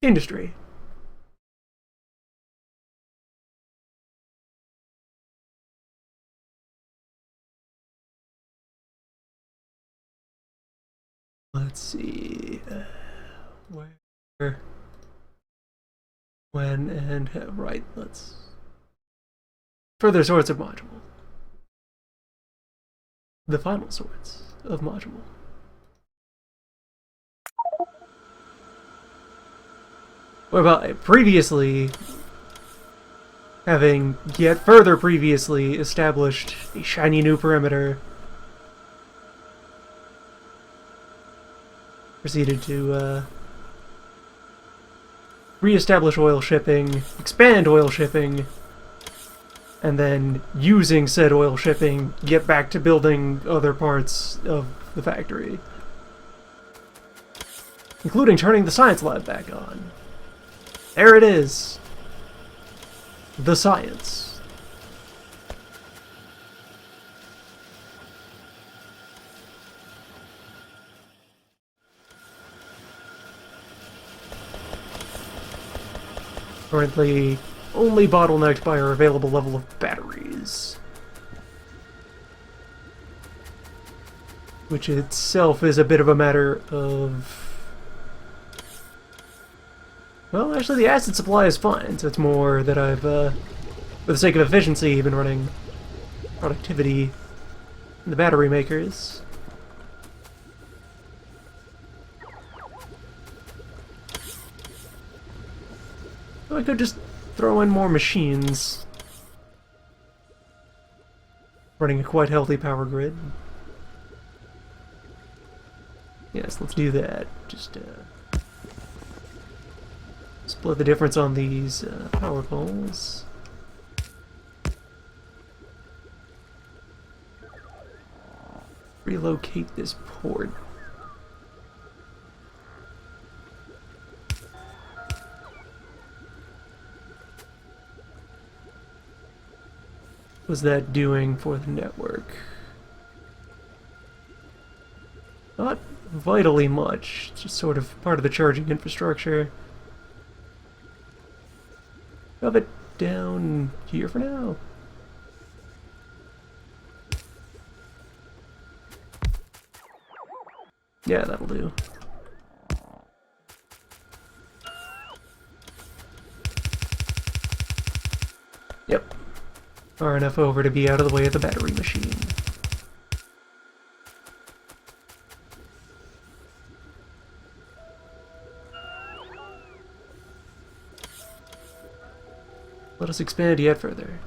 industry. Let's see. Where, when, and how. Right, let's. Further sorts of module. The final sorts of module. What about previously having yet further previously established a shiny new perimeter? Proceeded to re-establish oil shipping, expand oil shipping, and then using said oil shipping, get back to building other parts of the factory. Including turning the science lab back on. There it is. The science. Currently only bottlenecked by our available level of batteries. Which itself is a bit of a matter of... Well, actually the acid supply is fine, so it's more that I've, for the sake of efficiency, been running productivity in the battery makers. So I could just throw in more machines. Running a quite healthy power grid. Yes, let's do that. Just, split the difference on these power poles. Relocate this port. What was that doing for the network? Not vitally much, just sort of part of the charging infrastructure. Shove it down here for now. Yeah, that'll do. Yep. Far enough over to be out of the way of the battery machine. Let us expand yet further.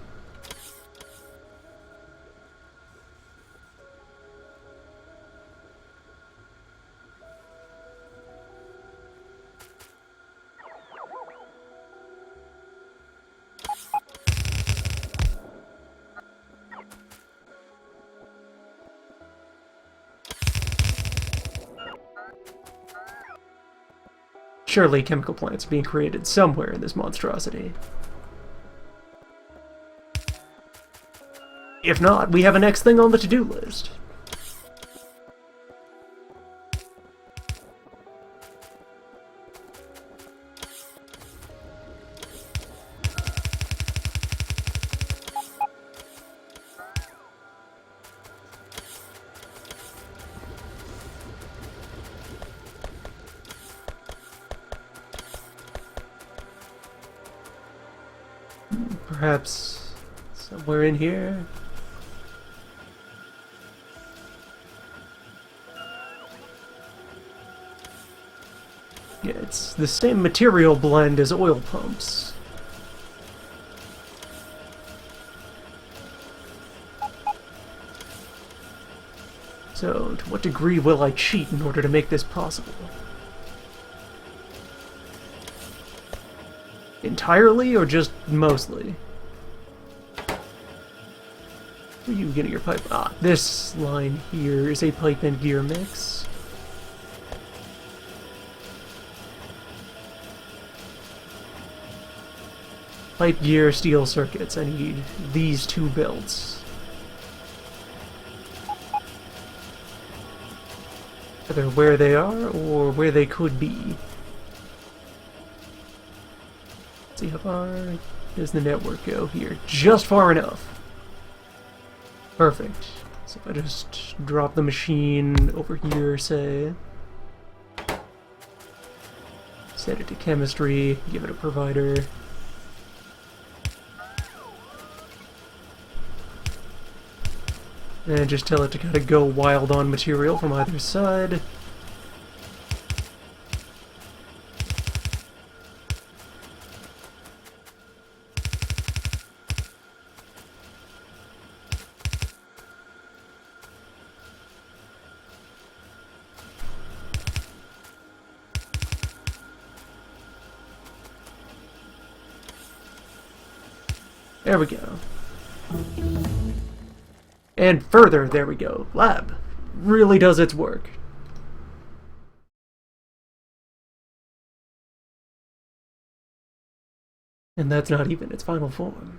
Surely chemical plants are being created somewhere in this monstrosity. If not, we have a next thing on the to-do list. Perhaps somewhere in here? Yeah, it's the same material blend as oil pumps. So, to what degree will I cheat in order to make this possible? Entirely, or just mostly? Where are you getting your pipe? Ah, this line here is a pipe and gear mix. Pipe, gear, steel circuits. I need these two belts. Either where they are or where they could be. See how far does the network go here? Just far enough. Perfect. So if I just drop the machine over here, say, set it to chemistry, give it a provider. And just tell it to kind of go wild on material from either side. There we go. And further, there we go. Lab really does its work. And that's not even its final form.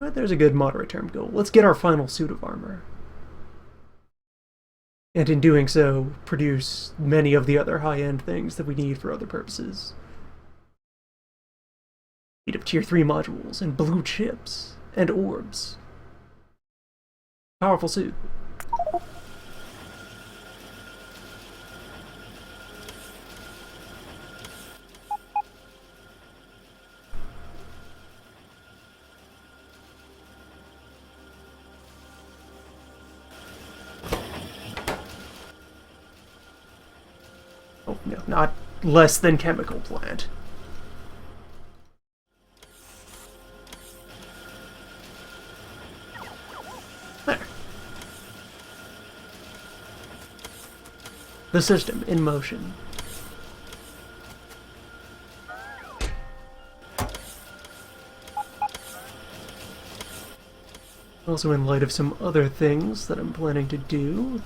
But there's a good moderate term goal. Let's get our final suit of armor. And in doing so, produce many of the other high-end things that we need for other purposes. Need of tier 3 modules, and blue chips, and orbs. Powerful suit. Oh, no, not less than chemical plant. There. The system in motion. Also, in light of some other things that I'm planning to do,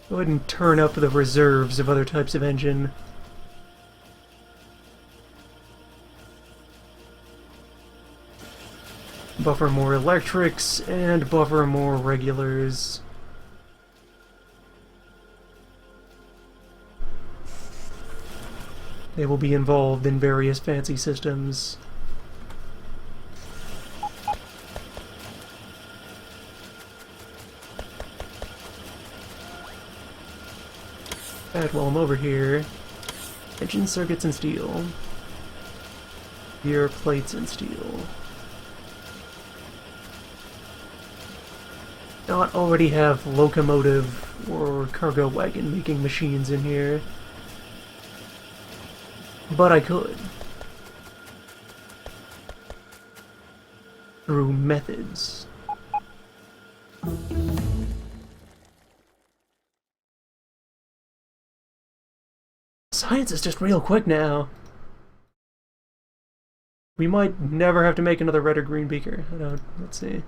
go ahead and turn up the reserves of other types of engine. Buffer more electrics and buffer more regulars. They will be involved in various fancy systems. And while I'm over here, engine circuits and steel, gear plates and steel. Not already have locomotive or cargo wagon making machines in here, but I could. Through methods. Science is just real quick now. We might never have to make another red or green beaker. I don't. Let's see.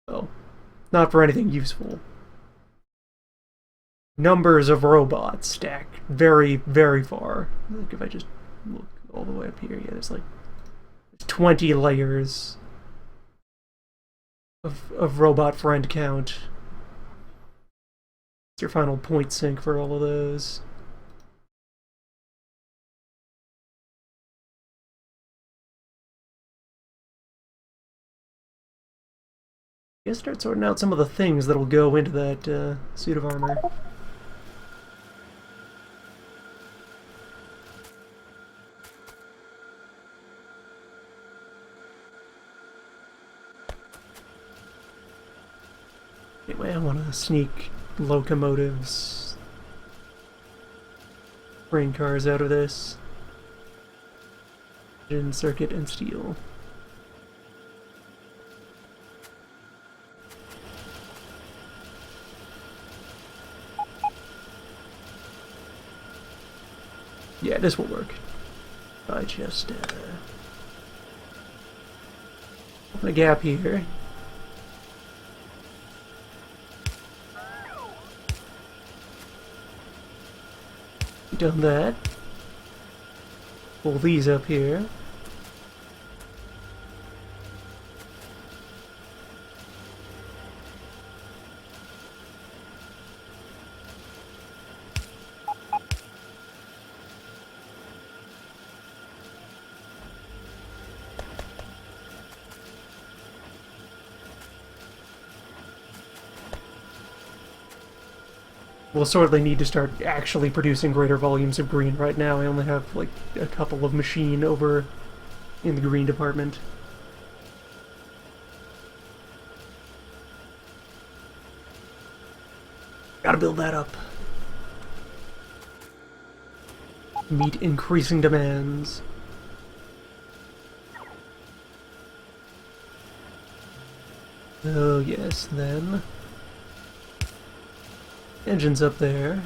Oh, not for anything useful. Numbers of robots stack very, very far. Like if I just look all the way up here, yeah, there's like 20 layers of robot friend count. It's your final point sync for all of those. I guess start sorting out some of the things that'll go into that suit of armor. Anyway, I want to sneak locomotives, train cars out of this. Engine, circuit, and steel. Yeah, this will work. I just open a gap here. Done that. Pull these up here. We'll sorely need to start actually producing greater volumes of green. Right now I only have like a couple of machine over in the green department. Gotta build that up. Meet increasing demands. Oh yes, then. Engine's up there.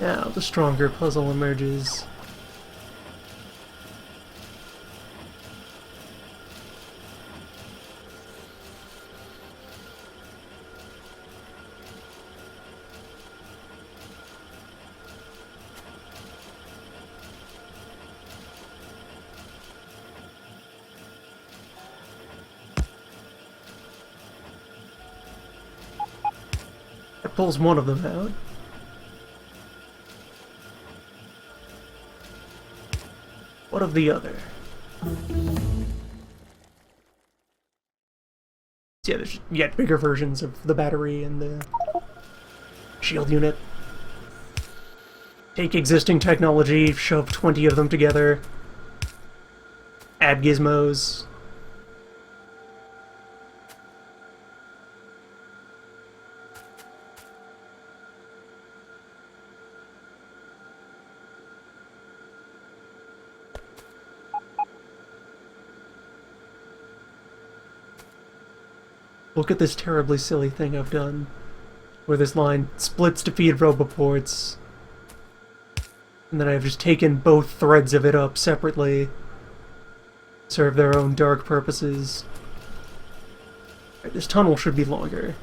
Now the stronger puzzle emerges. That pulls one of them out. What of the other? Yeah, there's yet bigger versions of the battery and the shield unit. Take existing technology, shove 20 of them together, add gizmos. Look at this terribly silly thing I've done, where this line splits to feed roboports, and then I've just taken both threads of it up separately, serve their own dark purposes. Right, this tunnel should be longer.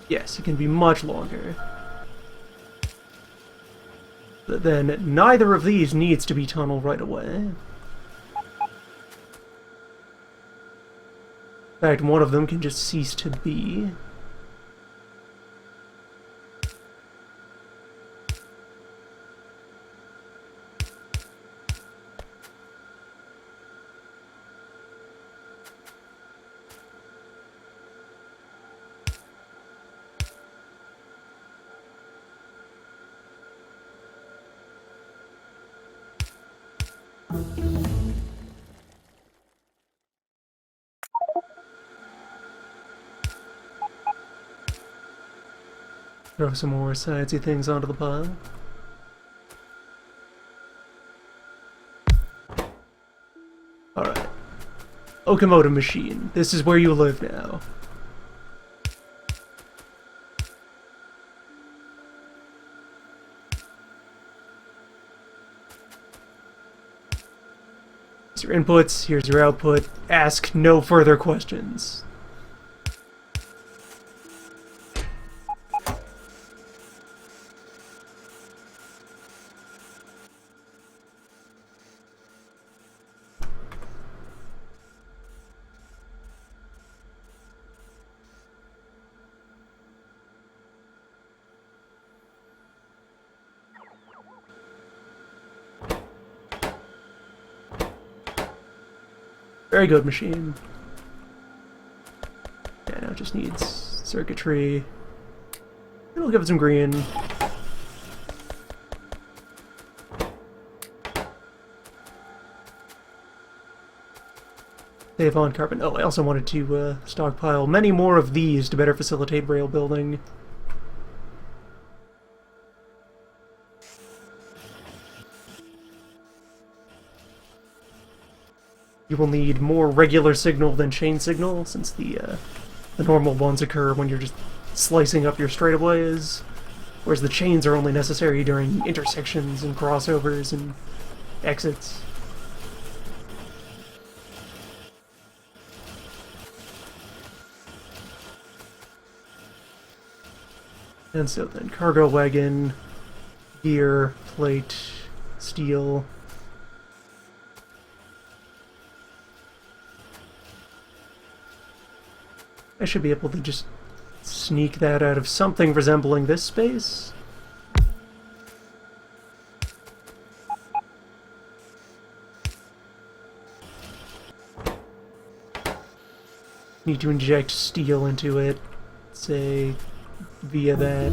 Yes, it can be much longer. But then neither of these needs to be tunneled right away. In fact, one of them can just cease to be. Throw some more sciencey things onto the pile. Alright. Locomotive machine. This is where you live now. Here's your inputs, here's your output. Ask no further questions. Very good machine. Yeah, now it just needs circuitry. It'll give it some green. Save on carbon. Oh, I also wanted to stockpile many more of these to better facilitate rail building. You will need more regular signal than chain signal, since the normal ones occur when you're just slicing up your straightaways, whereas the chains are only necessary during intersections and crossovers and exits. And so then, cargo wagon, gear, plate, steel. I should be able to just sneak that out of something resembling this space. Need to inject steel into it, say, via that.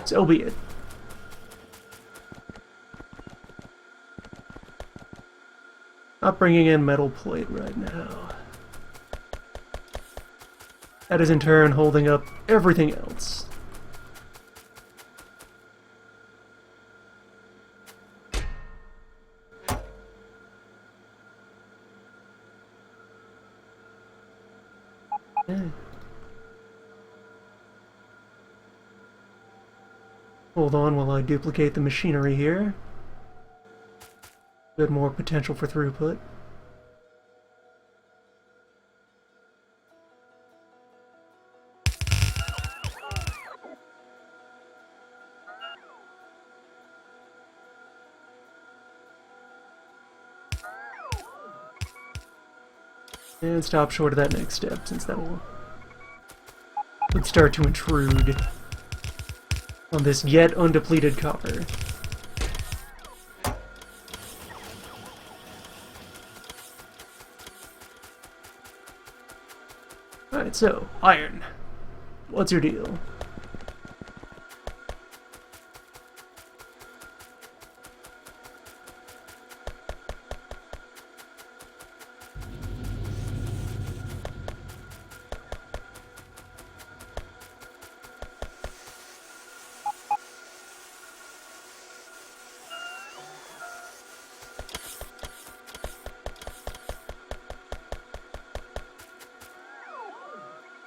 So be it. Not bringing in metal plate right now. That is in turn holding up everything else. Yeah. Hold on while I duplicate the machinery here. A bit more potential for throughput. And stop short of that next step, since that would start to intrude on this yet undepleted copper. Alright, so, iron. What's your deal?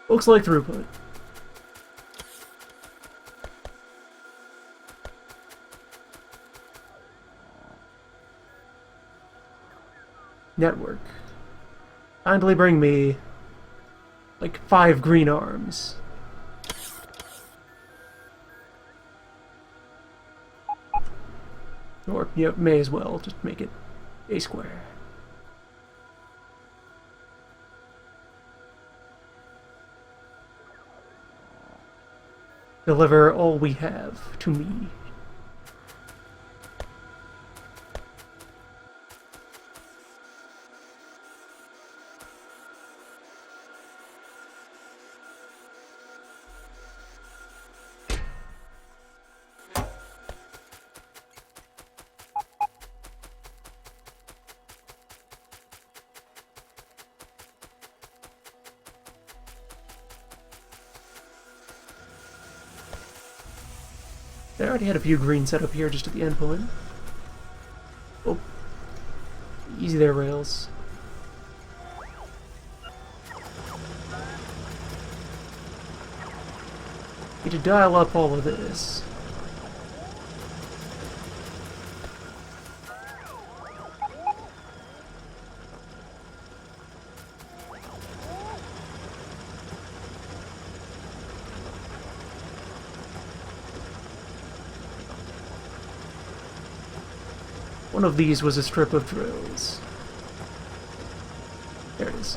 Looks like throughput. Network. Kindly bring me like 5 green arms. Or, you may as well just make it a square. Deliver all we have to me. I already had a few green set up here just at the end point. Oh. Easy there, rails. Need to dial up all of this. One of these was a strip of drills. There it is.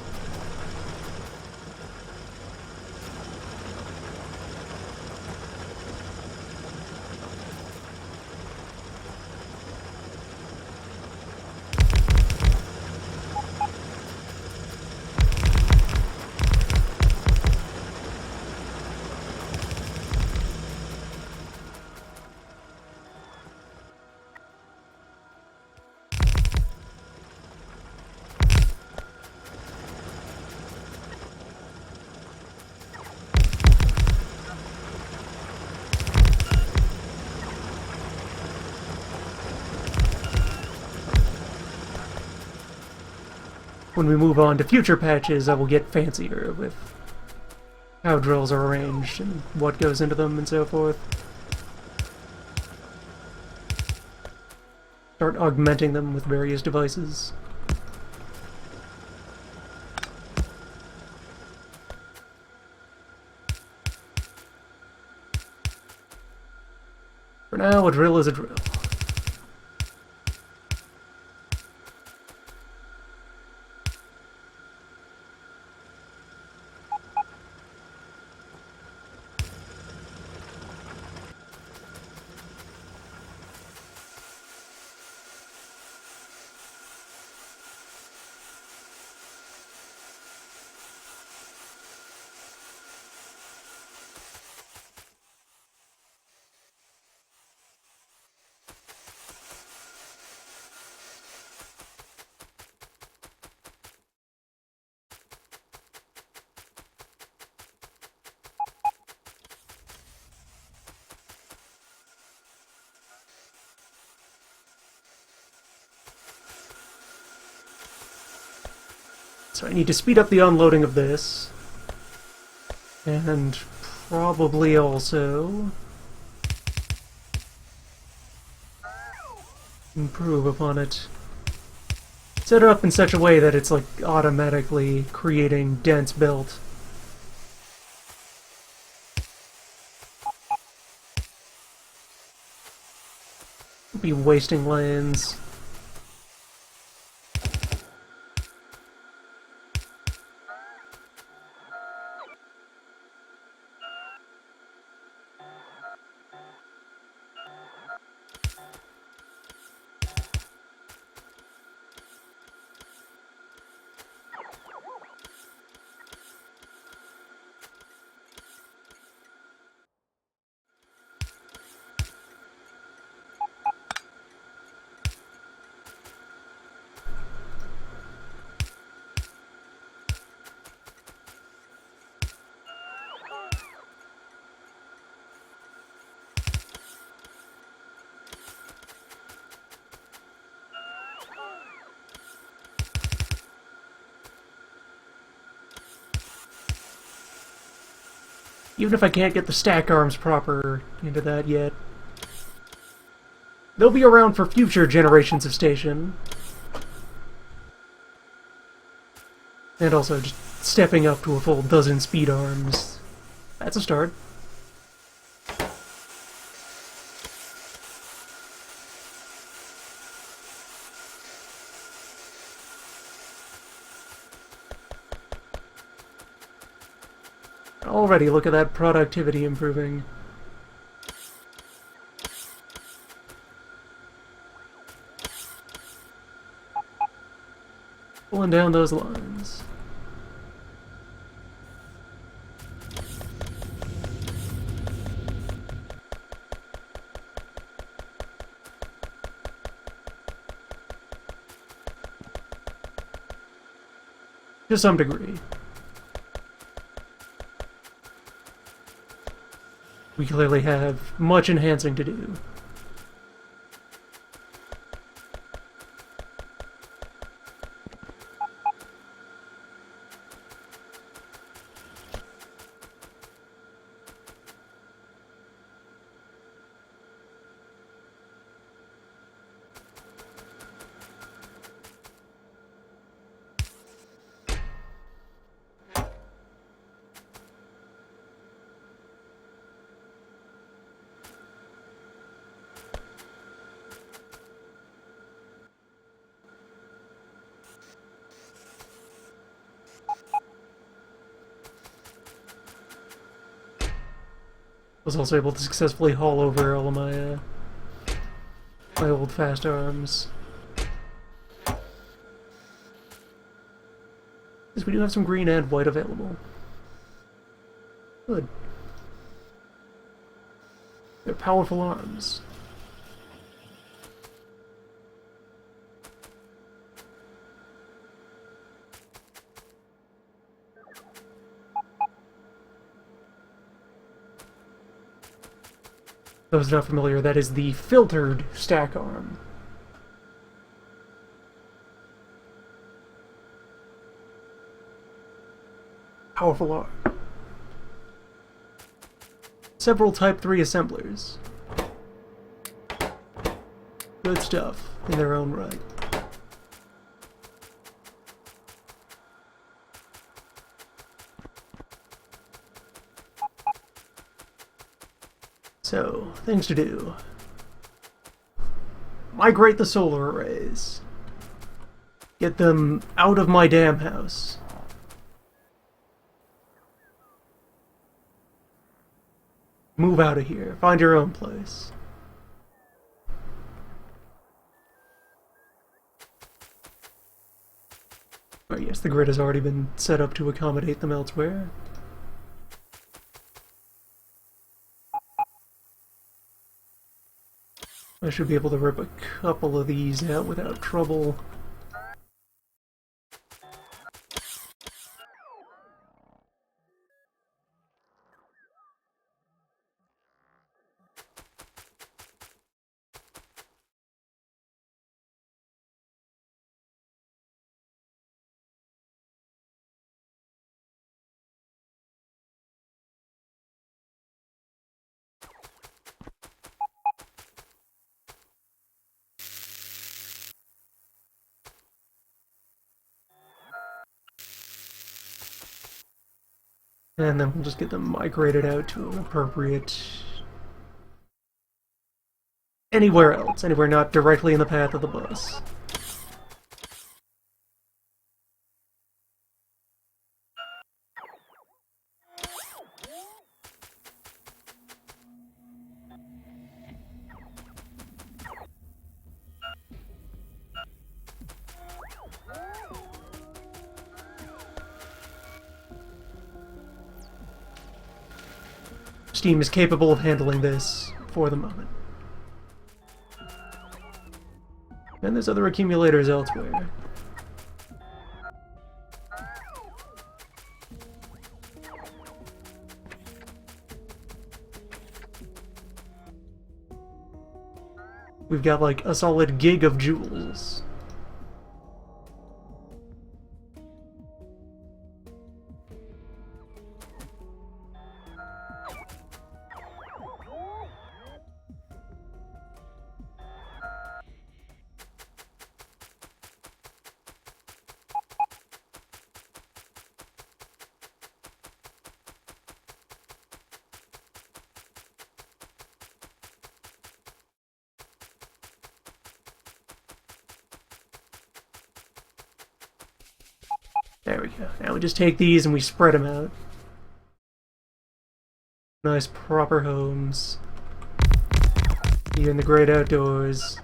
when we move on to future patches, I will get fancier with how drills are arranged and what goes into them and so forth. Start augmenting them with various devices. For now, a drill is a drill. So I need to speed up the unloading of this. And probably also improve upon it. Set it up in such a way that it's like automatically creating dense build. Be wasting lanes. Even if I can't get the stack arms proper into that yet. They'll be around for future generations of station. And also just stepping up to a full dozen speed arms. That's a start. Already, look at that productivity improving. Pulling down those lines. To some degree. We clearly have much enhancing to do. Was also able to successfully haul over all of my my old fast arms. Because we do have some green and white available. Good. They're powerful arms. Those not familiar, that is the filtered stack arm. Powerful arm. Several Type 3 assemblers. Good stuff in their own right. So, things to do. Migrate the solar arrays. Get them out of my damn house. Move out of here. Find your own place. Oh yes, the grid has already been set up to accommodate them elsewhere. I should be able to rip a couple of these out without trouble. And then we'll just get them migrated out to an appropriate... anywhere else. Anywhere not directly in the path of the bus. Steam is capable of handling this for the moment. And there's other accumulators elsewhere. We've got like a solid gig of jewels. There we go. Now we just take these and we spread them out. Nice proper homes. Here in the great outdoors.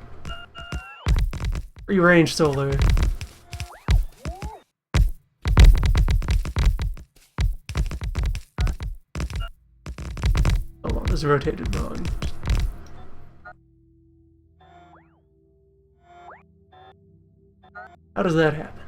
Free range solar. Hold on, this is rotated wrong. How does that happen?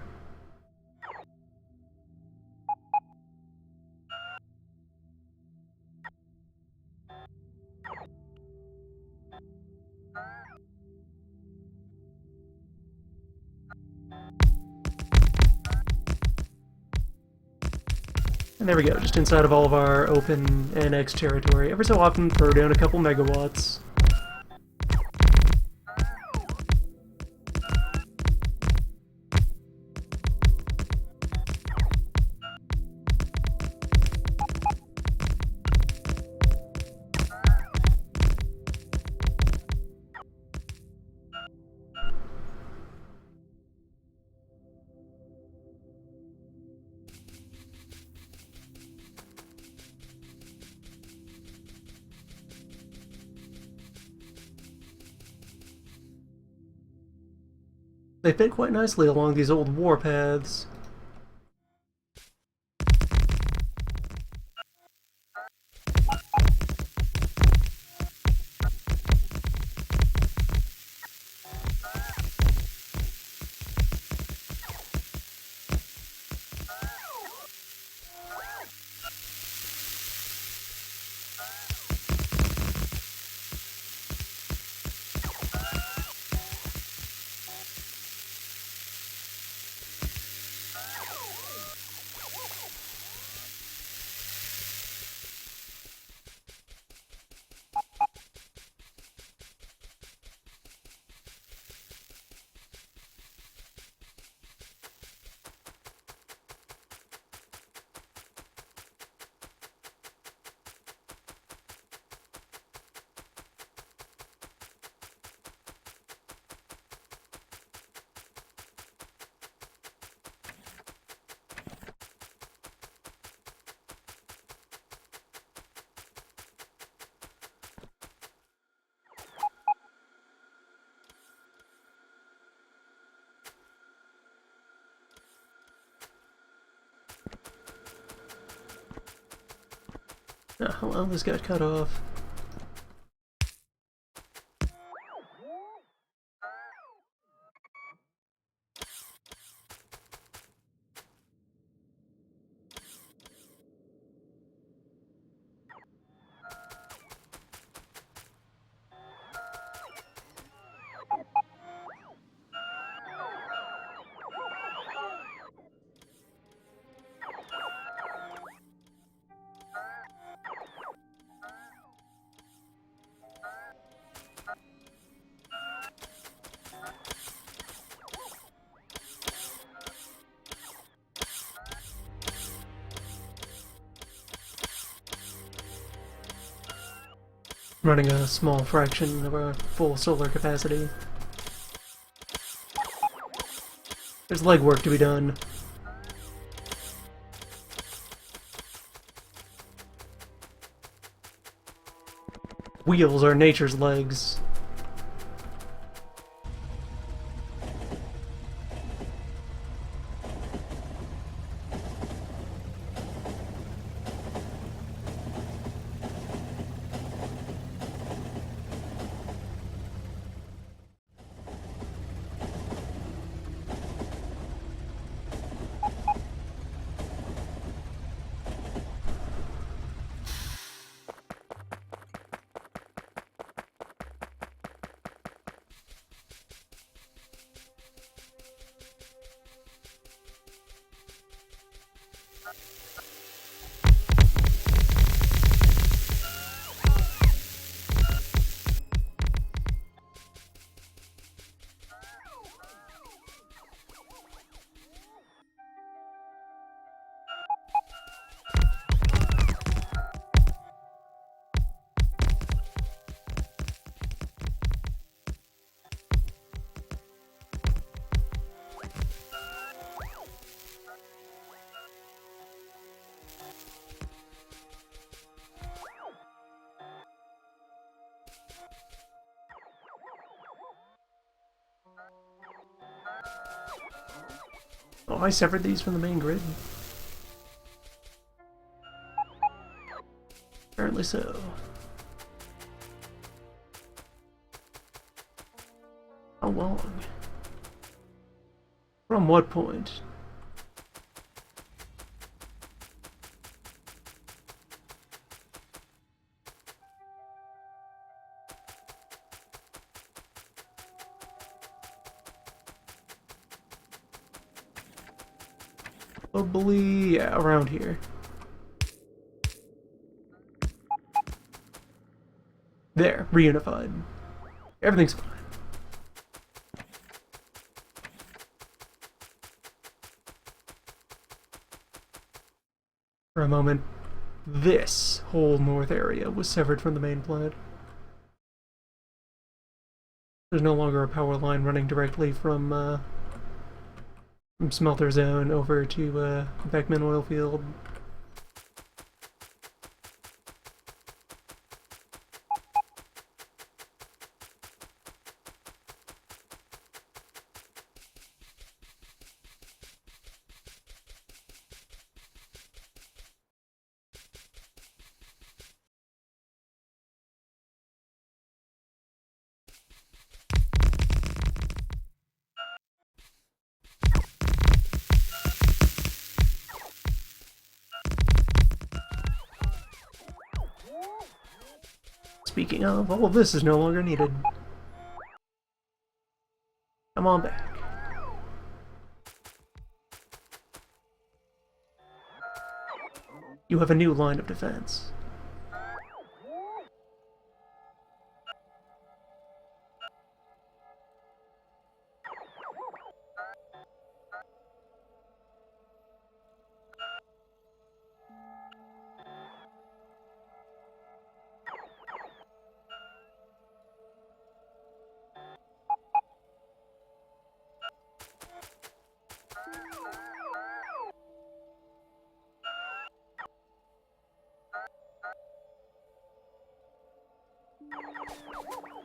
And there we go, just inside of all of our open annex territory. Every so often, throw down a couple megawatts. They fit quite nicely along these old war paths. Ah, well, this got cut off. Running a small fraction of our full solar capacity. There's legwork to be done. Wheels are nature's legs. Oh, I severed these from the main grid. Apparently so. How long? From what point? Probably, yeah, around here. There, reunified. Everything's fine. For a moment, this whole north area was severed from the main plant. There's no longer a power line running directly from Smelter Zone over to Beckman Oil Field. Speaking of, all of this is no longer needed. Come on back. You have a new line of defense.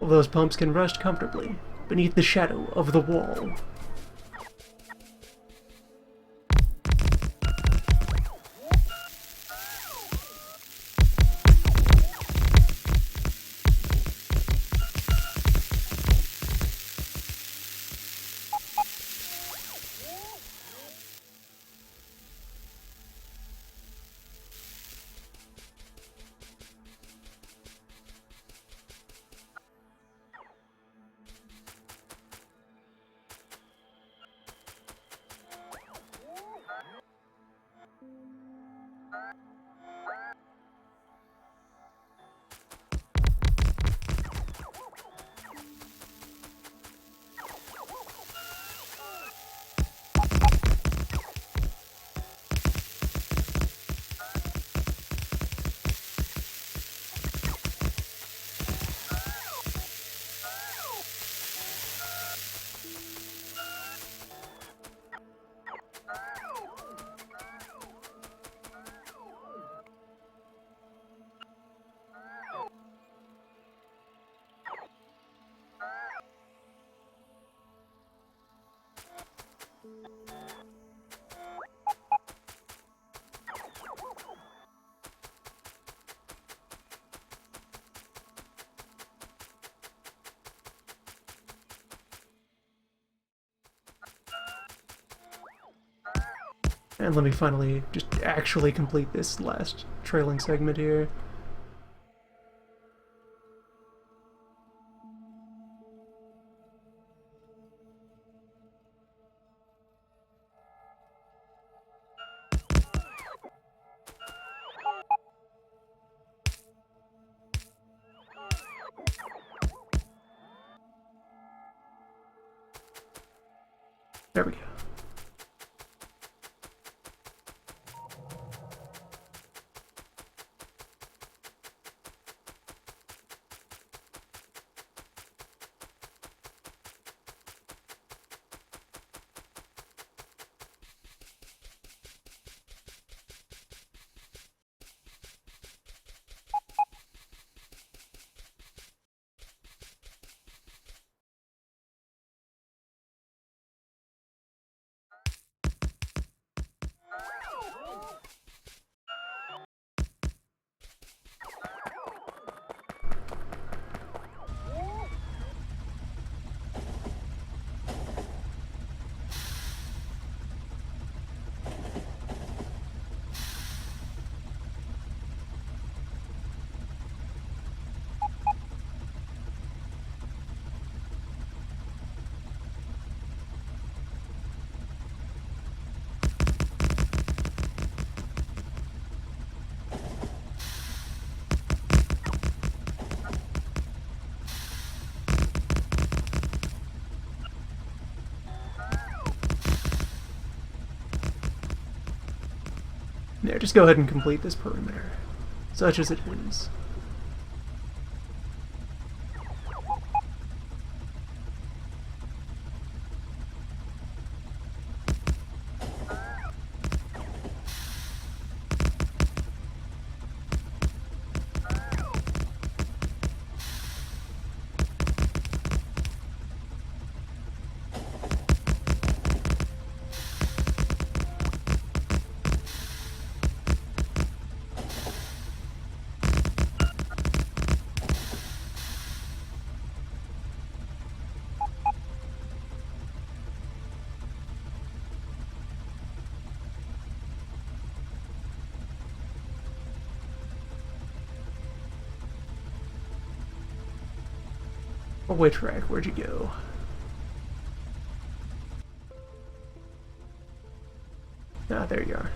Those pumps can rest comfortably beneath the shadow of the wall. And let me finally just actually complete this last trailing segment here. There we go. There, just go ahead and complete this perimeter, such as it is. Oh, wait, track, where'd you go? Ah, there you are.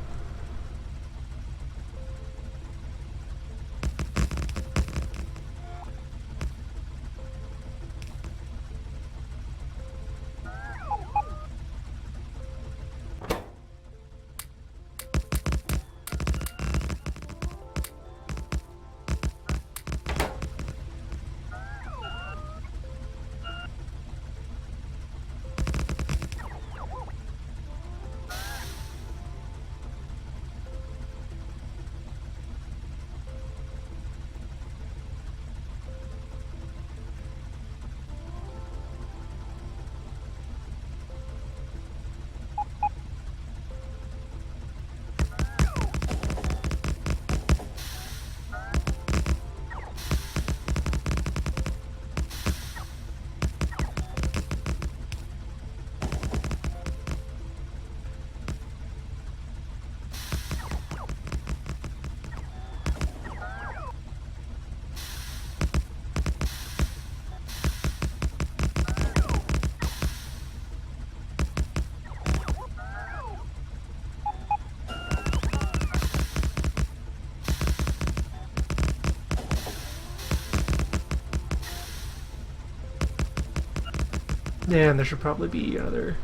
And there should probably be another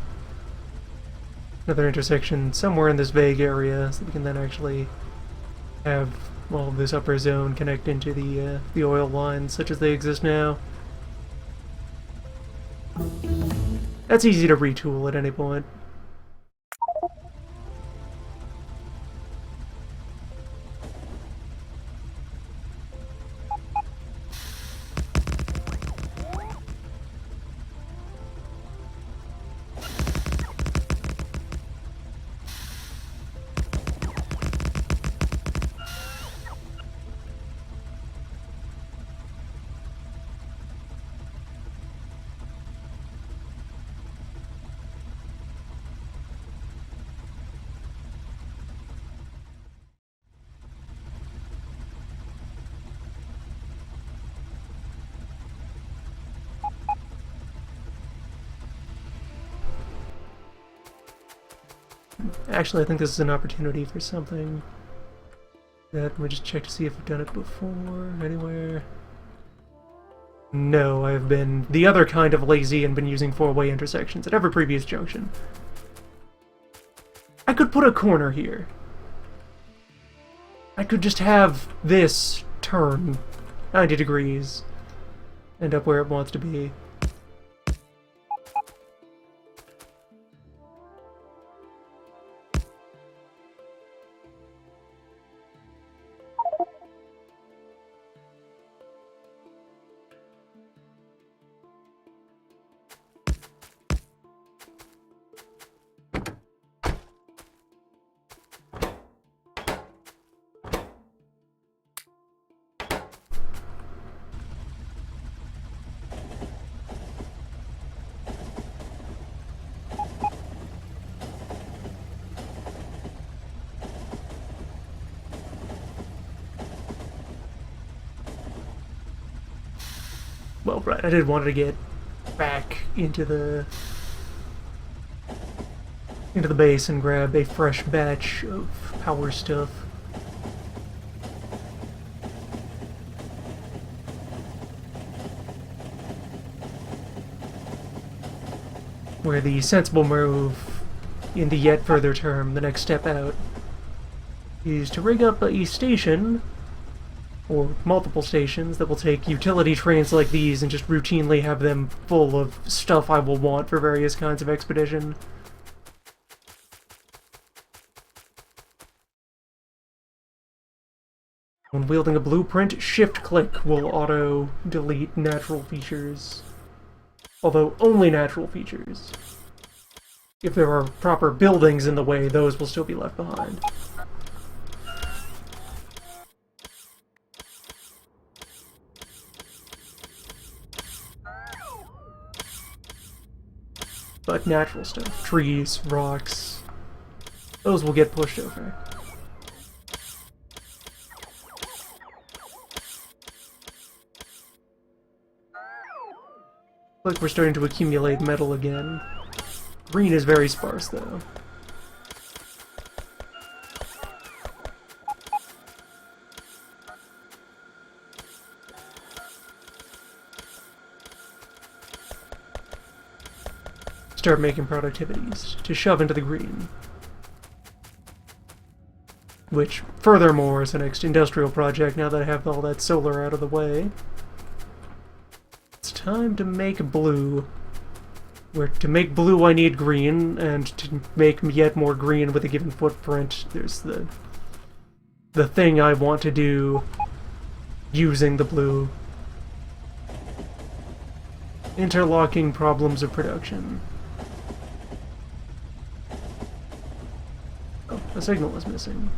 intersection somewhere in this vague area, so we can then actually have all of this upper zone connect into the oil lines such as they exist now. That's easy to retool at any point. Actually, I think this is an opportunity for something that, let me just check to see if I've done it before, anywhere. No, I've been the other kind of lazy and been using four-way intersections at every previous junction. I could put a corner here. I could just have this turn 90 degrees, end up where it wants to be. Well, right, I did want to get back into the base and grab a fresh batch of power stuff. Where the sensible move in the yet further term, the next step out, is to rig up a station or multiple stations that will take utility trains like these and just routinely have them full of stuff I will want for various kinds of expedition. When wielding a blueprint, shift-click will auto-delete natural features. Although only natural features. If there are proper buildings in the way, those will still be left behind. But natural stuff, trees, rocks, those will get pushed over. Look, we're starting to accumulate metal again. Green is very sparse, though. Start making productivities to shove into the green. Which, furthermore, is the next industrial project now that I have all that solar out of the way. It's time to make blue. Where to make blue I need green, and to make yet more green with a given footprint, there's the thing I want to do using the blue. Interlocking problems of production. Oh, a signal is missing.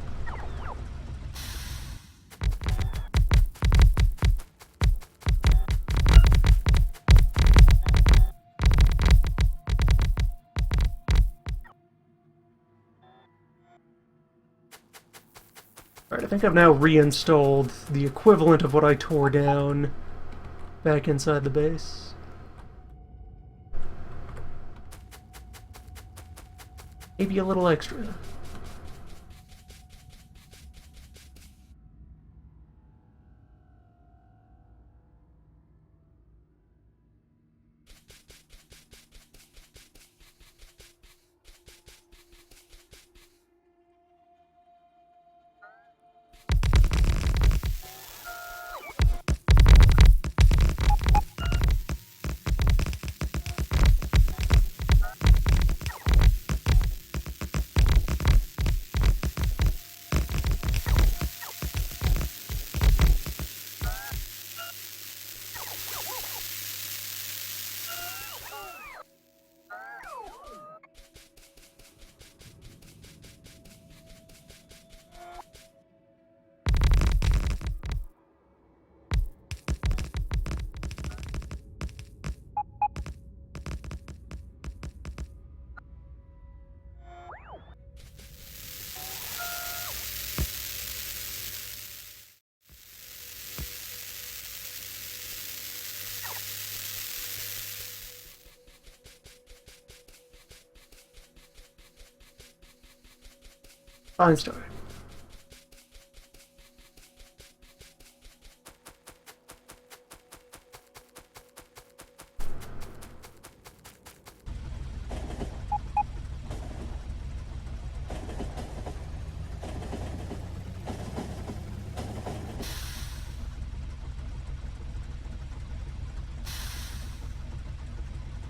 Alright, I think I've now reinstalled the equivalent of what I tore down back inside the base. Maybe a little extra. Fine start.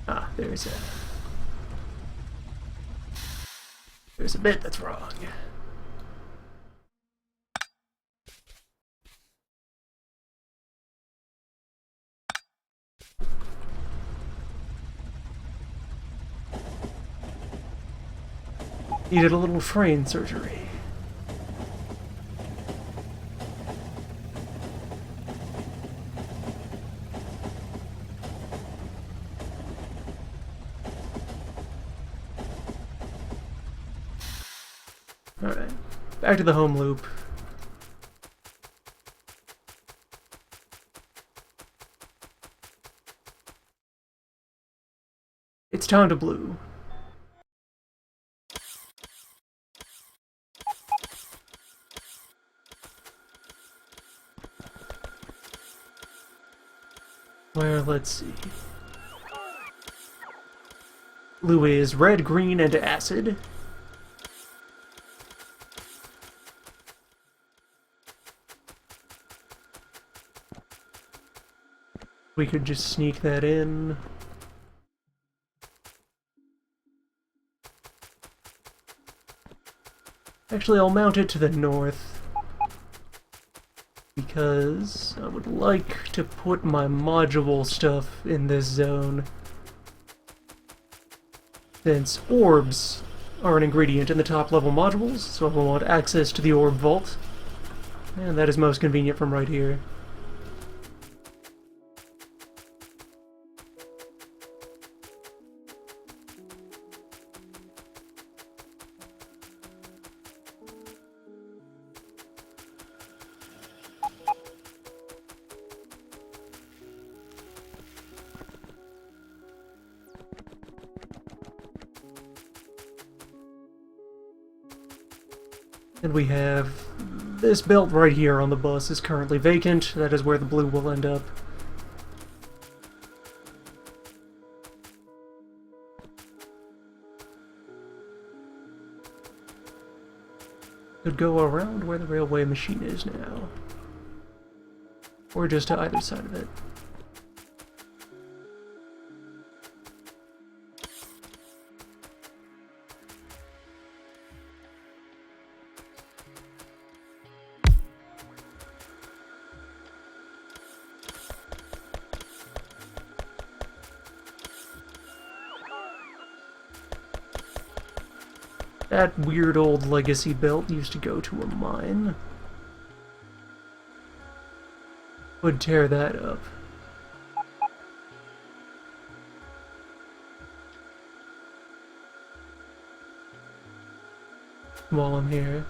Ah, there's a bit that's wrong. Needed a little frame surgery. Alright, back to the home loop. It's time to blue. Where, let's see. Blue is red, green, and acid. We could just sneak that in. Actually, I'll mount it to the north, because I would like to put my module stuff in this zone, since orbs are an ingredient in the top level modules, so I will want access to the orb vault, and that is most convenient from right here. And we have this belt right here on the bus is currently vacant. That is where the blue will end up. Could go around where the railway machine is now. Or just to either side of it. That weird old legacy belt used to go to a mine. Would tear that up. While I'm here.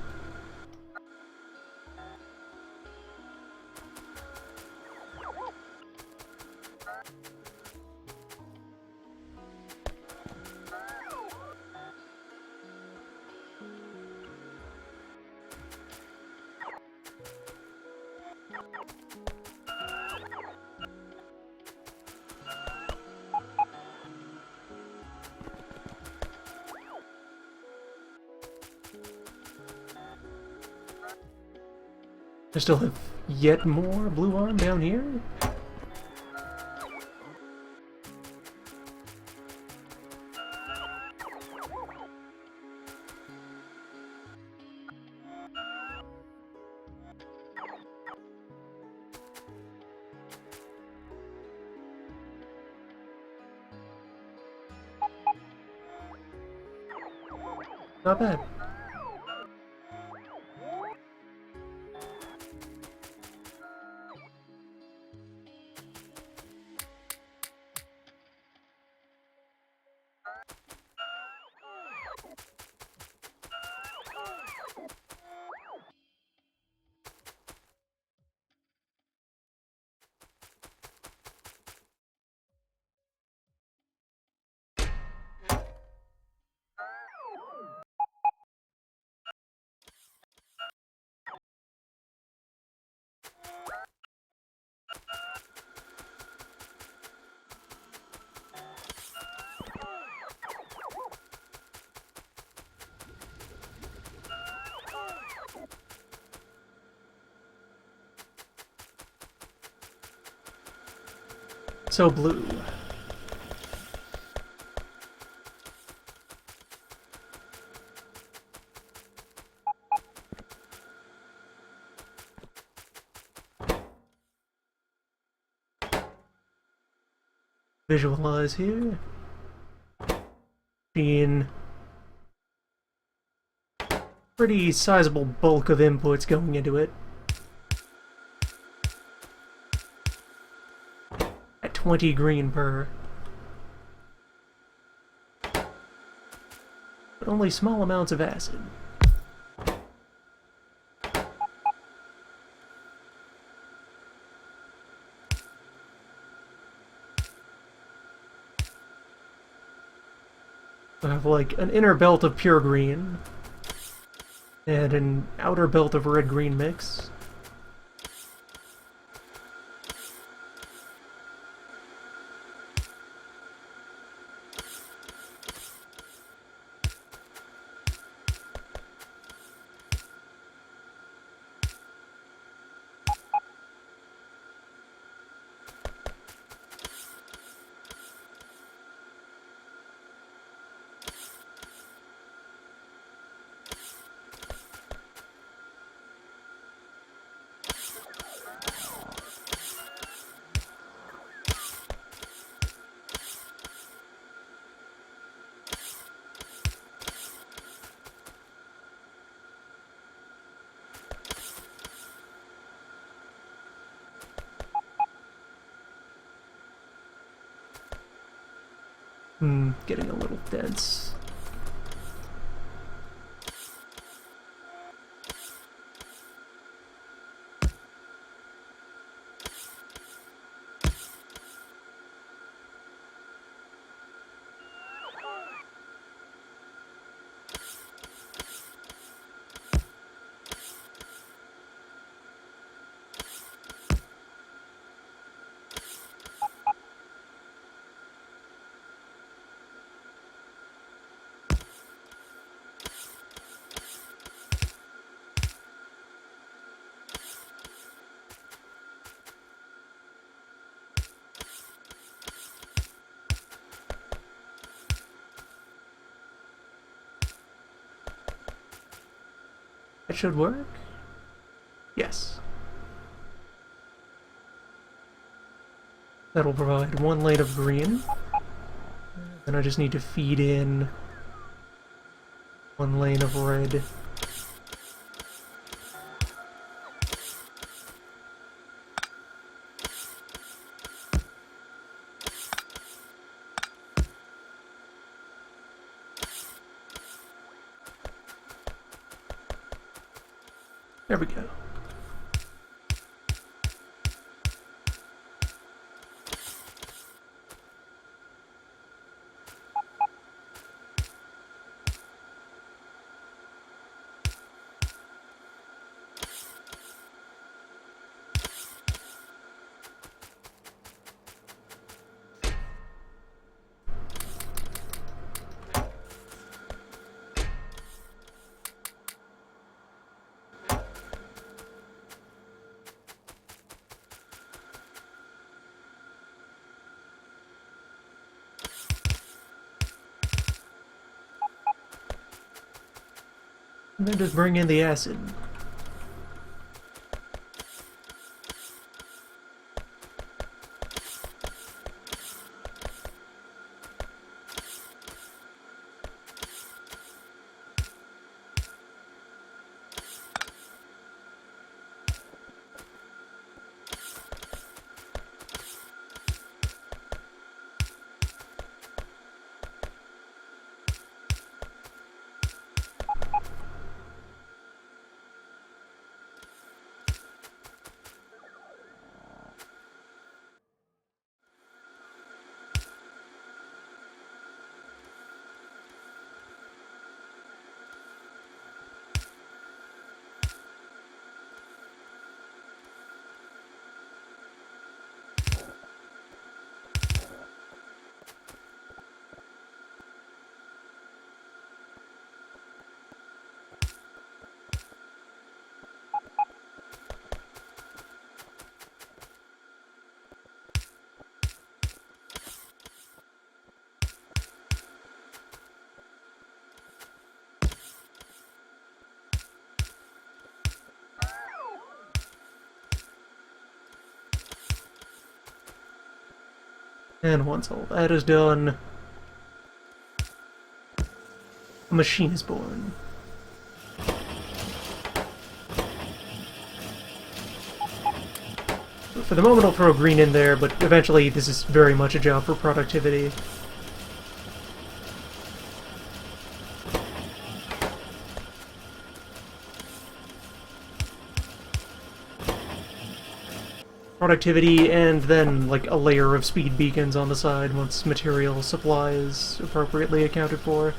I still have yet more blue arm down here? Not bad. So blue. Visualize here. Being pretty sizable bulk of inputs going into it. At 20 green per. But only small amounts of acid. I have like an inner belt of pure green and an outer belt of red-green mix. Getting a little dense. That should work? Yes. That'll provide one lane of green. Then I just need to feed in one lane of red. There we go. And then just bring in the acid. And once all that is done, a machine is born. For the moment I'll throw green in there, but eventually this is very much a job for productivity. Productivity, and then like a layer of speed beacons on the side once material supply is appropriately accounted for.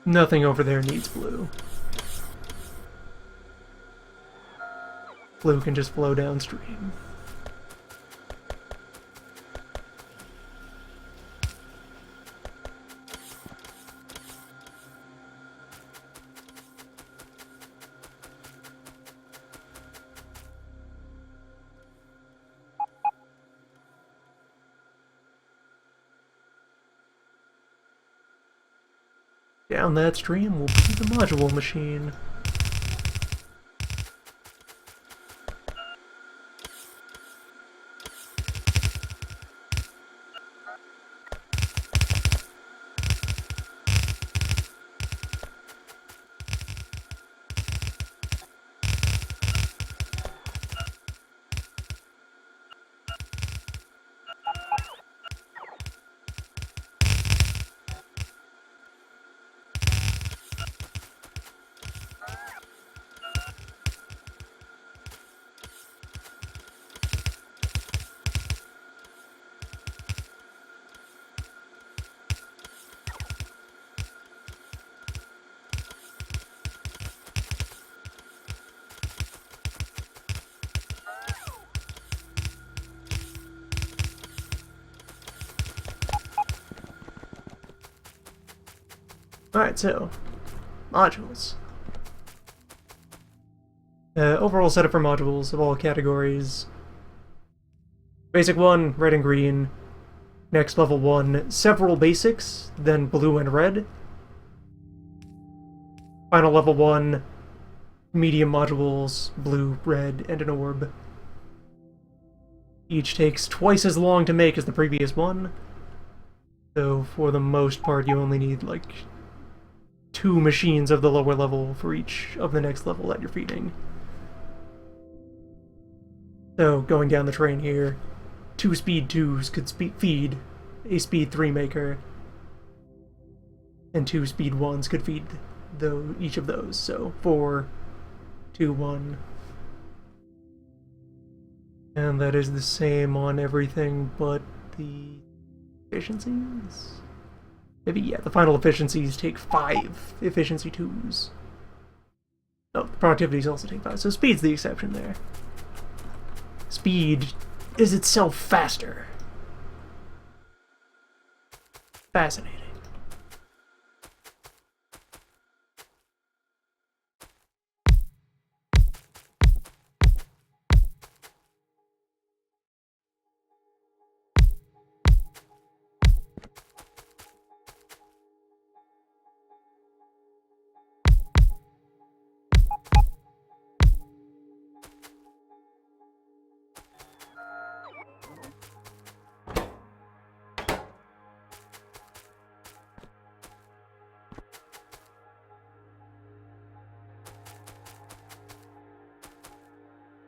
Nothing over there needs blue. Blue can just flow downstream. Down that stream will be the module machine. Alright, so, modules. Overall setup for modules of all categories. Basic 1, red and green. Next level 1, several basics, then blue and red. Final level 1, medium modules, blue, red, and an orb. Each takes twice as long to make as the previous one. So for the most part you only need like 2 machines of the lower level for each of the next level that you're feeding. So, going down the train here, 2 speed 2s could feed a speed 3 maker, and 2 speed 1s could feed each of those. So, 4, 2, 1. And that is the same on everything but the efficiencies? Maybe, yeah, the final efficiencies take 5 efficiency 2s. Oh, the productivities also take 5, so speed's the exception there. Speed is itself faster. Fascinating.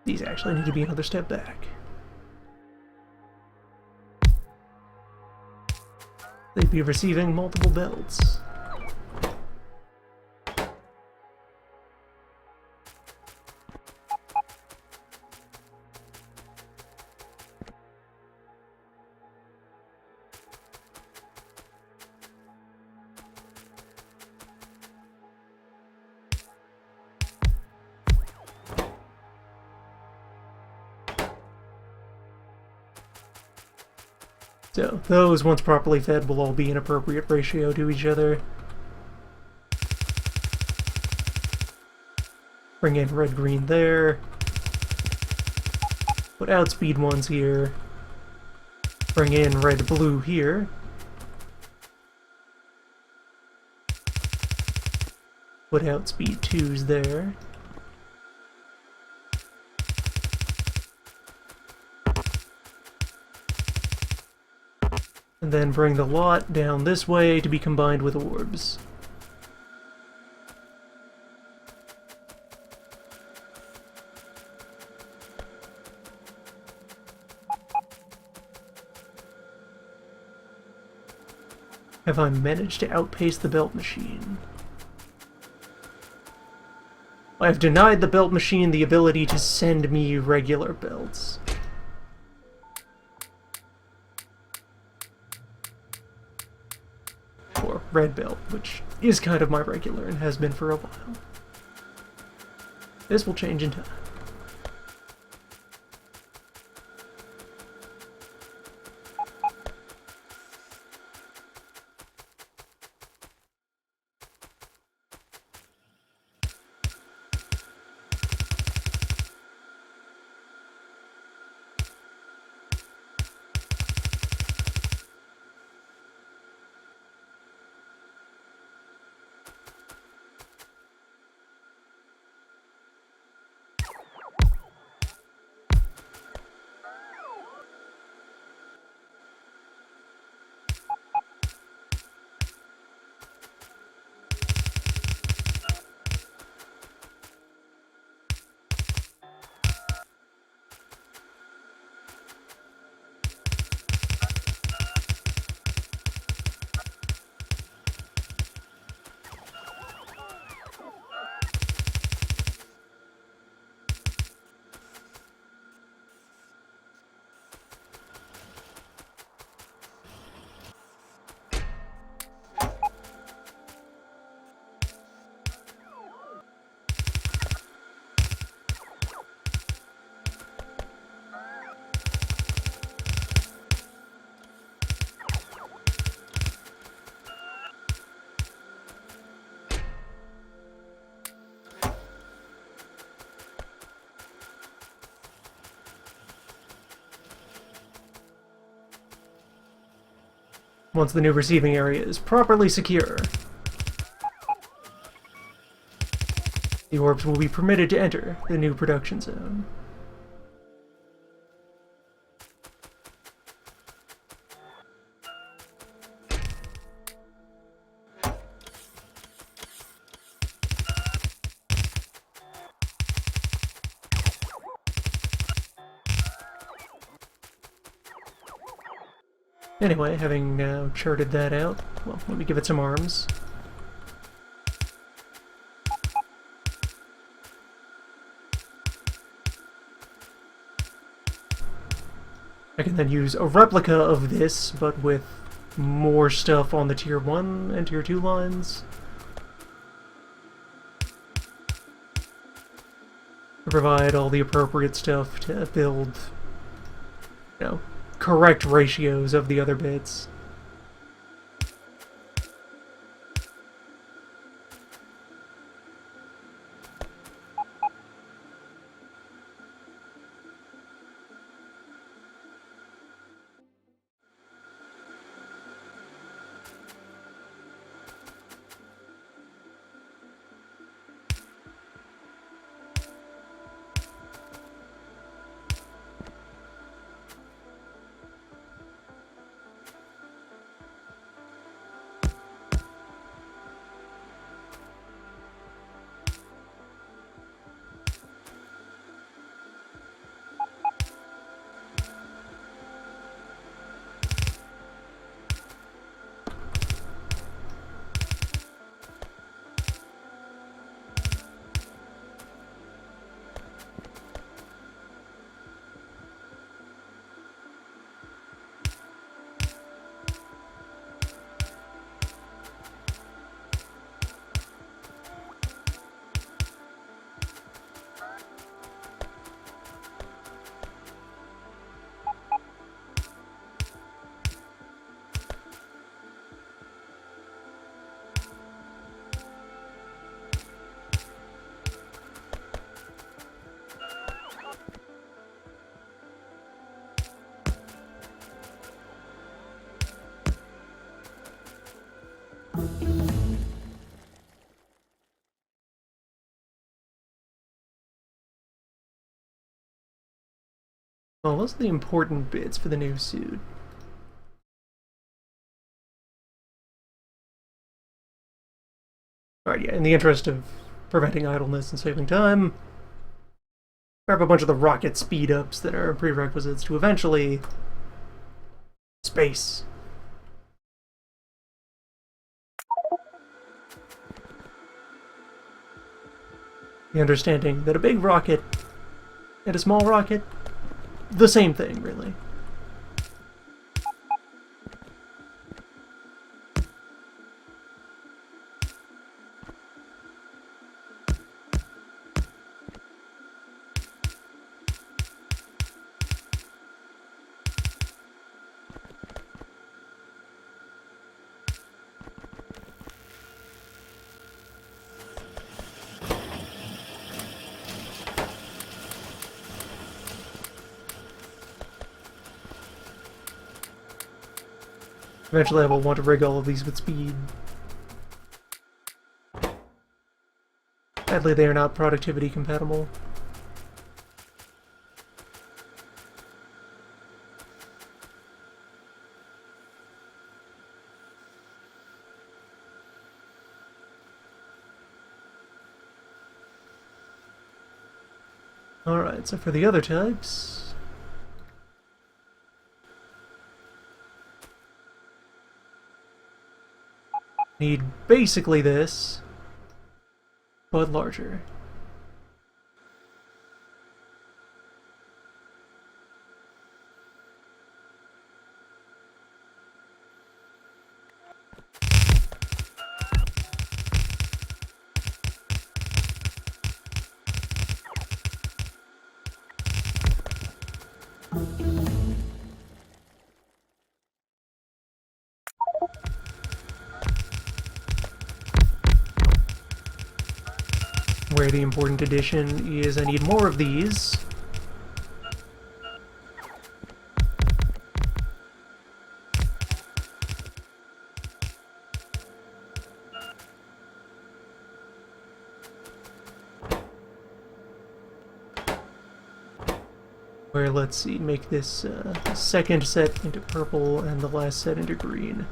These actually need to be another step back. They'd be receiving multiple belts. So those, once properly fed, will all be in appropriate ratio to each other. Bring in red-green there. Put outspeed ones here. Bring in red-blue here. Put outspeed 2s there. And then bring the lot down this way to be combined with orbs. Have I managed to outpace the belt machine? I have denied the belt machine the ability to send me regular belts. Or red belt, which is kind of my regular and has been for a while. This will change in time. Once the new receiving area is properly secure, the orbs will be permitted to enter the new production zone. Anyway, having now charted that out, well, let me give it some arms. I can then use a replica of this, but with more stuff on the Tier 1 and Tier 2 lines, to provide all the appropriate stuff to build, you know, correct ratios of the other bits. Well, what's the important bits for the new suit? Alright, yeah, in the interest of preventing idleness and saving time, grab a bunch of the rocket speed-ups that are prerequisites to eventually space. The understanding that a big rocket and a small rocket, the same thing, really. Eventually I will want to rig all of these with speed. Sadly, they are not productivity compatible. Alright, so for the other types... need basically this, but larger. Where the important addition is I need more of these. Where, let's see, make this second set into purple and the last set into green.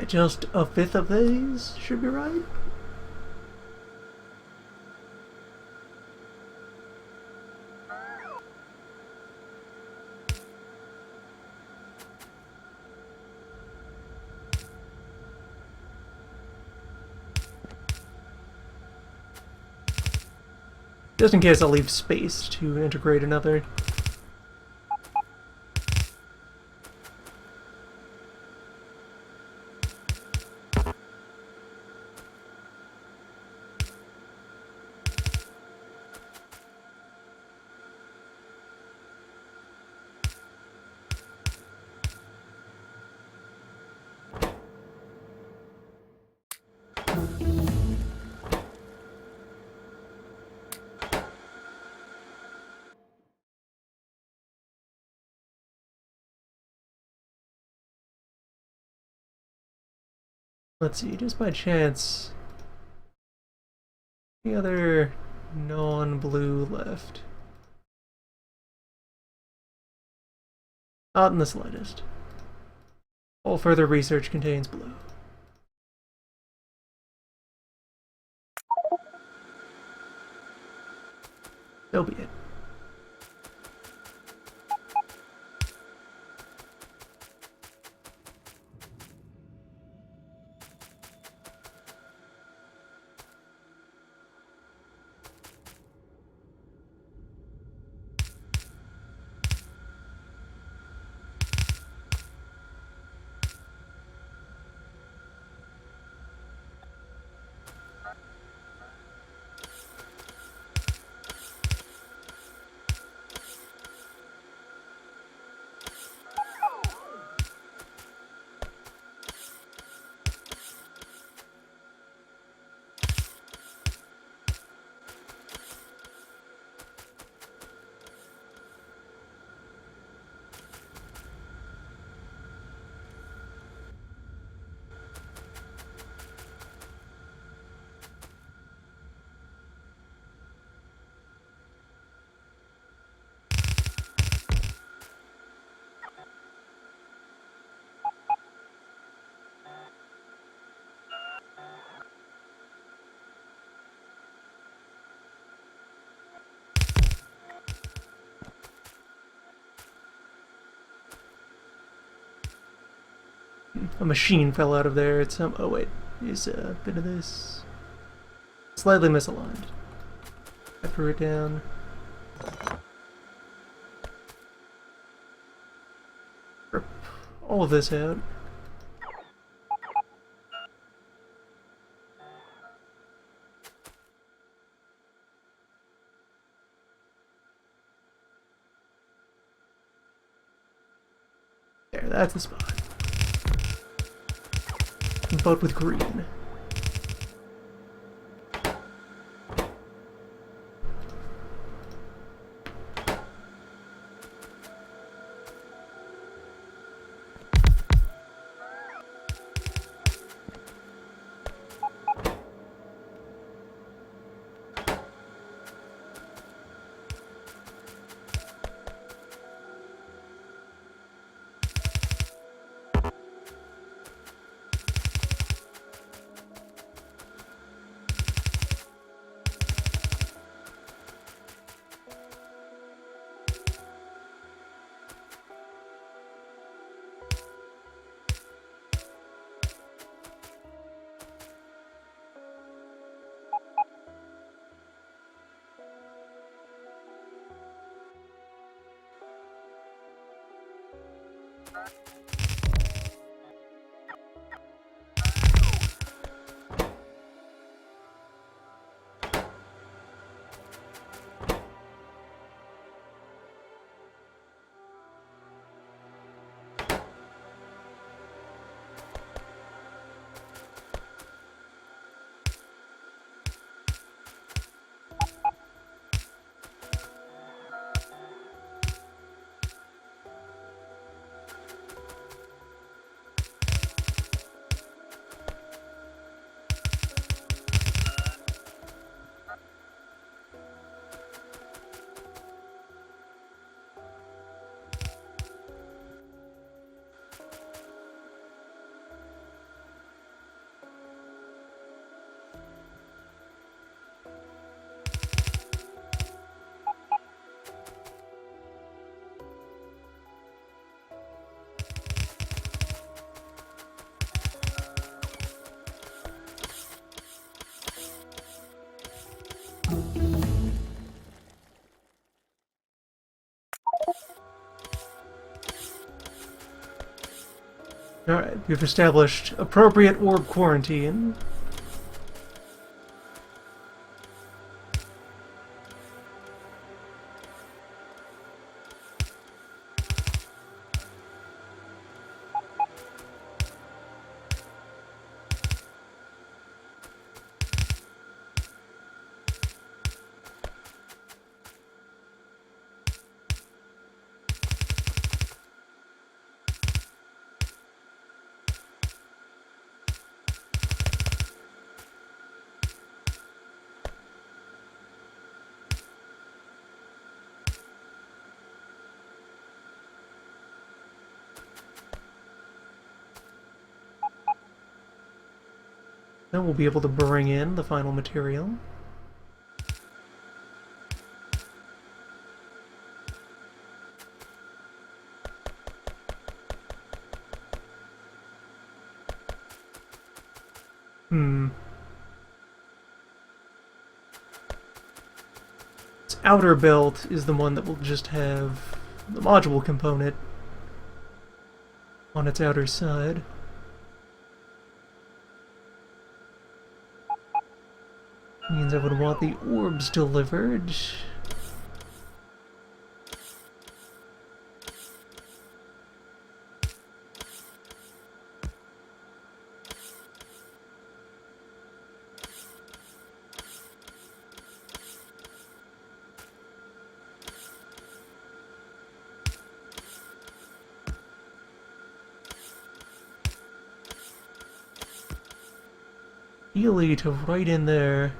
Just a fifth of these should be right. Just in case I'll leave space to integrate another. Let's see, just by chance, any other non-blue left? Not in the slightest. All further research contains blue. So be it. A machine fell out of there. It's some. Oh wait, is a bit of this slightly misaligned. I threw it down. Rip all of this out. There, that's the spot. But with green. Alright, we've established appropriate orb quarantine. Then we'll be able to bring in the final material. Its outer belt is the one that will just have the module component on its outer side. Means I would want the orbs delivered. Ideally to right in there.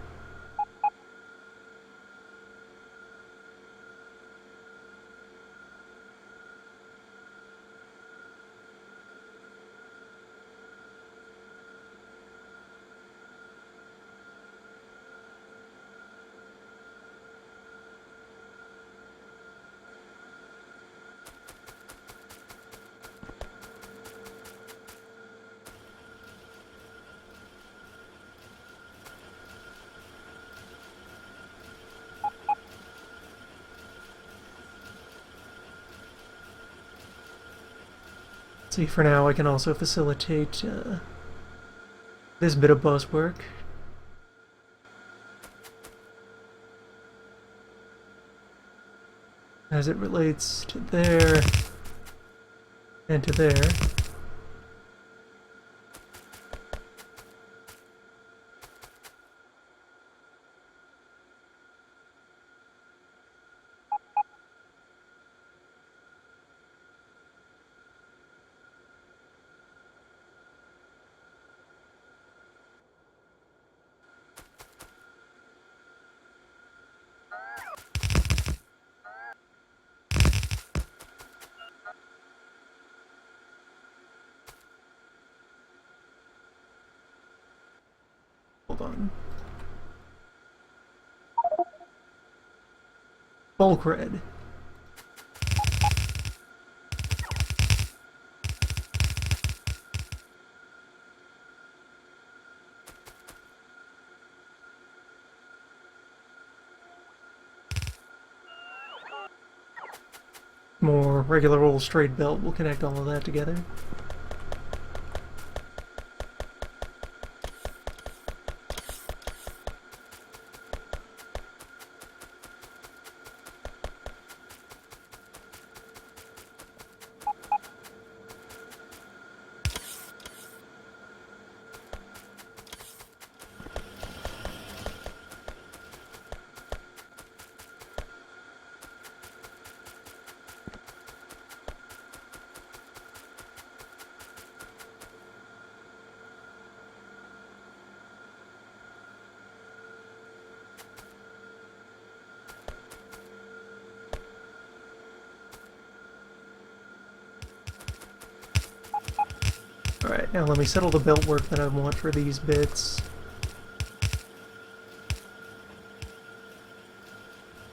See, for now I can also facilitate this bit of bus work. As it relates to there and to there. Hold on. Bulk red. More regular old straight belt will connect all of that together. Alright, now let me settle the belt work that I want for these bits.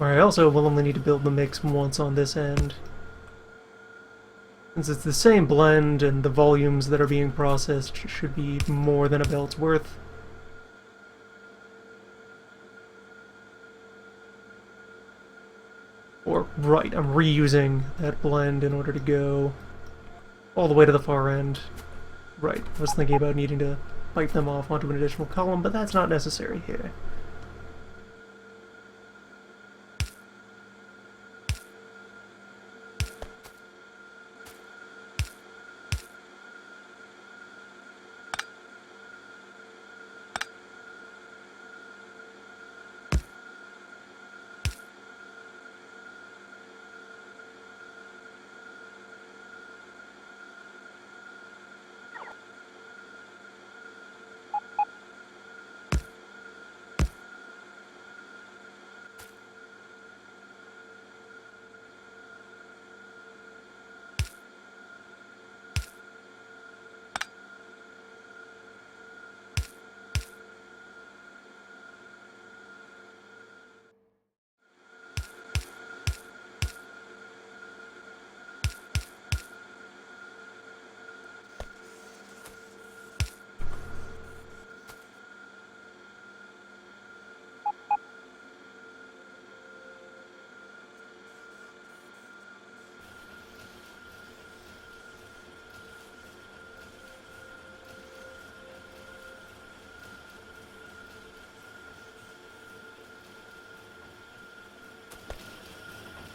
Alright, I also will only need to build the mix once on this end. Since it's the same blend and the volumes that are being processed should be more than a belt's worth. Or, right, I'm reusing that blend in order to go all the way to the far end. Right, I was thinking about needing to pipe them off onto an additional column, but that's not necessary here.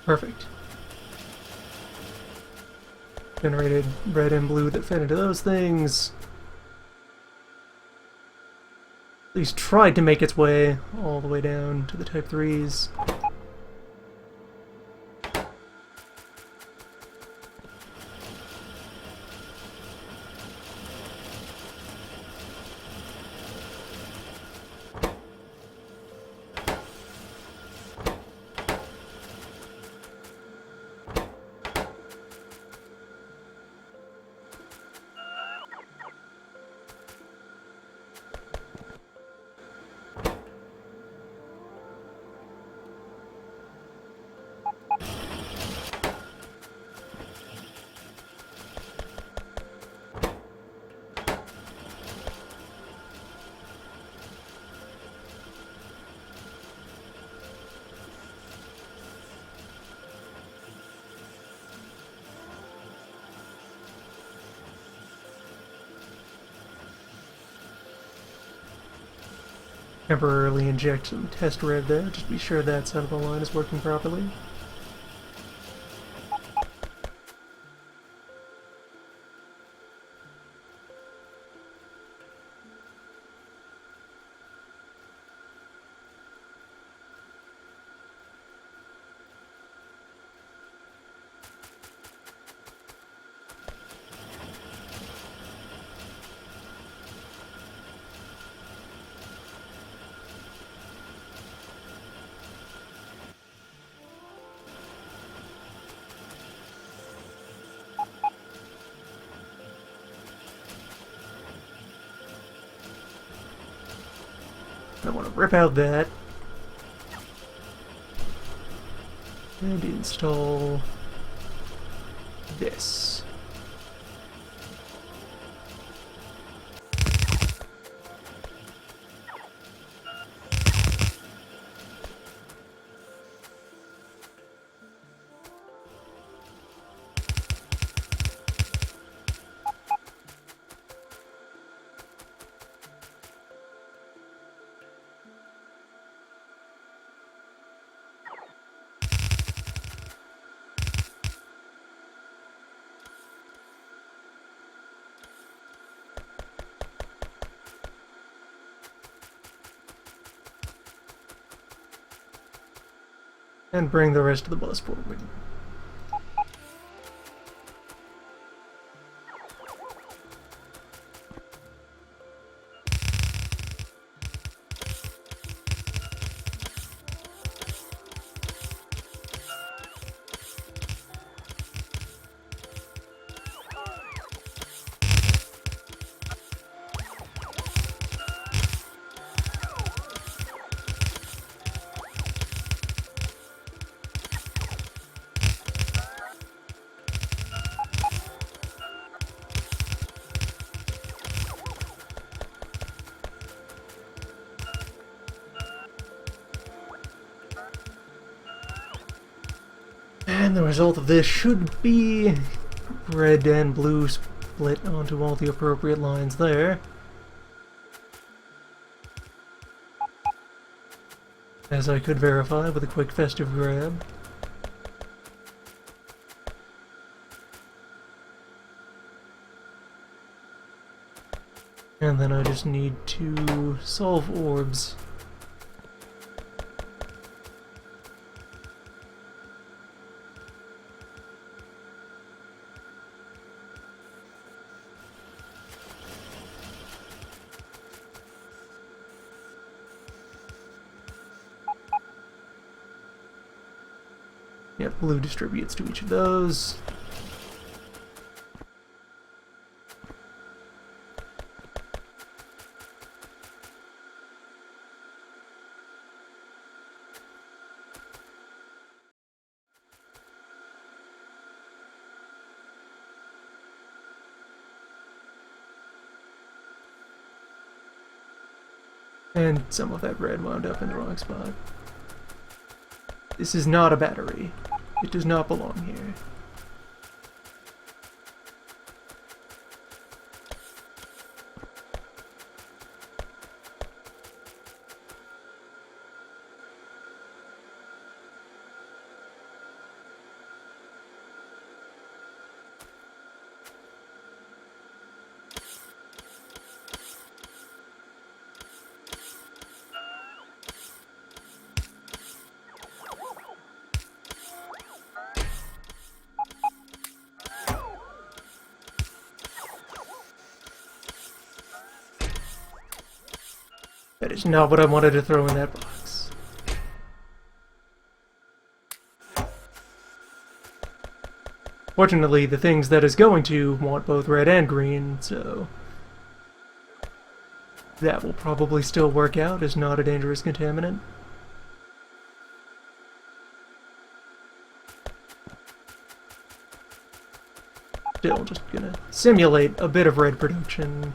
Perfect. Generated red and blue that fit into those things. At least tried to make its way all the way down to the Type 3s. temporarily inject some test red there, just to be sure that side of the line is working properly. I want to rip out that and install this. And bring the rest of the bus forward. And the result of this should be red and blue split onto all the appropriate lines there. As I could verify with a quick festive grab. And then I just need to solve orbs. Yep, blue distributes to each of those. And some of that red wound up in the wrong spot. This is not a battery. It does not belong here. That is not what I wanted to throw in that box. Fortunately, the things that is going to want both red and green, so that will probably still work out as not a dangerous contaminant. Still, just gonna simulate a bit of red production.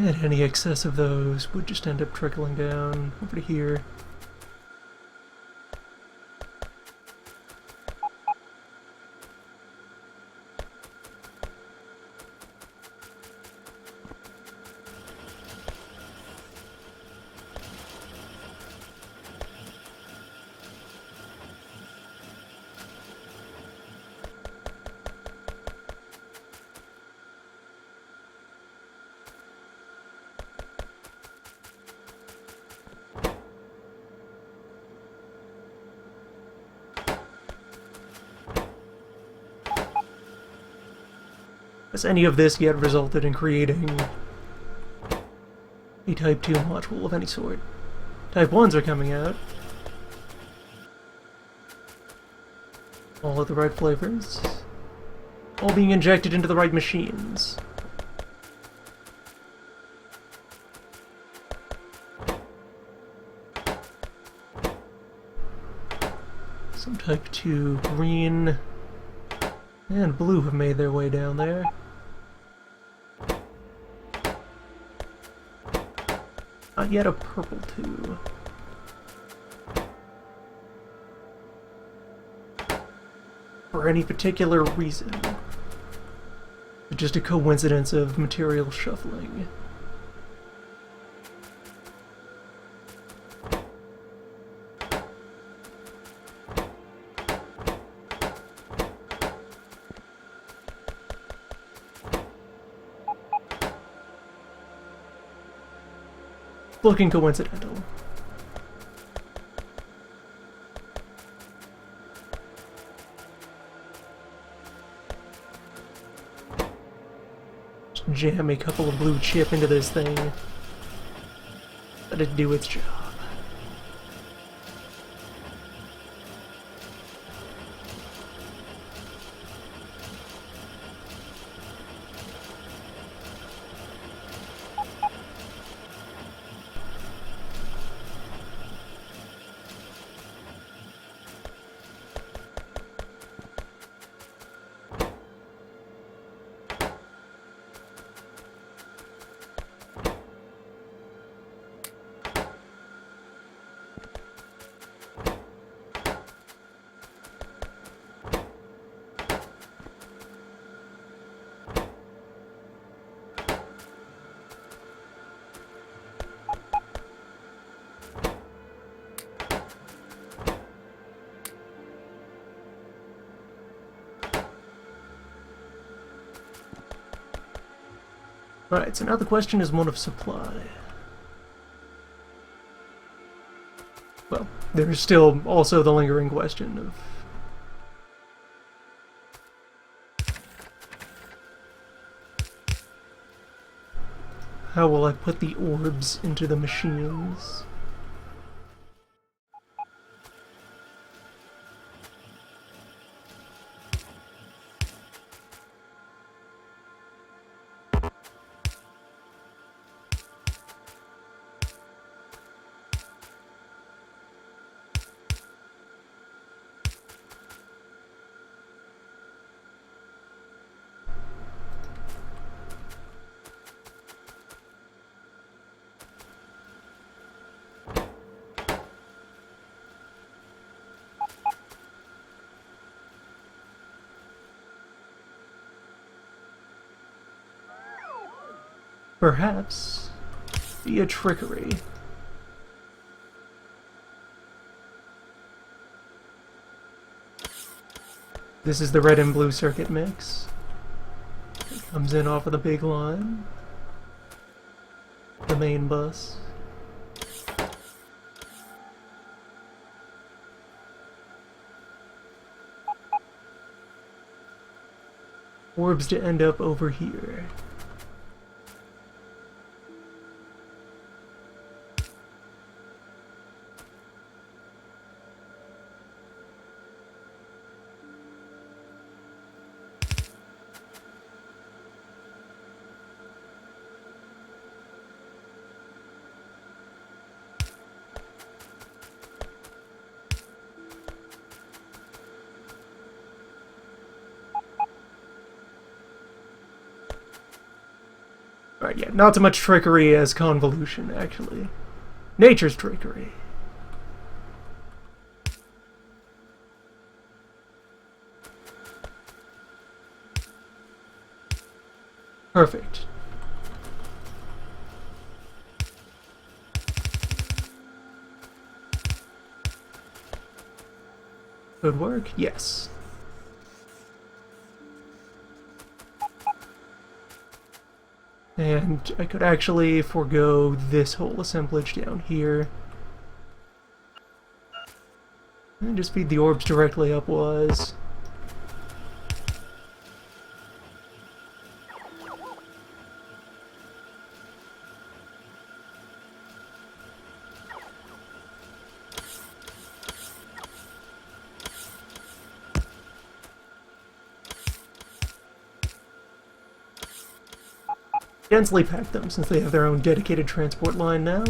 And any excess of those would just end up trickling down over to here. Has any of this yet resulted in creating a Type 2 module of any sort? Type 1s are coming out. All of the right flavors. All being injected into the right machines. Some Type 2 green and blue have made their way down there. Not yet a purple too. For any particular reason. Just a coincidence of material shuffling. Looking coincidental. Just jam a couple of blue chip into this thing. Let it do its job. Right, so now the question is one of supply. Well, there's still also the lingering question of how will I put the orbs into the machines? Perhaps via trickery. This is the red and blue circuit mix. It comes in off of the big line. The main bus. Orbs to end up over here. Right, yeah, not so much trickery as convolution, actually. Nature's trickery. Perfect. Good work? Yes. And I could actually forego this whole assemblage down here. And just feed the orbs directly upwards. Densely pack them, since they have their own dedicated transport line now.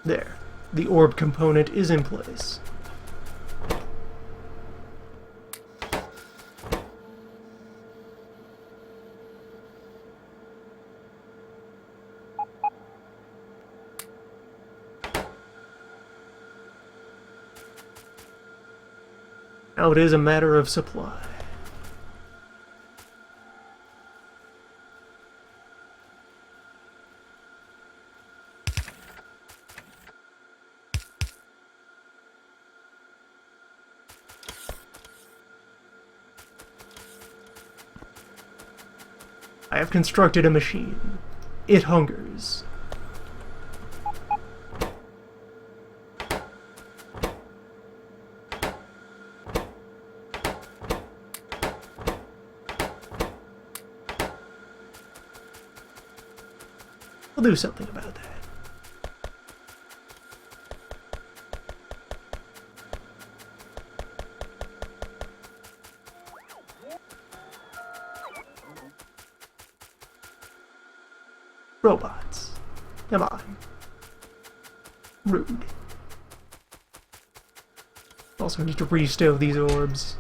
There. The orb component is in place. Now it is a matter of supply. I have constructed a machine. It hungers. We'll do something about that. Robots. Come on. Rude. Also need to restow these orbs.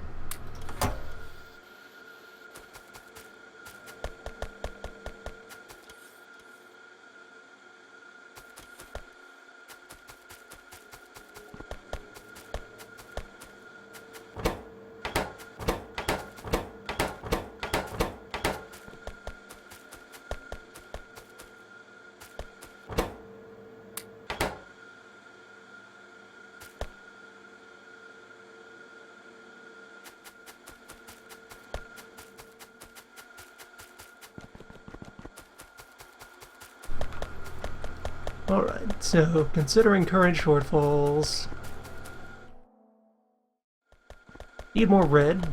Alright, so considering current shortfalls... Need more red.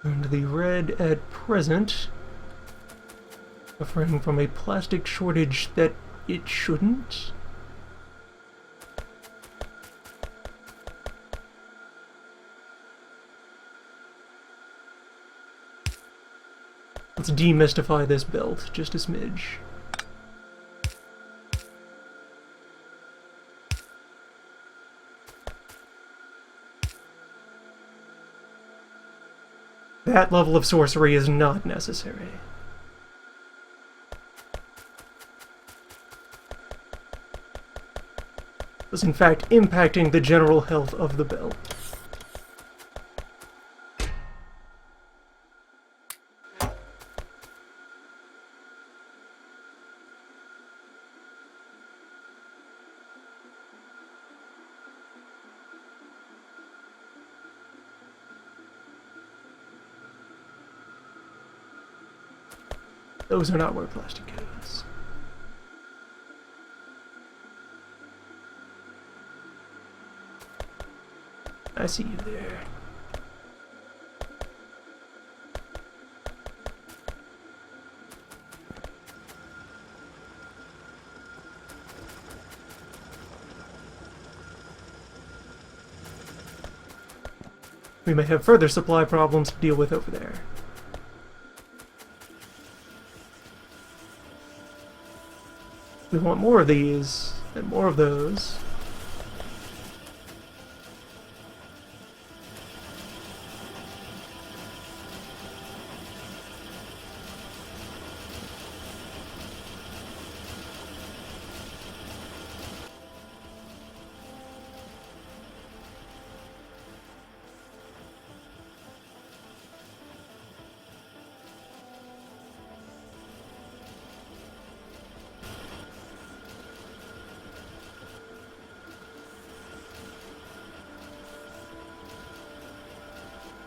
And the red at present, suffering from a plastic shortage that it shouldn't. Let's demystify this belt just a smidge. That level of sorcery is not necessary. It was in fact impacting the general health of the belt. Those are not where plastic goes. I see you there. We may have further supply problems to deal with over there. We want more of these, and more of those.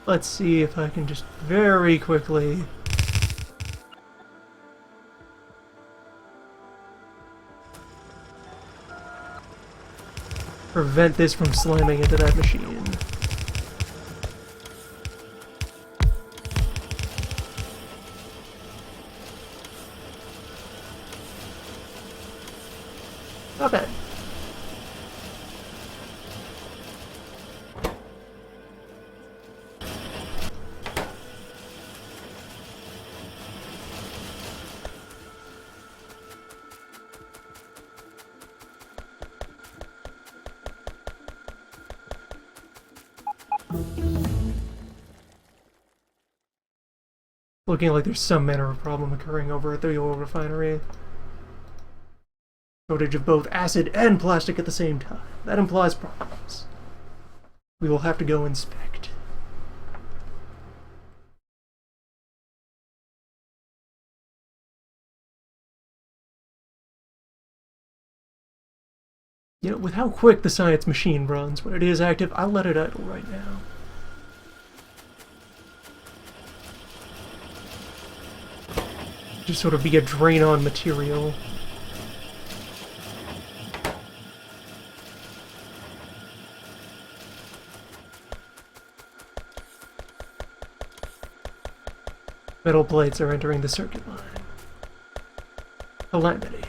Let's see if I can just very quickly prevent this from slamming into that machine. Not bad. Looking like there's some manner of problem occurring over at the oil refinery. Shortage of both acid and plastic at the same time. That implies problems. We will have to go inspect. You know, with how quick the science machine runs when it is active, I'll let it idle right now. Just sort of be a drain on material. Metal plates are entering the circuit line. Calamity.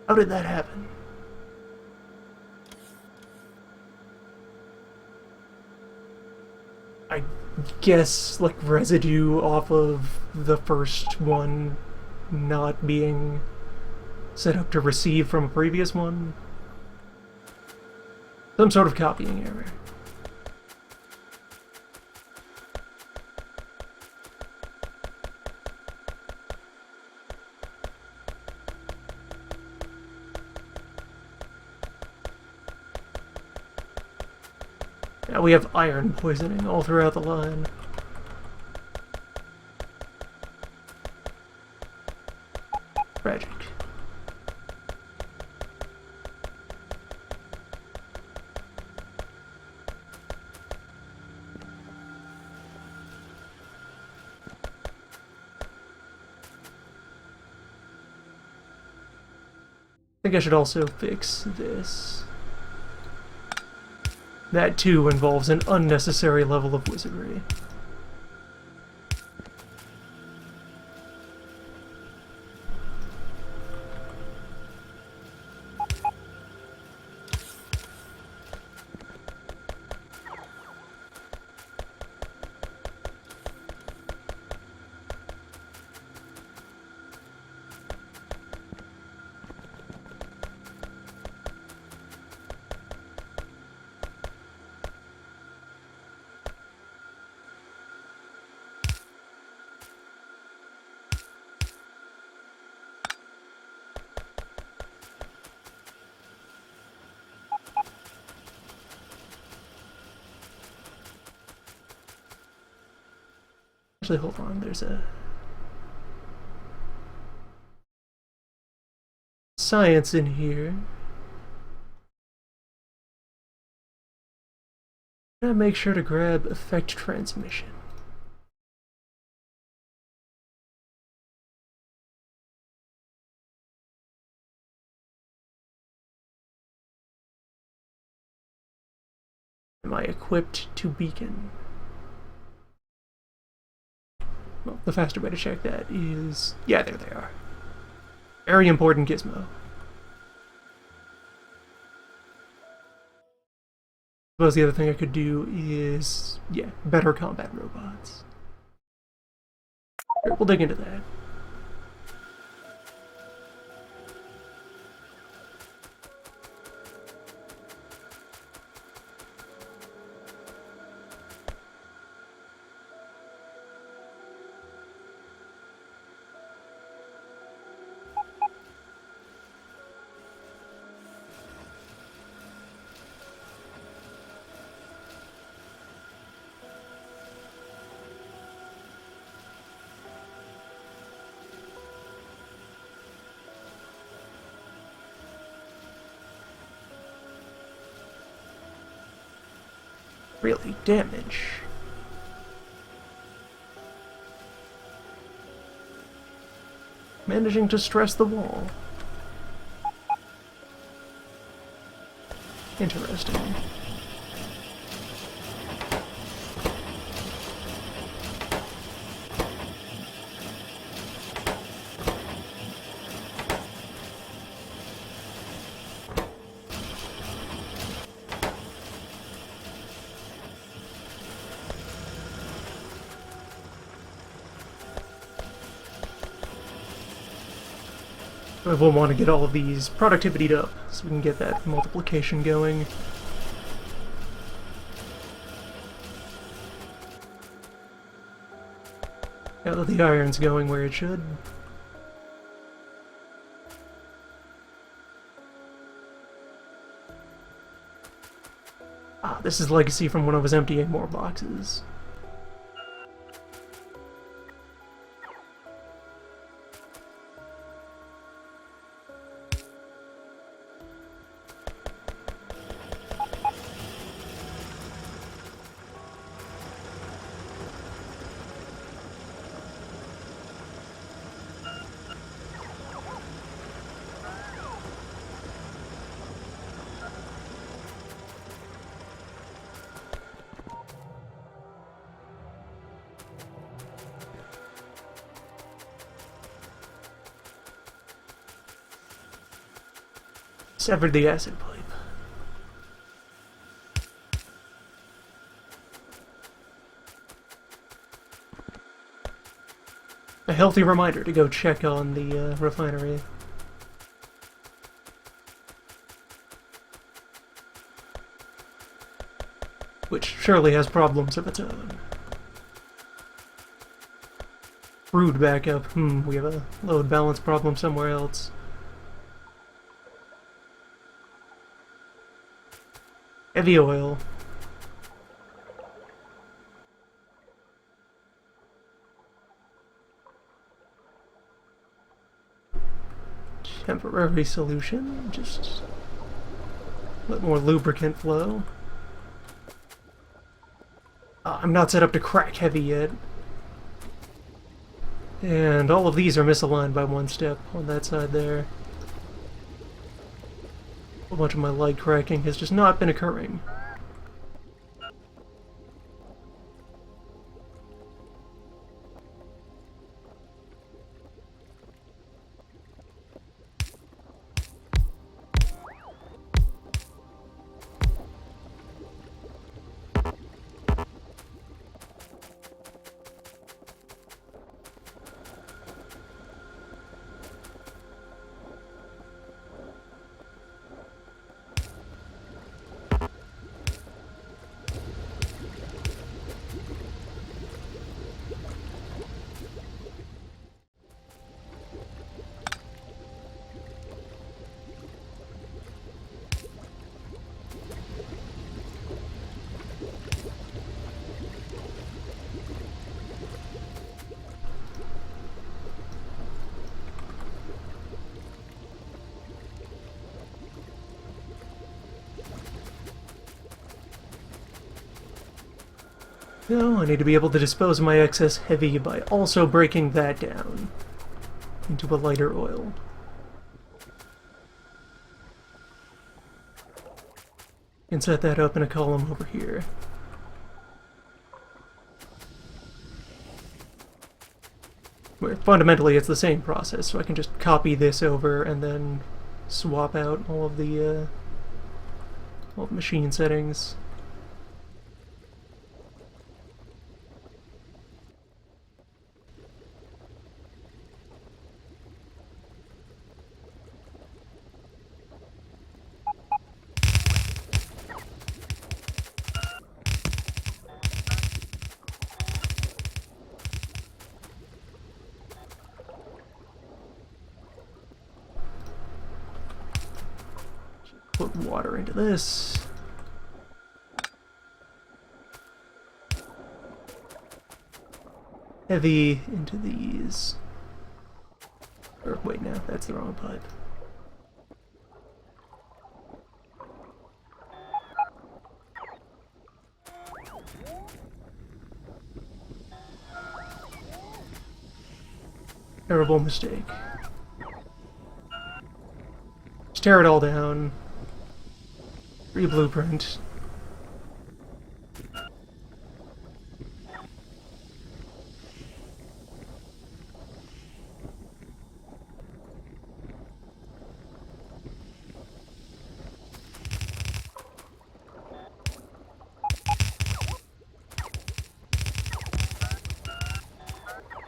How did that happen? I guess, like, residue off of the first one not being set up to receive from a previous one. Some sort of copying error. Now we have iron poisoning all throughout the line. Tragic. I think I should also fix this. That too involves an unnecessary level of wizardry. Actually, hold on, there's a science in here. I'm gonna make sure to grab effect transmission. Am I equipped to beacon? Well, the faster way to check that is... yeah, there they are. Very important gizmo. I suppose the other thing I could do is... yeah, better combat robots. Sure, we'll dig into that. Really, damage. Managing to stress the wall. Interesting. We'll want to get all of these productivity'd up so we can get that multiplication going. Now that the iron's going where it should. Ah, this is legacy from when I was emptying more boxes. Severed the acid pipe. A healthy reminder to go check on the refinery. Which surely has problems of its own. Crude backup. We have a load balance problem somewhere else. Heavy oil. Temporary solution. Just let more lubricant flow. I'm not set up to crack heavy yet. And all of these are misaligned by one step on that side there. A bunch of my light cracking has just not been occurring. No, I need to be able to dispose of my excess heavy by also breaking that down into a lighter oil. And set that up in a column over here. Where fundamentally it's the same process, so I can just copy this over and then swap out all the machine settings. Put water into this. Heavy into these. Or wait, no, that's the wrong pipe. Terrible mistake. Just tear it all down. Re-blueprint.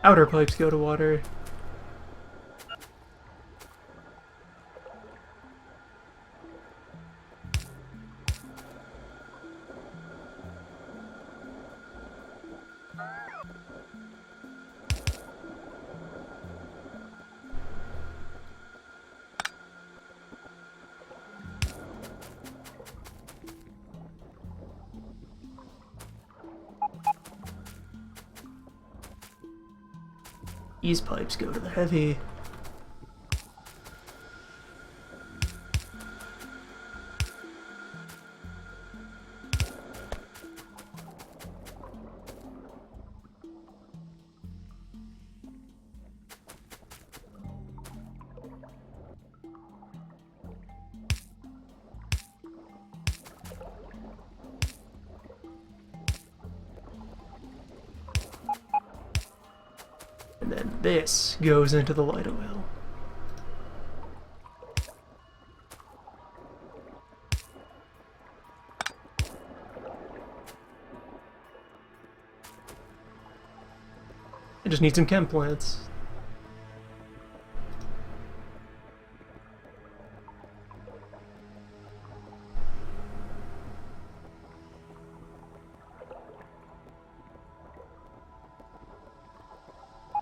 Outer pipes go to water. These pipes go to the heavy. And then this goes into the light oil. I just need some chem plants.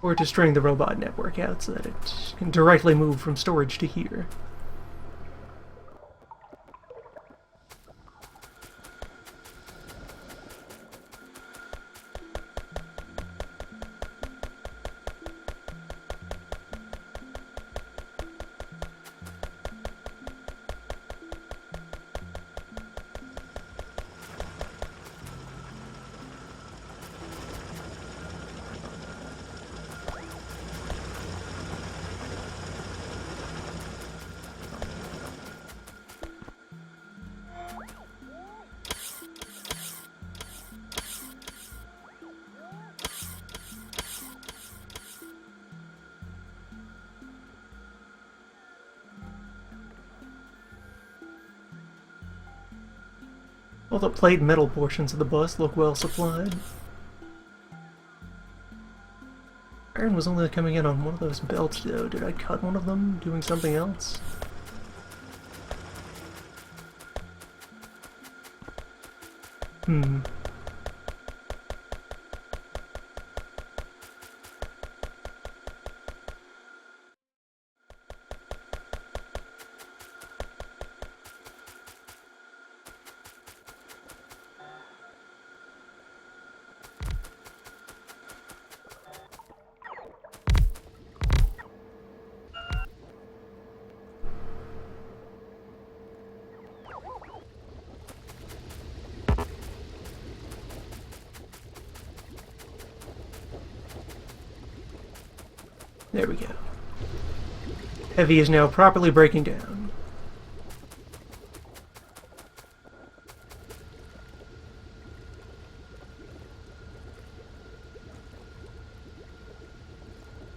Or to string the robot network out so that it can directly move from storage to here. All the plate and metal portions of the bus look well supplied. Iron was only coming in on one of those belts though. Did I cut one of them doing something else? There we go. Heavy is now properly breaking down.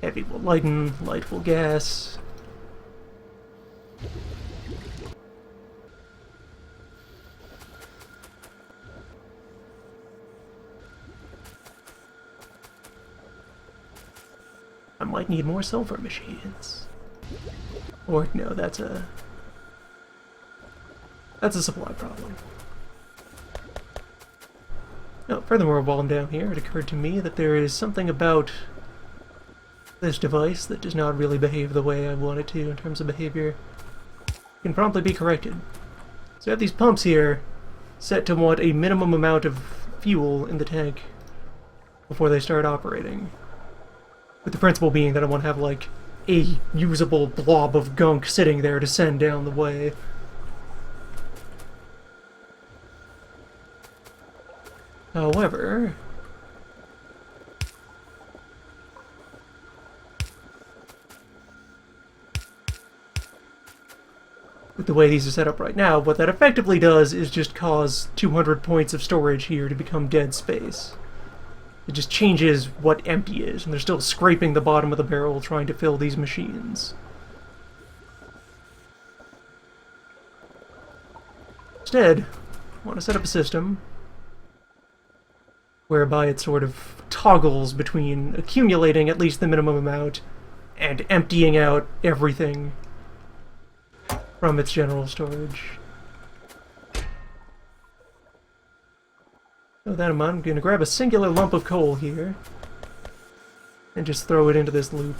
Heavy will lighten, light will gas. I might need more sulfur machines. Or, no, that's a supply problem. Oh, furthermore, while I'm down here, it occurred to me that there is something about this device that does not really behave the way I want it to in terms of behavior. It can promptly be corrected. So I have these pumps here set to want a minimum amount of fuel in the tank before they start operating. With the principle being that I want to have, like, a usable blob of gunk sitting there to send down the way. However, with the way these are set up right now, what that effectively does is just cause 200 points of storage here to become dead space. It just changes what empty is, and they're still scraping the bottom of the barrel trying to fill these machines. Instead, I want to set up a system whereby it sort of toggles between accumulating at least the minimum amount and emptying out everything from its general storage. With that in mind, I'm going to grab a singular lump of coal here and just throw it into this loop.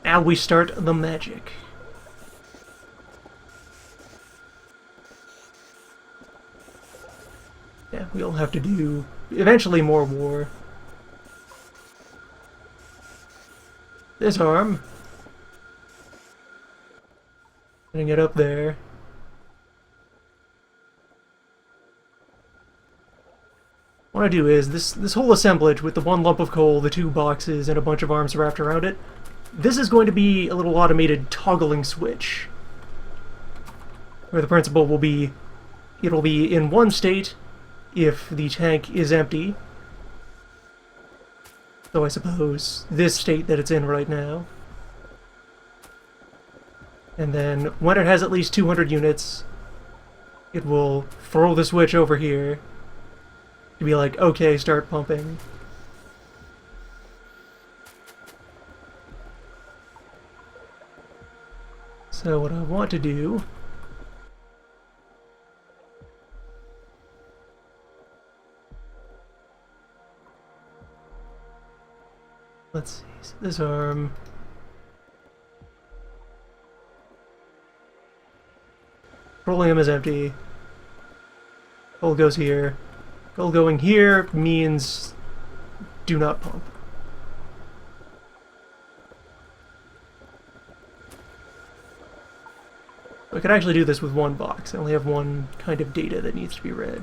Now we start the magic. Yeah, we'll have to do eventually more war. This arm. Getting it up there. What I do is, this whole assemblage with the one lump of coal, the 2 boxes, and a bunch of arms wrapped around it, this is going to be a little automated toggling switch. Where the principle will be, it'll be in one state if the tank is empty. So I suppose this state that it's in right now. And then when it has at least 200 units, it will throw the switch over here to be like, okay, start pumping. So what I want to do let's see, so this arm petroleum is empty. Coal goes here. Coal going here means do not pump. I could actually do this with one box. I only have one kind of data that needs to be read.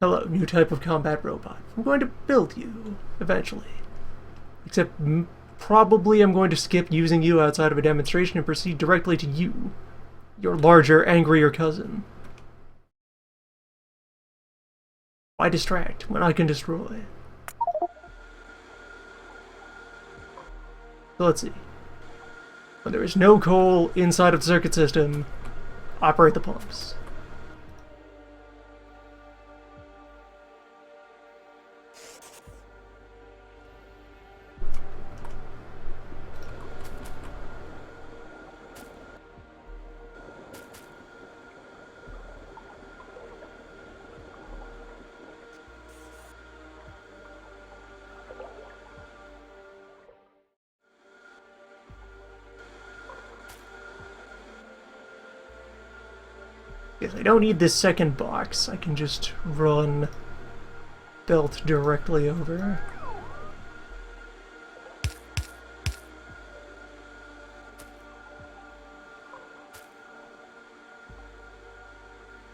Hello, new type of combat robot. I'm going to build you, eventually. Except, probably I'm going to skip using you outside of a demonstration and proceed directly to you, your larger, angrier cousin. Why distract when I can destroy? So let's see. When there is no coal inside of the circuit system, operate the pumps. Because I don't need this second box, I can just run belt directly over.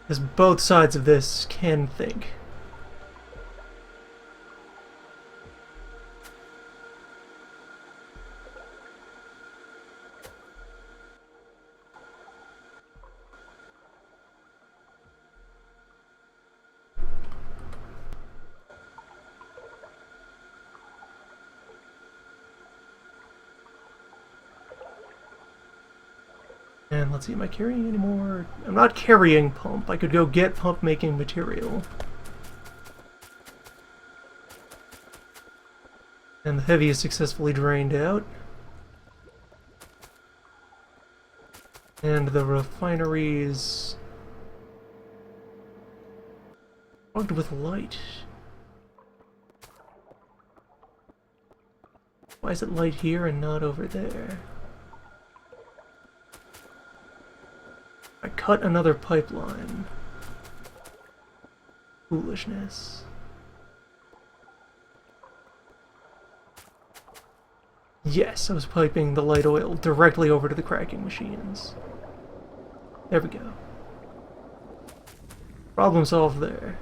Because both sides of this can think. And let's see, am I carrying any more? I'm not carrying pump. I could go get pump making material. And the heavy is successfully drained out. And the refinery is plugged with light. Why is it light here and not over there? I cut another pipeline. Foolishness. Yes, I was piping the light oil directly over to the cracking machines. There we go. Problem solved there.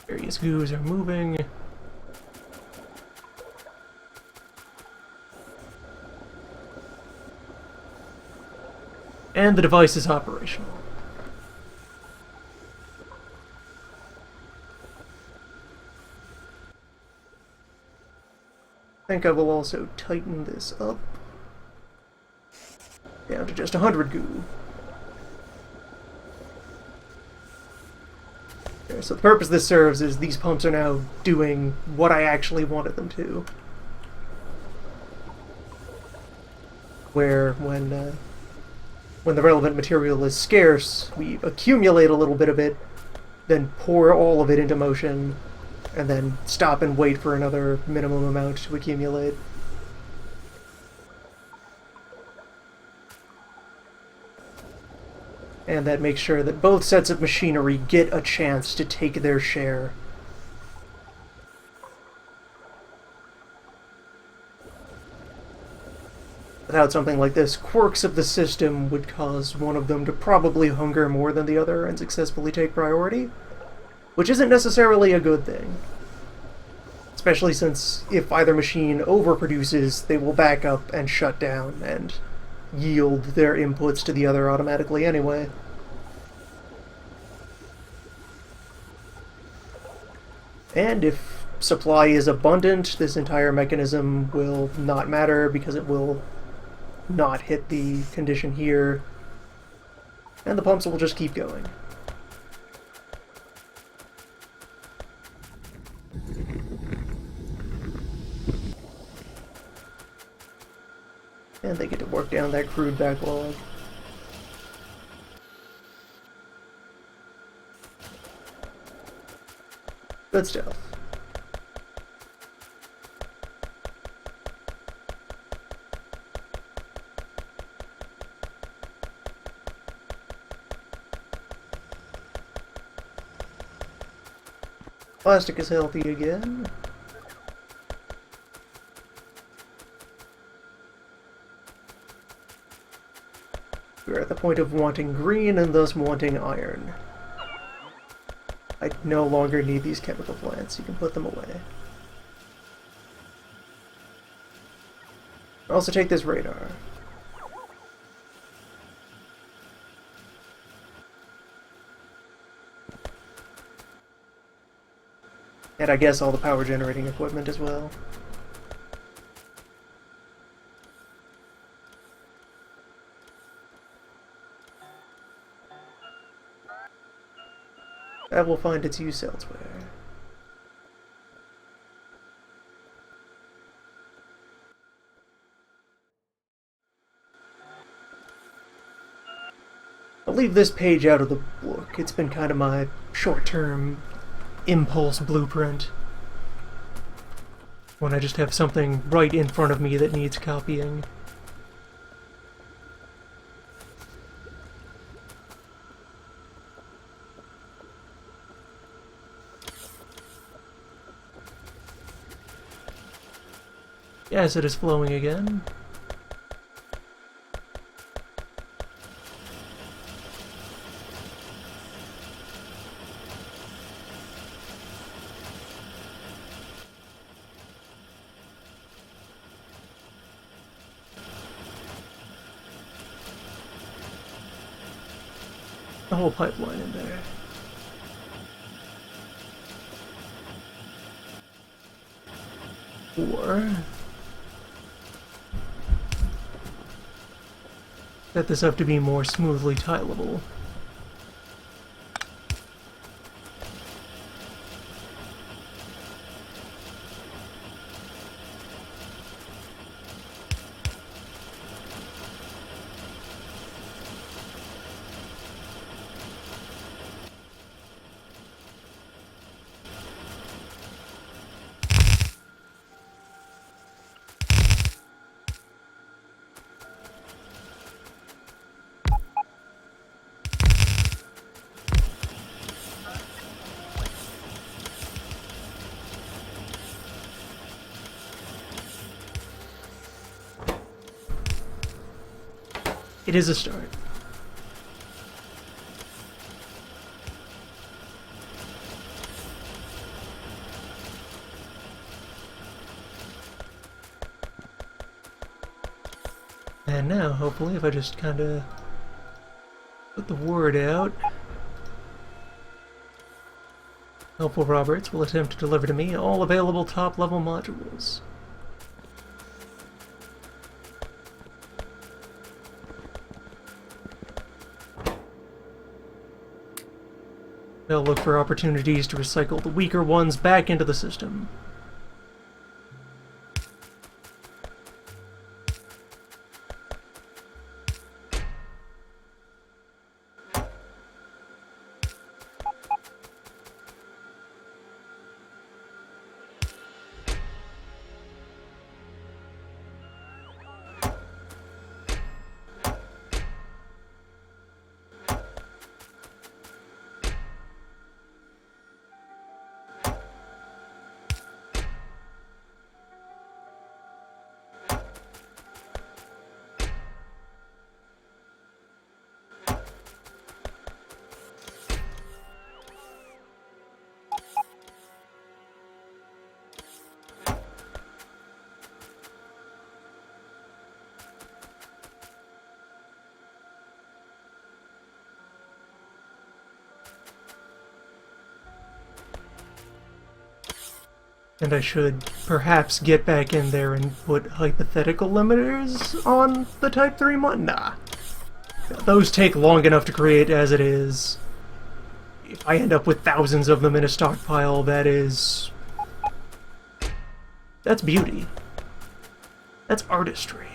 Various goos are moving. And the device is operational. I think I will also tighten this up down to just 100 goo. Okay, so the purpose this serves is these pumps are now doing what I actually wanted them to. Where when the relevant material is scarce, we accumulate a little bit of it, then pour all of it into motion, and then stop and wait for another minimum amount to accumulate. And that makes sure that both sets of machinery get a chance to take their share. Without something like this, quirks of the system would cause one of them to probably hunger more than the other and successfully take priority, which isn't necessarily a good thing. Especially since if either machine overproduces, they will back up and shut down and yield their inputs to the other automatically anyway. And if supply is abundant, this entire mechanism will not matter because it will not hit the condition here, and the pumps will just keep going. And they get to work down that crude backlog. Good stuff. Plastic is healthy again. We're at the point of wanting green and thus wanting iron. I no longer need these chemical plants. You can put them away. I'll also take this radar. And I guess all the power generating equipment as well. That will find its use elsewhere. I'll leave this page out of the book. It's been kind of my short-term impulse blueprint. When I just have something right in front of me that needs copying. Acid is flowing again. The whole pipeline in there. Or set this up to be more smoothly tileable. It is a start. And now, hopefully, if I just kind of put the word out, Helpful Roberts will attempt to deliver to me all available top-level modules. They'll look for opportunities to recycle the weaker ones back into the system. And I should perhaps get back in there and put hypothetical limiters on the Type 3 mod? Nah. Those take long enough to create as it is. If I end up with thousands of them in a stockpile, that's beauty. That's artistry.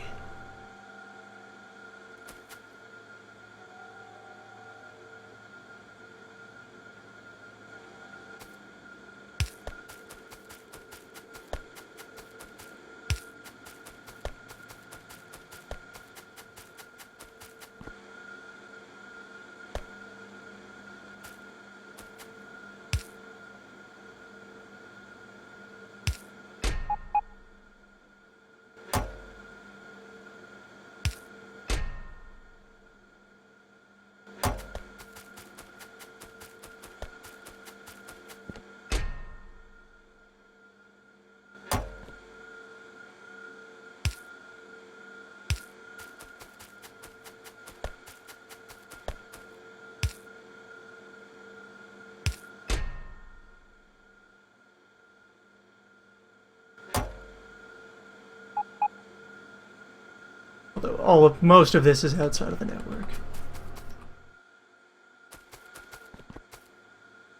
Although most of this is outside of the network.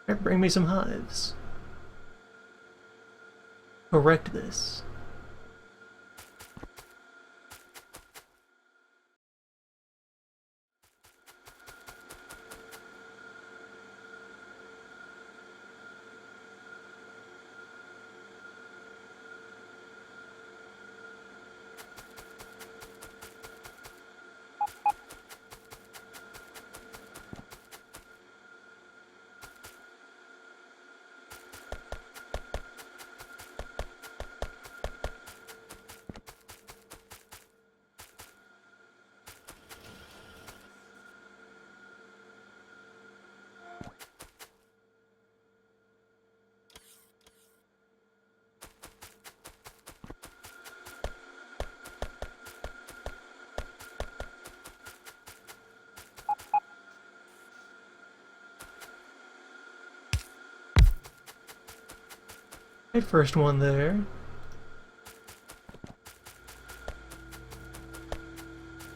Alright, bring me some hives. Correct this. My first one there.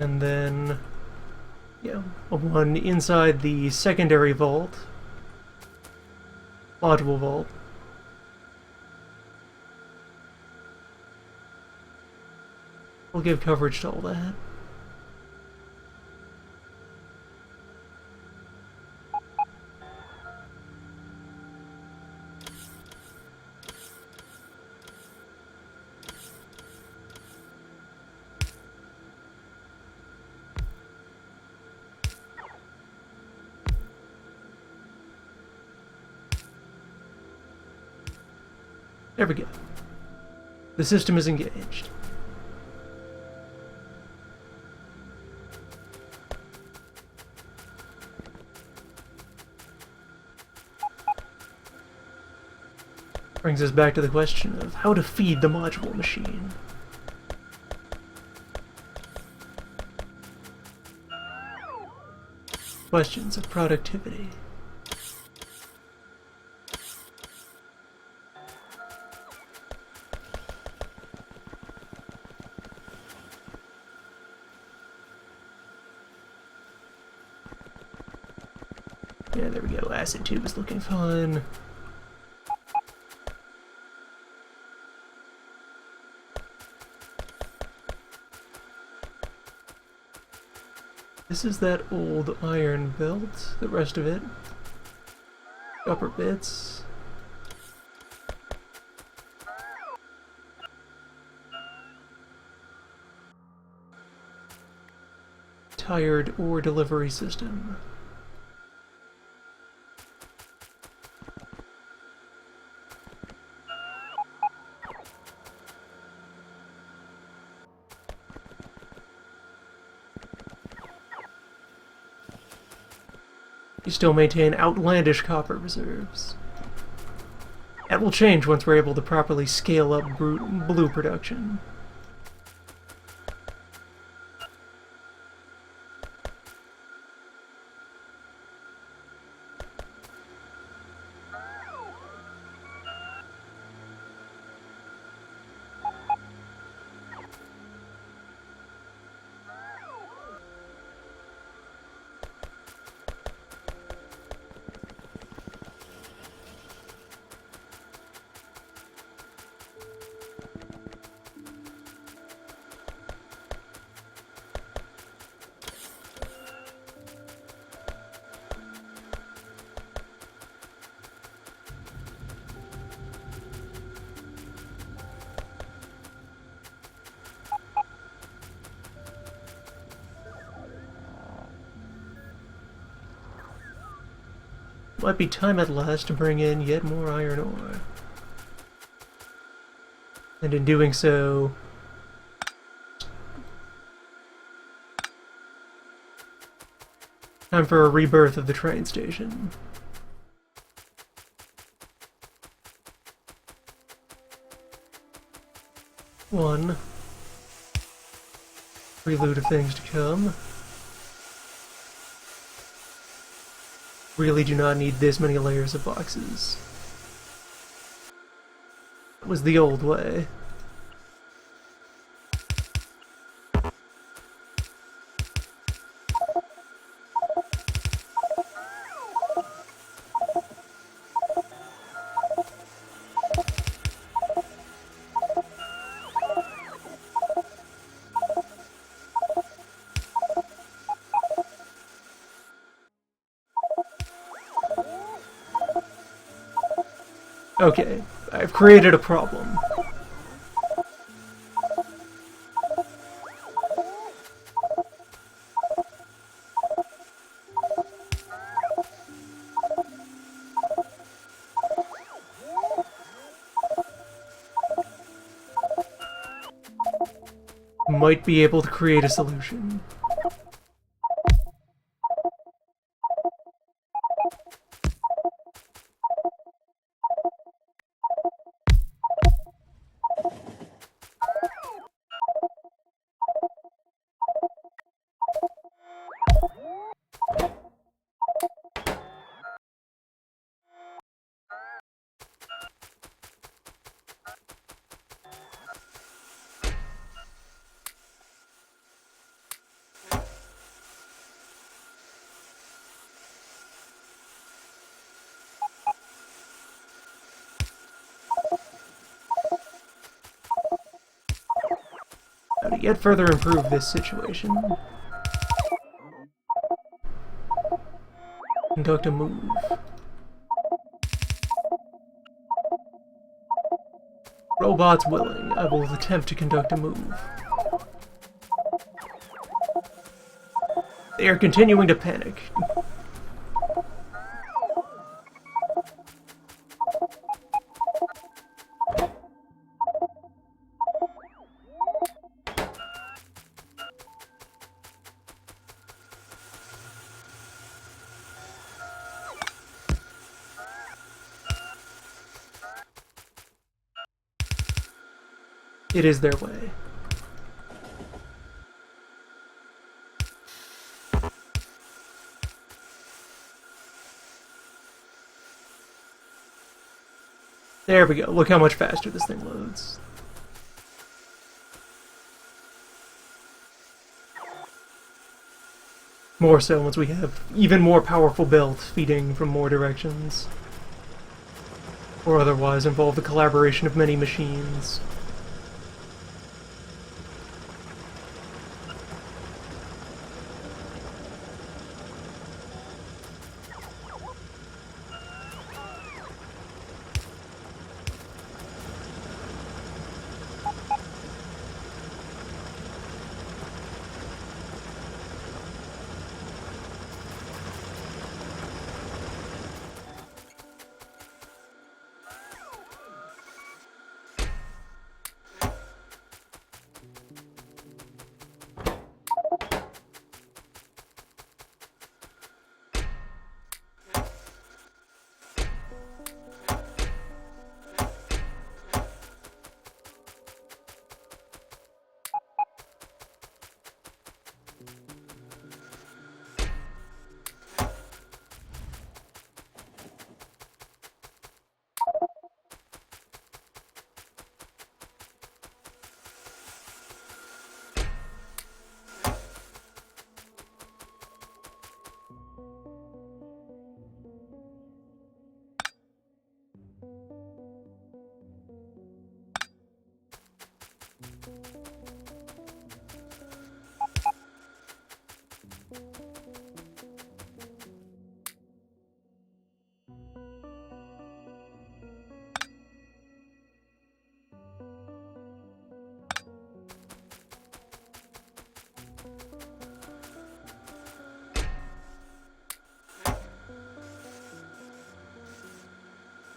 And then, yeah, one inside the secondary vault. Module vault. We'll give coverage to all that. There we go. The system is engaged. Brings us back to the question of how to feed the module machine. Questions of productivity. Yeah, there we go. Acid tube is looking fine. This is that old iron belt, the rest of it. Upper bits. Tired ore delivery system. You still maintain outlandish copper reserves. That will change once we're able to properly scale up blue production. Might be time at last to bring in yet more iron ore. And in doing so, time for a rebirth of the train station. One. Prelude of things to come. Really do not need this many layers of boxes. That was the old way. Okay, I've created a problem. Might be able to create a solution. yet further improve this situation. Conduct a move. Robots willing. I will attempt to conduct a move. They are continuing to panic. It is their way. There we go. Look how much faster this thing loads. More so once we have even more powerful belt feeding from more directions. Or otherwise involve the collaboration of many machines.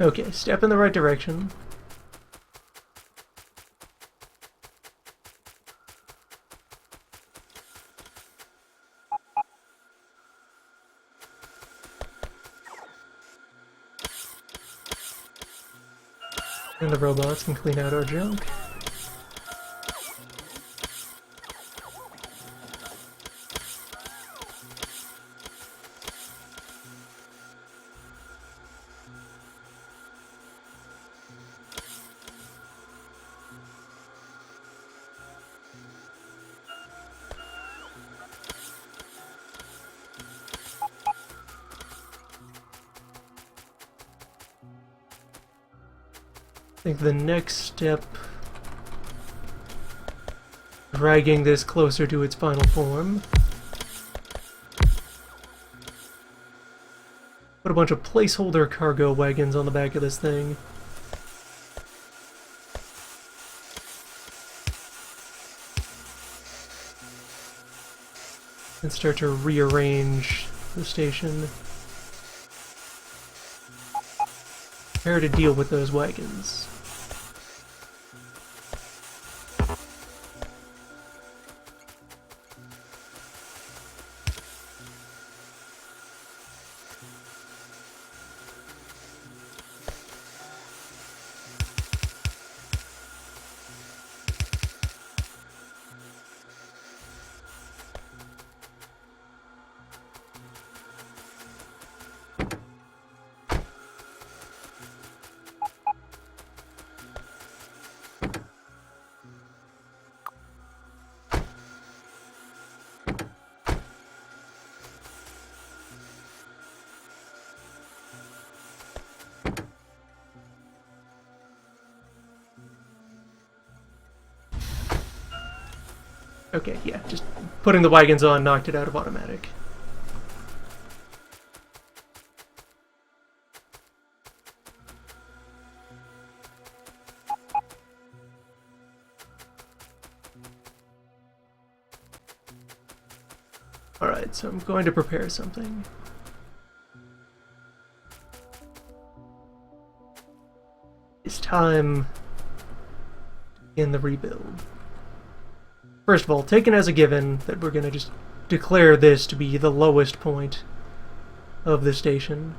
Okay, step in the right direction. And the robots can clean out our junk. I think the next step, dragging this closer to its final form. Put a bunch of placeholder cargo wagons on the back of this thing. And start to rearrange the station. Prepare to deal with those wagons. Okay, yeah, just putting the wagons on knocked it out of automatic. Alright, so I'm going to prepare something. It's time to begin the rebuild. First of all, taken as a given that we're going to just declare this to be the lowest point of the station.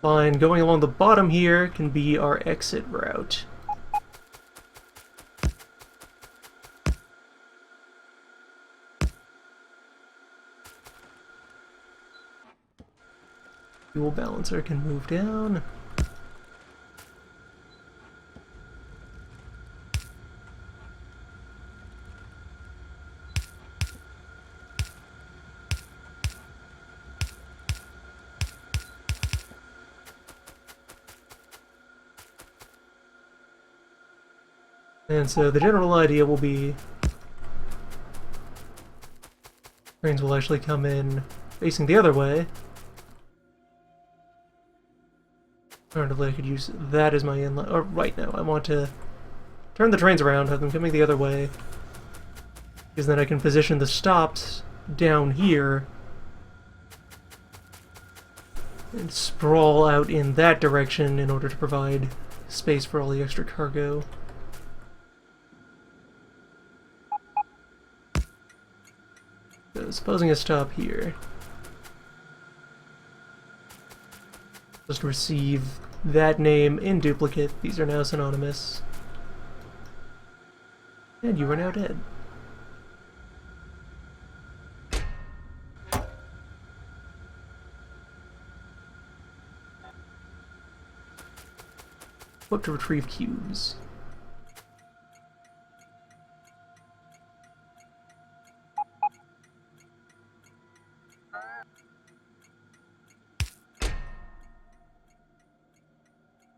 Line going along the bottom here can be our exit route. Fuel balancer can move down. And so the general idea will be trains will actually come in facing the other way. Alternatively, I could use that as my inlet. Or right now, I want to turn the trains around, have them coming the other way, because then I can position the stops down here and sprawl out in that direction in order to provide space for all the extra cargo. So supposing a stop here. Just receive that name in duplicate. These are now synonymous. And you are now dead. Flip to retrieve cubes.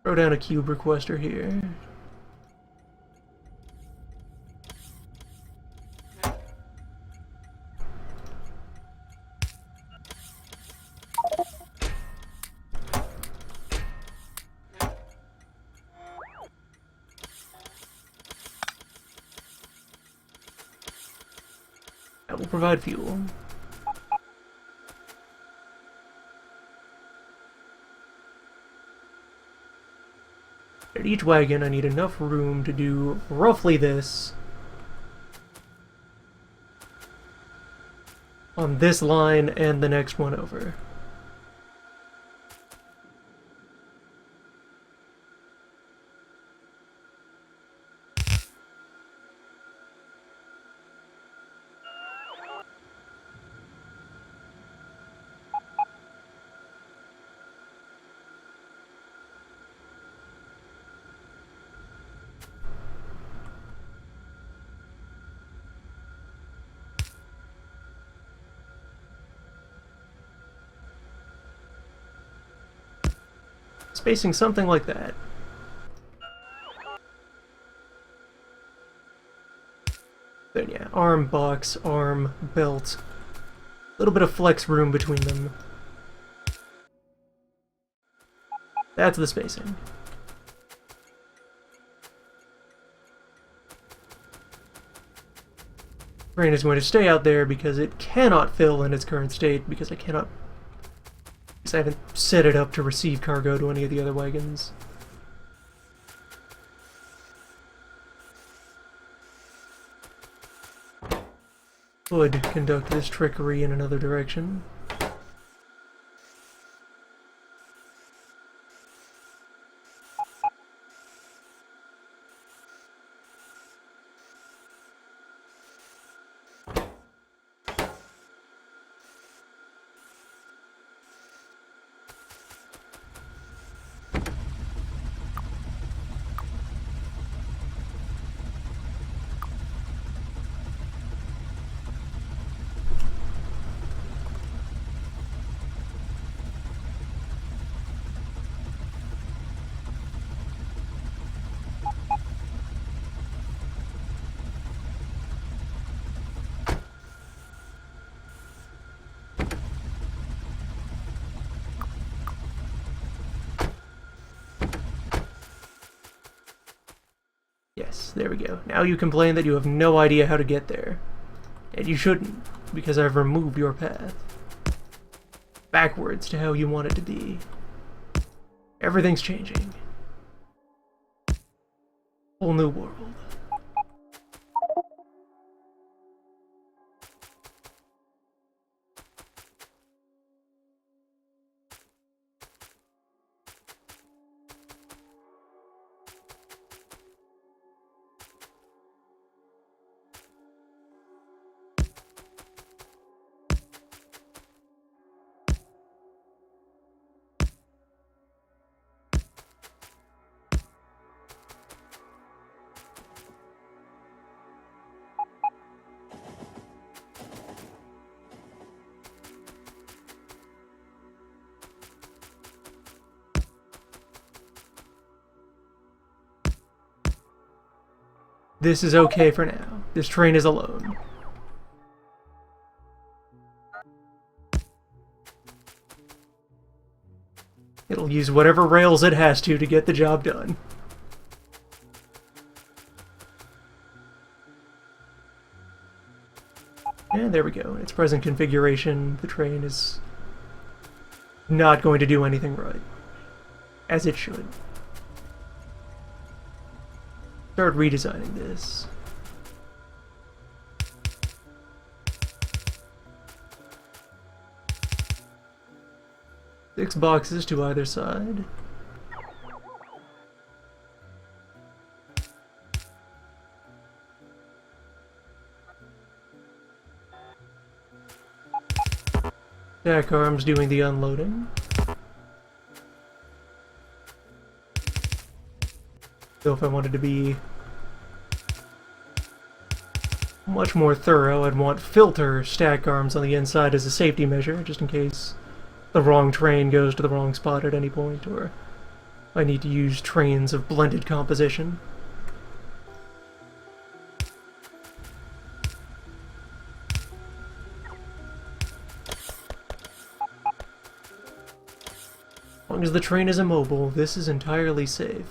Throw down a cube requester here. That will provide fuel. At each wagon, I need enough room to do roughly this on this line and the next one over. Spacing something like that. Then yeah, arm, box, arm, belt. A little bit of flex room between them. That's the spacing. Train is going to stay out there because it cannot fill in its current state because I haven't set it up to receive cargo to any of the other wagons. Would conduct this trickery in another direction. there we go. Now you complain that you have no idea how to get there. And you shouldn't, because I've removed your path. Backwards to how you want it to be. Everything's changing. Whole new world. This is okay for now. This train is alone. It'll use whatever rails it has to get the job done. And there we go. In its present configuration, the train is not going to do anything right. As it should. Start redesigning this. Six boxes to either side. Stack arms doing the unloading. So if I wanted to be much more thorough, I'd want filter stack arms on the inside as a safety measure, just in case the wrong train goes to the wrong spot at any point, or I need to use trains of blended composition. As long as the train is immobile, this is entirely safe.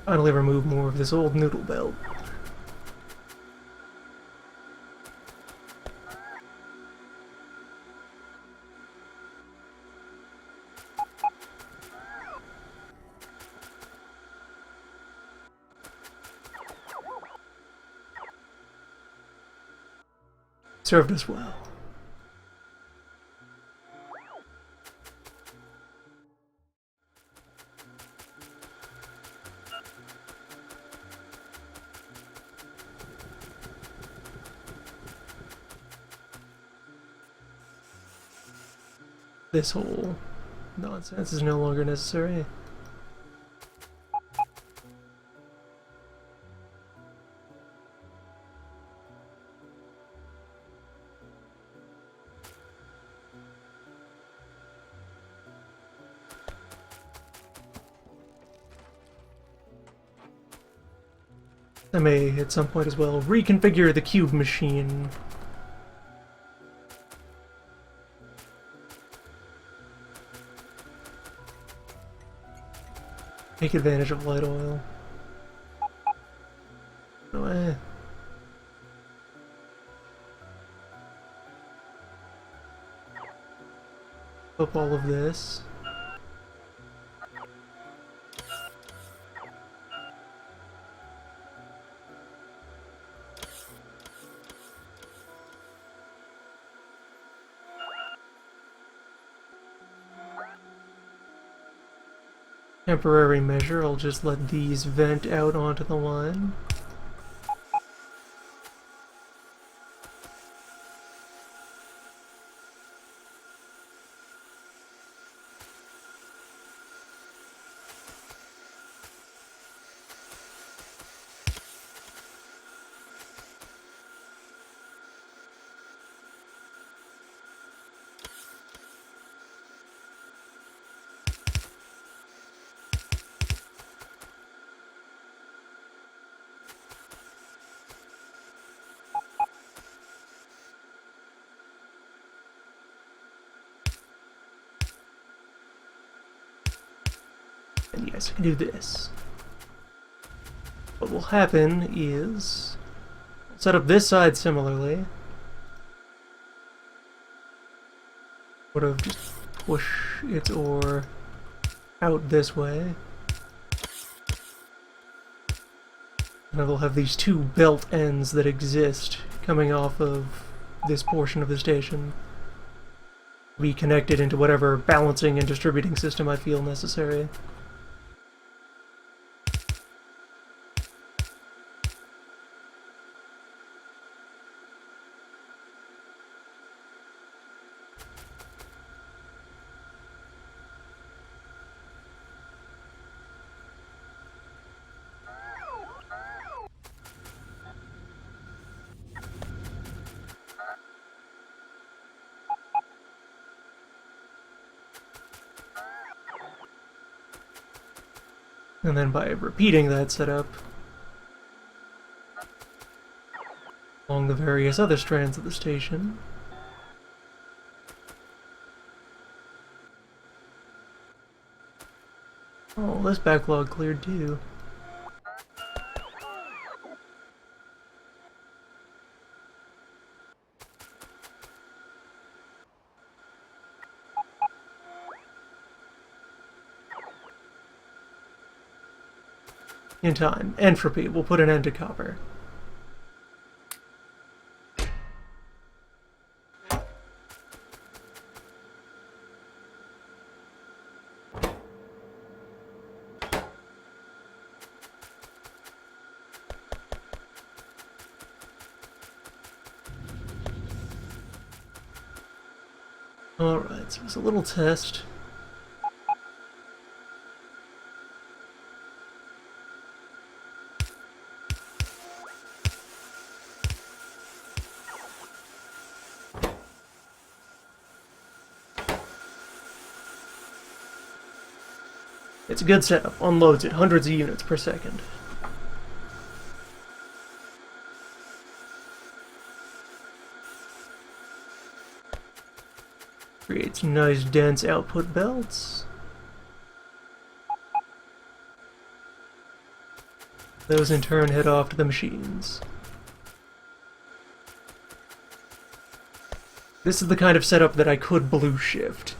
Finally remove more of this old noodle belt. Served us well. This whole nonsense is no longer necessary. I may, at some point as well, reconfigure the cube machine. Take advantage of light oil. No way. Up all of this. temporary measure, I'll just let these vent out onto the line. And yes, I can do this. What will happen is I'll set up this side similarly. Sort of just push its ore out this way. And I will have these two belt ends that exist coming off of this portion of the station be connected into whatever balancing and distributing system I feel necessary. And then by repeating that setup along the various other strands of the station, oh, this backlog cleared too. In time. Entropy will put an end to copper. Alright, so it's a little test. It's a good setup, unloads it hundreds of units per second. Creates nice dense output belts. Those in turn head off to the machines. This is the kind of setup that I could blue shift.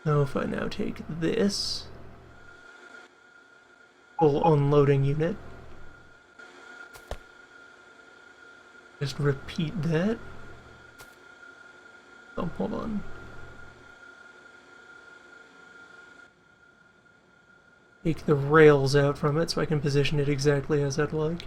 Now if I now take this full unloading unit, just repeat that. Oh, hold on. Take the rails out from it so I can position it exactly as I'd like.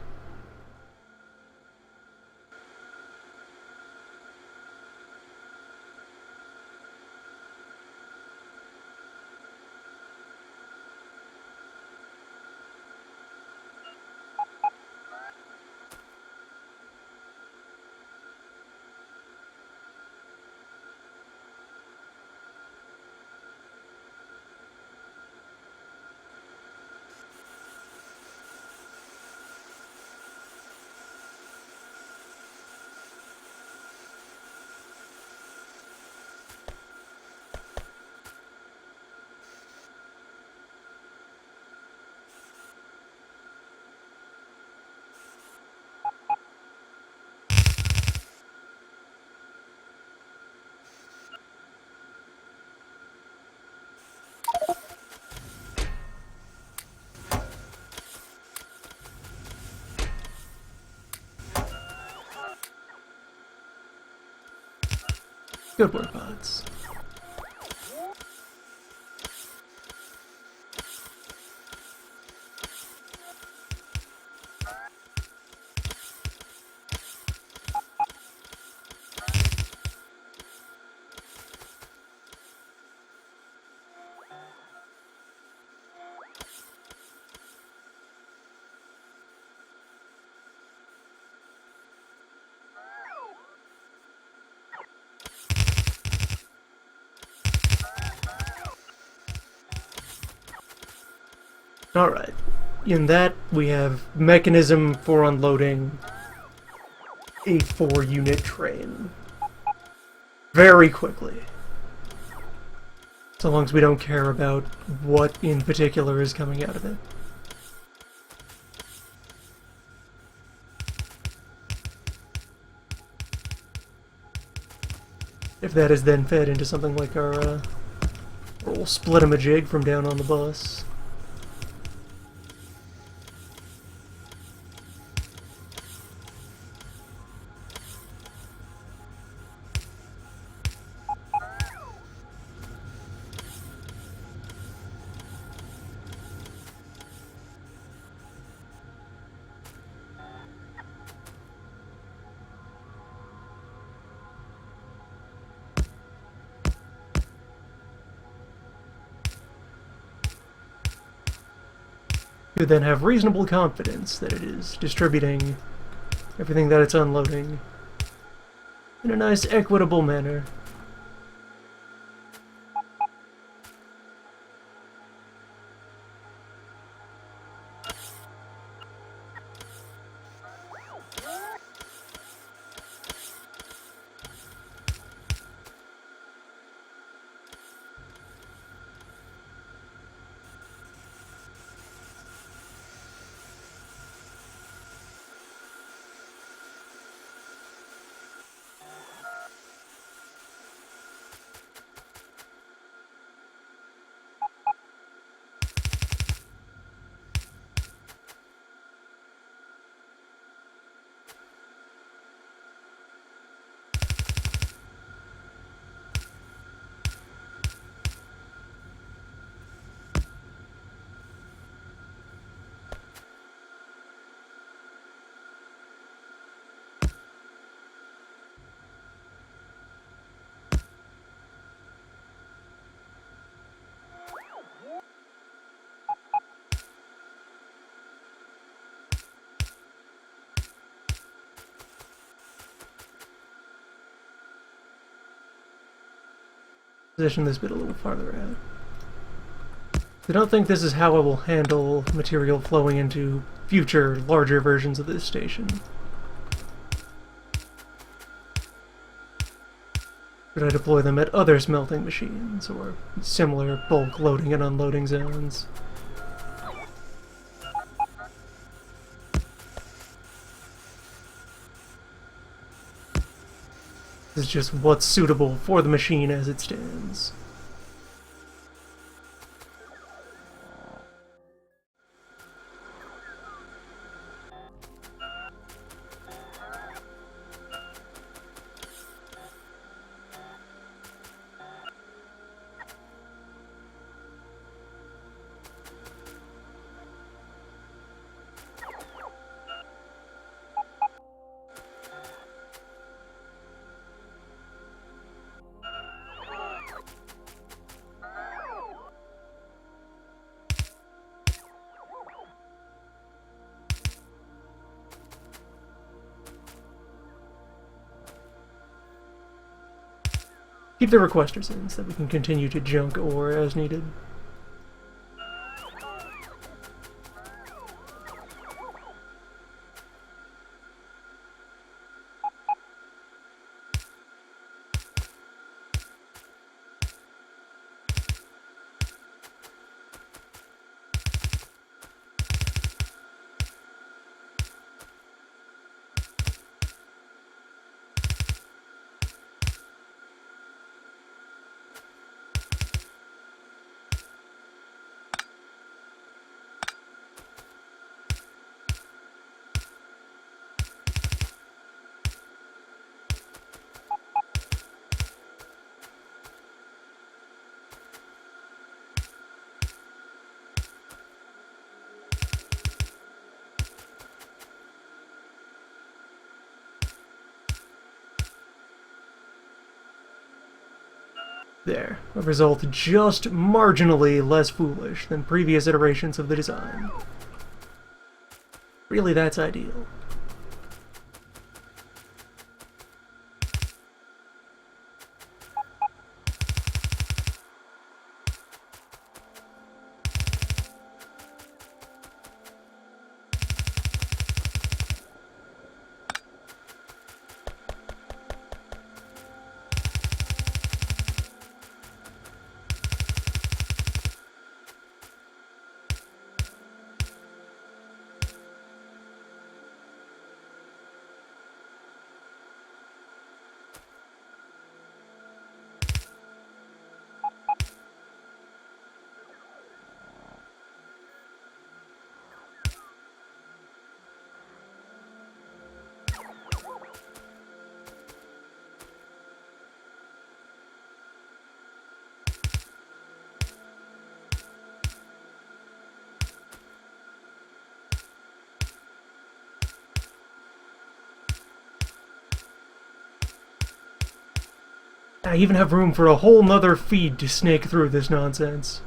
Good work, bots. Alright. In that, we have mechanism for unloading a 4-unit train. Very quickly. So long as we don't care about what in particular is coming out of it. If that is then fed into something like our little split-em-a-jig from down on the bus. You then have reasonable confidence that it is distributing everything that it's unloading in a nice, equitable manner. Position this bit a little farther out. I don't think this is how I will handle material flowing into future, larger versions of this station. Should I deploy them at other smelting machines, or similar bulk loading and unloading zones? This is just what's suitable for the machine as it stands. Keep the requesters in so that we can continue to junk ore as needed. There, a result just marginally less foolish than previous iterations of the design. Really, that's ideal. I even have room for a whole nother feed to snake through this nonsense.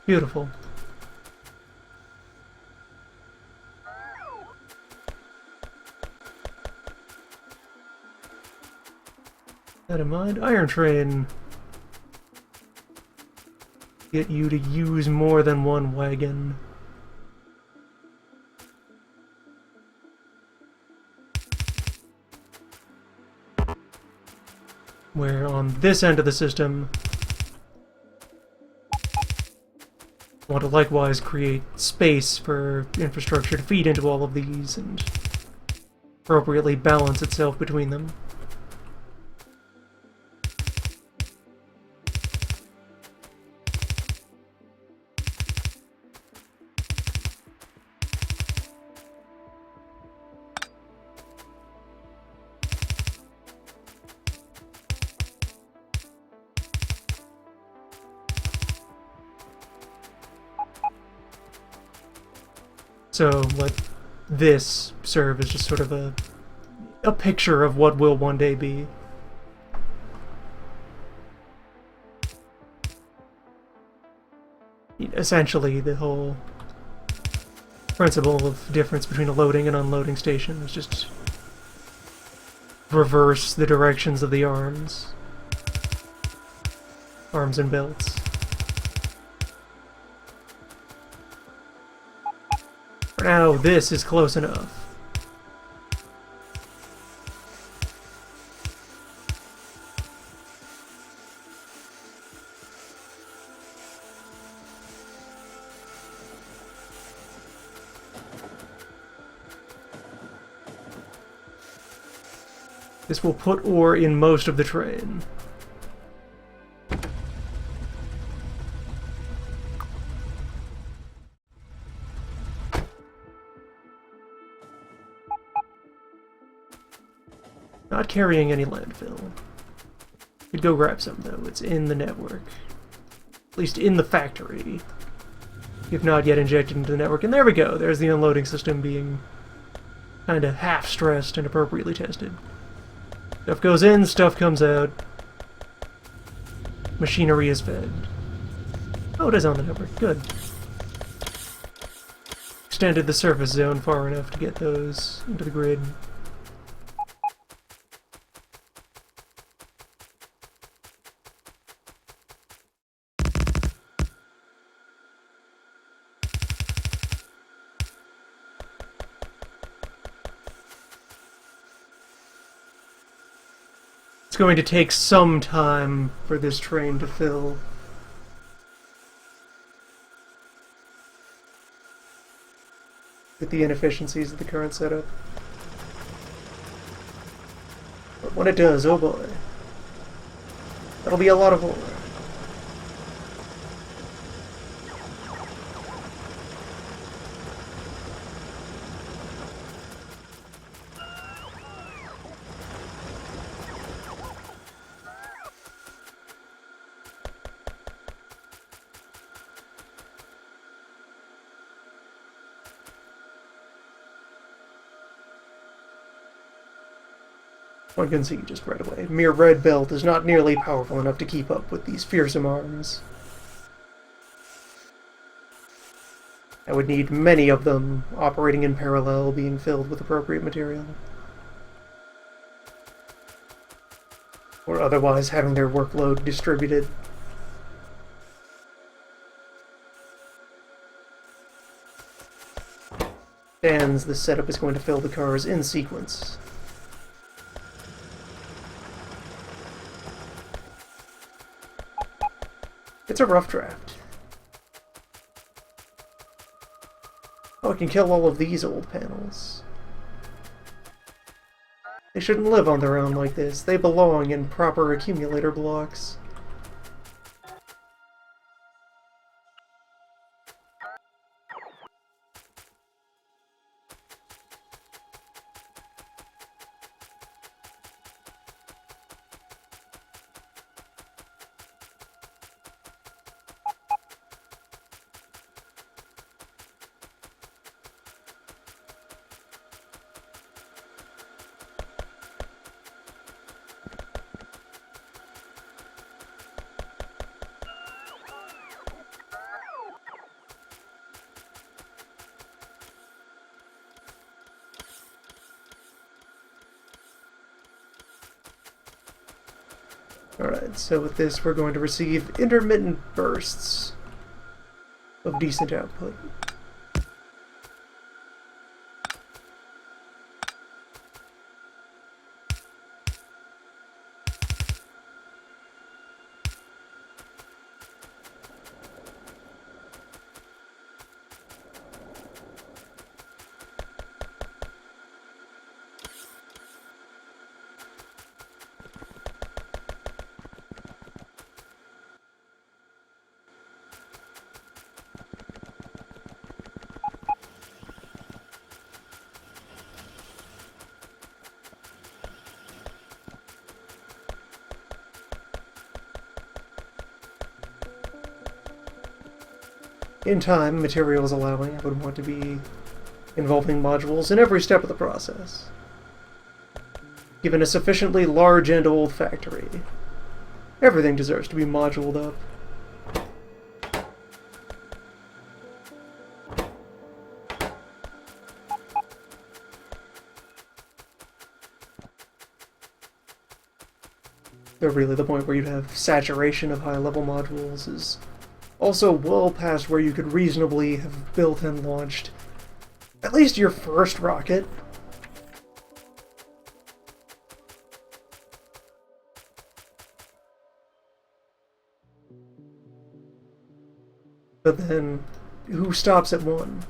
Beautiful. That in mind, Iron Train. Get you to use more than one wagon. Where on this end of the system, I want to likewise create space for infrastructure to feed into all of these and appropriately balance itself between them. So let this serve as just sort of a picture of what will one day be. Essentially, the whole principle of difference between a loading and unloading station is just reverse the directions of the arms. Arms and belts. For now, this is close enough. This will put ore in most of the train. Not carrying any landfill. Could go grab some, though. It's in the network. At least in the factory. If not yet injected into the network. And there we go. There's the unloading system being kind of half-stressed and appropriately tested. Stuff goes in, stuff comes out. Machinery is fed. Oh, it is on the network. Good. Extended the surface zone far enough to get those into the grid. It's going to take some time for this train to fill. With the inefficiencies of the current setup. But when it does, oh boy. That'll be a lot of ore. One can see just right away. Mere red belt is not nearly powerful enough to keep up with these fearsome arms. I would need many of them operating in parallel, being filled with appropriate material. Or otherwise having their workload distributed. Stands, this setup is going to fill the cars in sequence. It's a rough draft. Oh, I can kill all of these old panels. They shouldn't live on their own like this. They belong in proper accumulator blocks. Alright, so with this we're going to receive intermittent bursts of decent output. In time, materials allowing, I would want to be involving modules in every step of the process. Given a sufficiently large and old factory, everything deserves to be moduled up. Though really the point where you'd have saturation of high-level modules is also well past where you could reasonably have built and launched at least your first rocket. But then, who stops at one?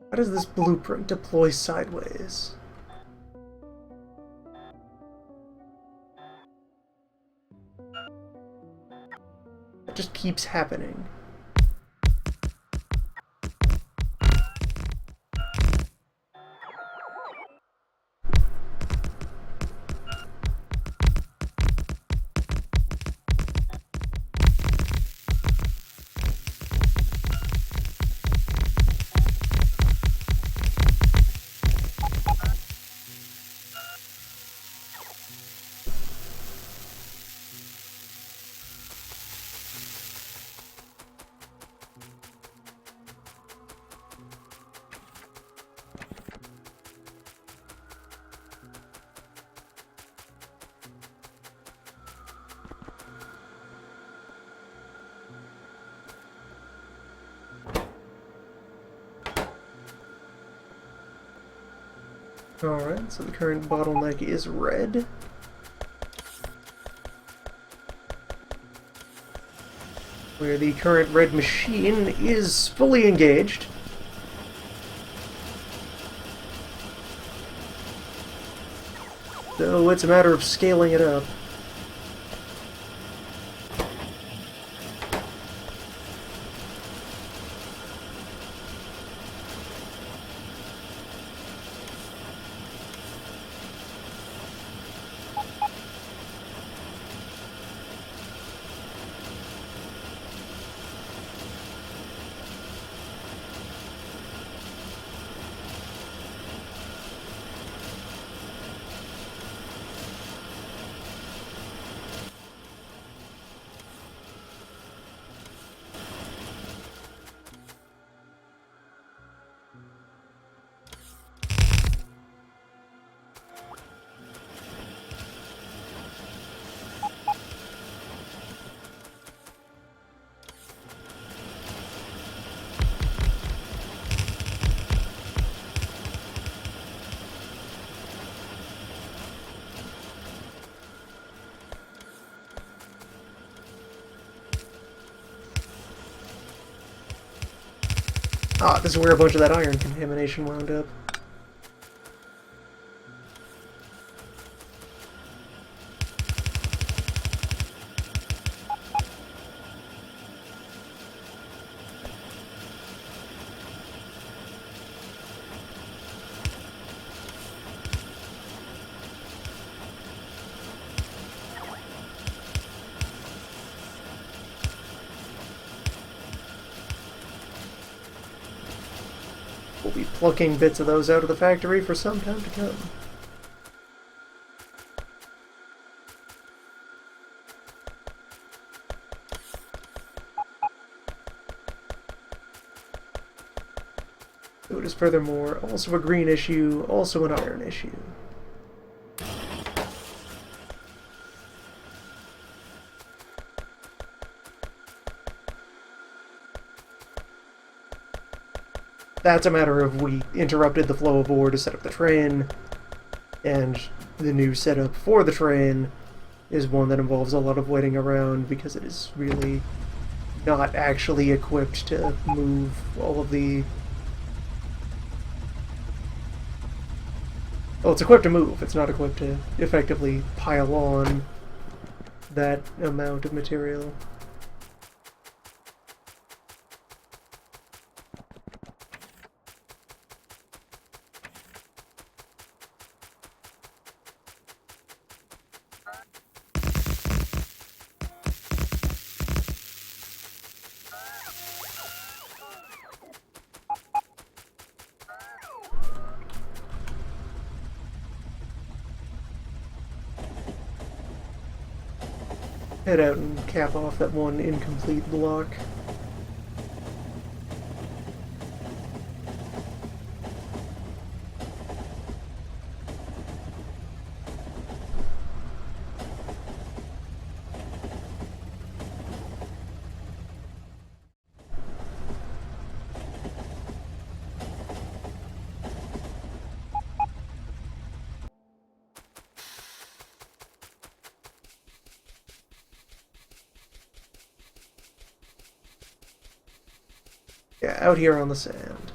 How does this blueprint deploy sideways? It just keeps happening. Alright, so the current bottleneck is red. Where the current red machine is fully engaged. So it's a matter of scaling it up. Ah, this is where a bunch of that iron contamination wound up. We'll be plucking bits of those out of the factory for some time to come. So it is furthermore also a green issue, also an iron issue. That's a matter of we interrupted the flow of ore to set up the train, and the new setup for the train is one that involves a lot of waiting around because it is really not actually equipped to move all of the... Well, it's equipped to move, it's not equipped to effectively pile on that amount of material. Head out and cap off that one incomplete block. Yeah, out here on the sand.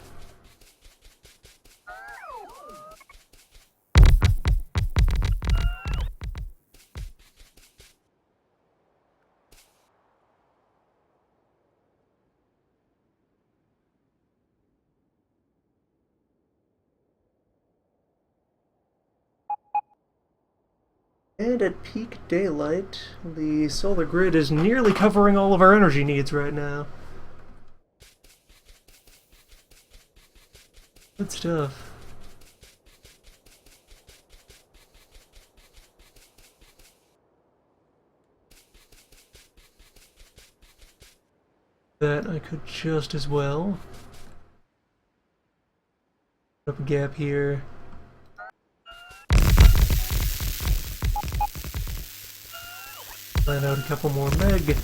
And at peak daylight, the solar grid is nearly covering all of our energy needs right now. Good stuff. That I could just as well. Put up a gap here. Plan out a couple more meg.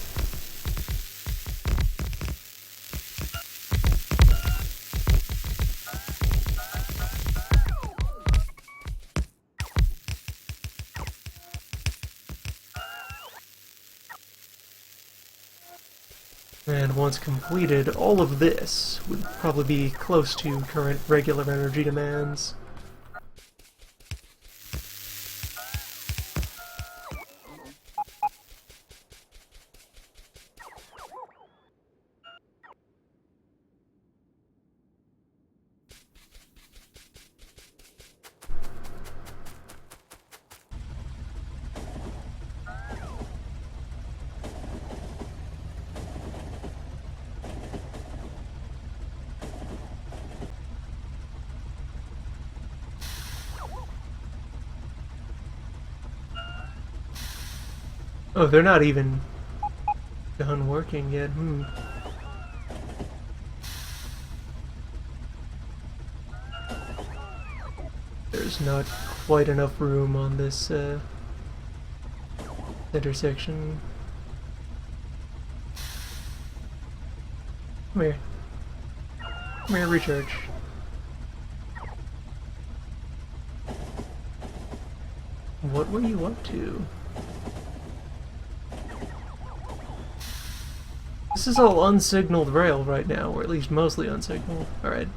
And once completed, all of this would probably be close to current regular energy demands. Oh, they're not even done working yet. There's not quite enough room on this intersection. Come here. Come here, recharge. What were you up to? This is all unsignaled rail right now, or at least mostly unsignaled. Alright.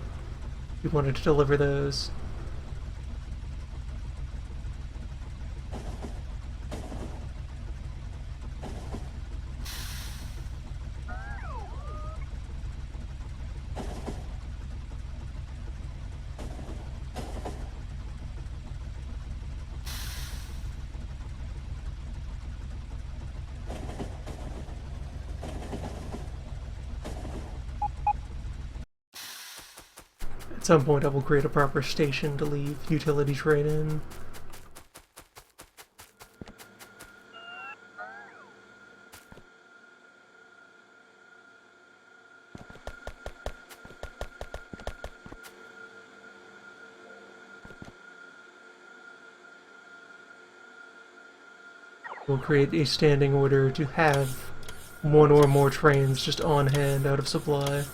We wanted to deliver those. At some point I will create a proper station to leave utility train in. We'll create a standing order to have one or more trains just on hand out of supply.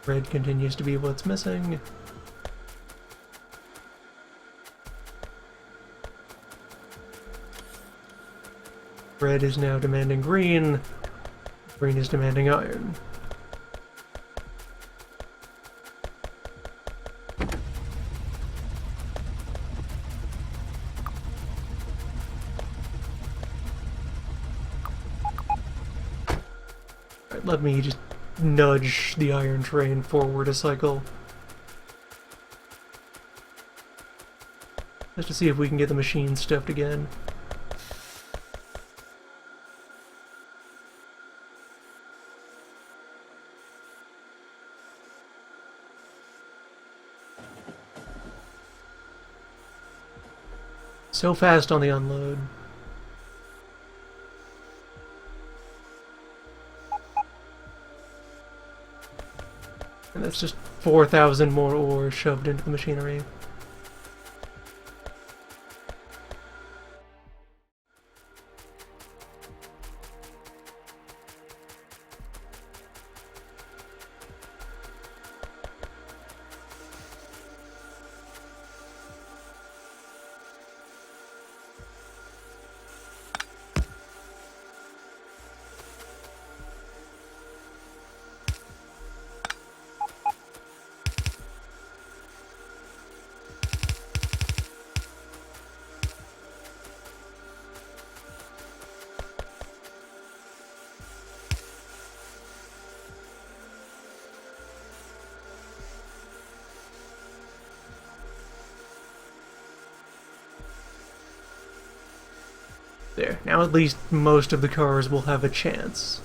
Red continues to be what's missing. Red is now demanding green. Green is demanding iron. Alright, let me just nudge the iron train forward a cycle. Just to see if we can get the machine stuffed again. So fast on the unload. And that's just 4,000 more ore shoved into the machinery. There. Now at least most of the cars will have a chance.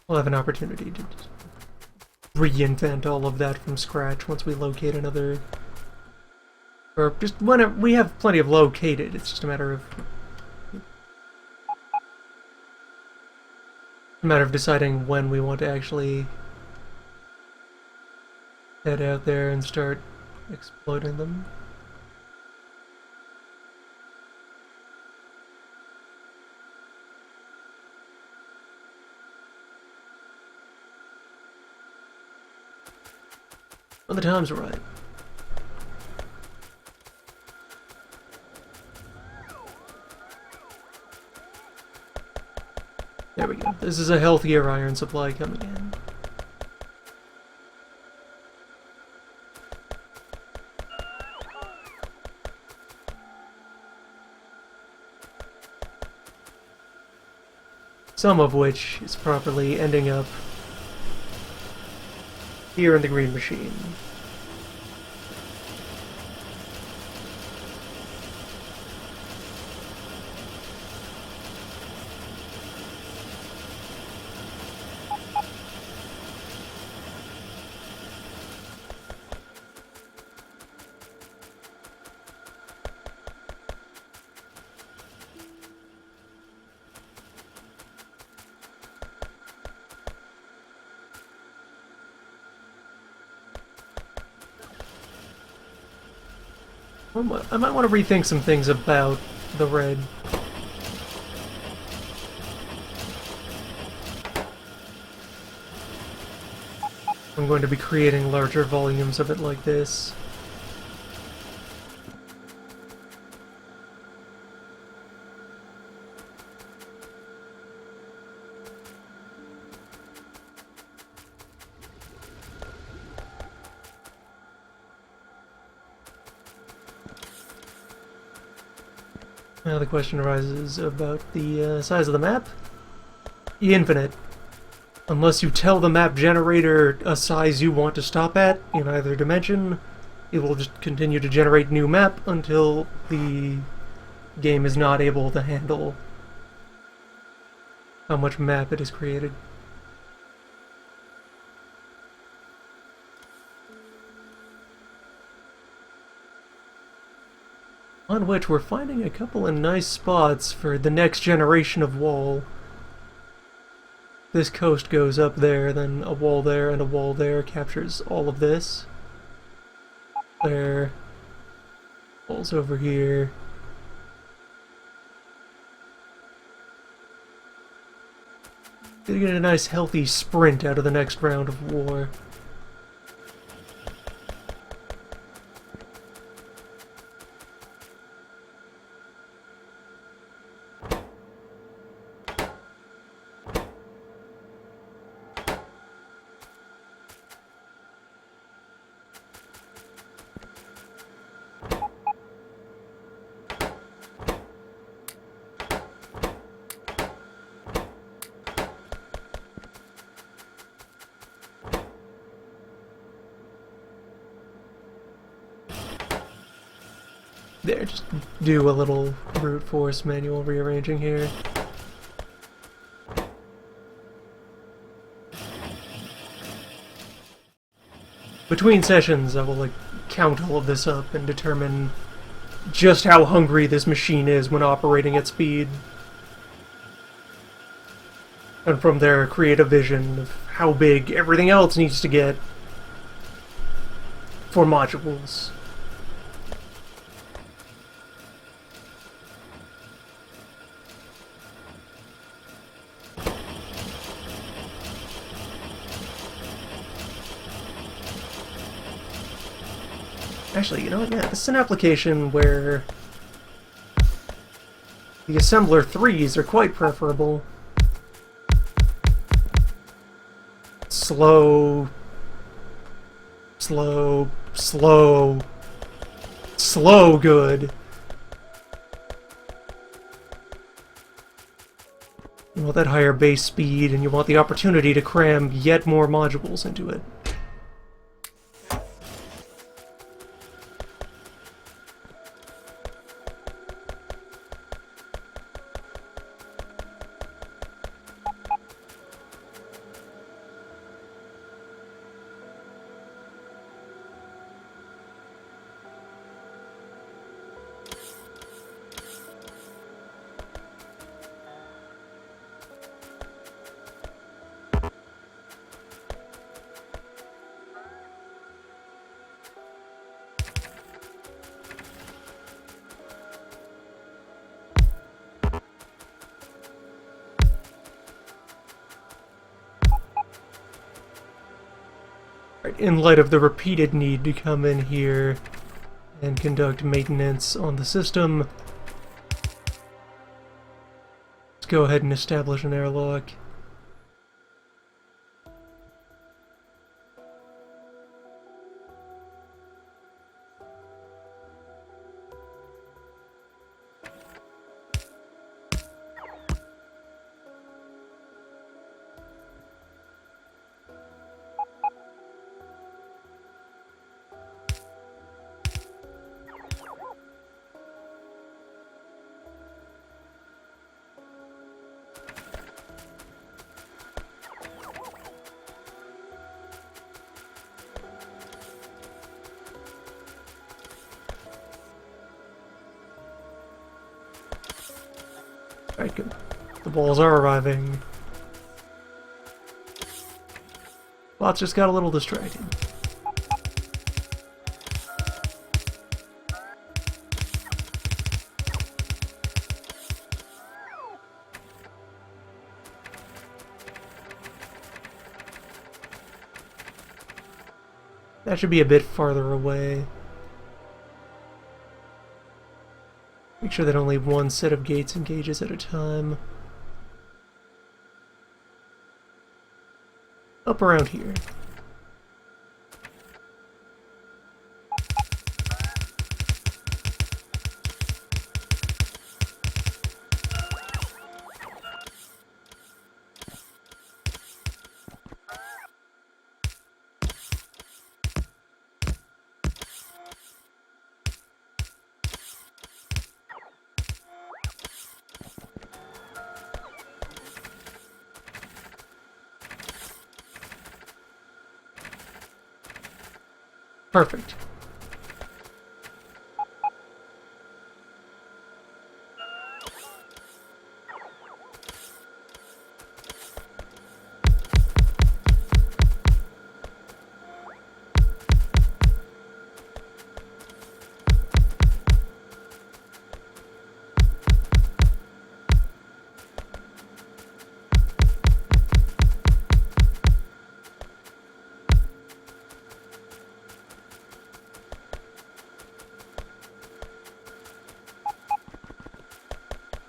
We'll have an opportunity to reinvent all of that from scratch once we locate another... Or just whenever... We have plenty of located, it's just a matter of deciding when we want to actually head out there and start exploiting them. When the time's right. There we go. This is a healthier iron supply coming in. some of which is properly ending up here in the green machine. I might want to rethink some things about the red. I'm going to be creating larger volumes of it like this. Now the question arises about the size of the map. Infinite. Unless you tell the map generator a size you want to stop at in either dimension, it will just continue to generate new map until the game is not able to handle how much map it has created. On which we're finding a couple of nice spots for the next generation of wall. This coast goes up there, then a wall there and a wall there captures all of this. There. Walls over here. Gonna get a nice healthy sprint out of the next round of war. There, just do a little brute force manual rearranging here. Between sessions, I will like count all of this up and determine just how hungry this machine is when operating at speed. And from there, create a vision of how big everything else needs to get for modules. Actually, you know what? Yeah, this is an application where the assembler 3s are quite preferable. Slow, slow, slow, slow good. You want that higher base speed, and you want the opportunity to cram yet more modules into it. In light of the repeated need to come in here and conduct maintenance on the system, let's go ahead and establish an airlock. Alright, good. The balls are arriving. Bots just got a little distracted. That should be a bit farther away. Make sure that only one set of gates engages at a time. Up around here. Perfect.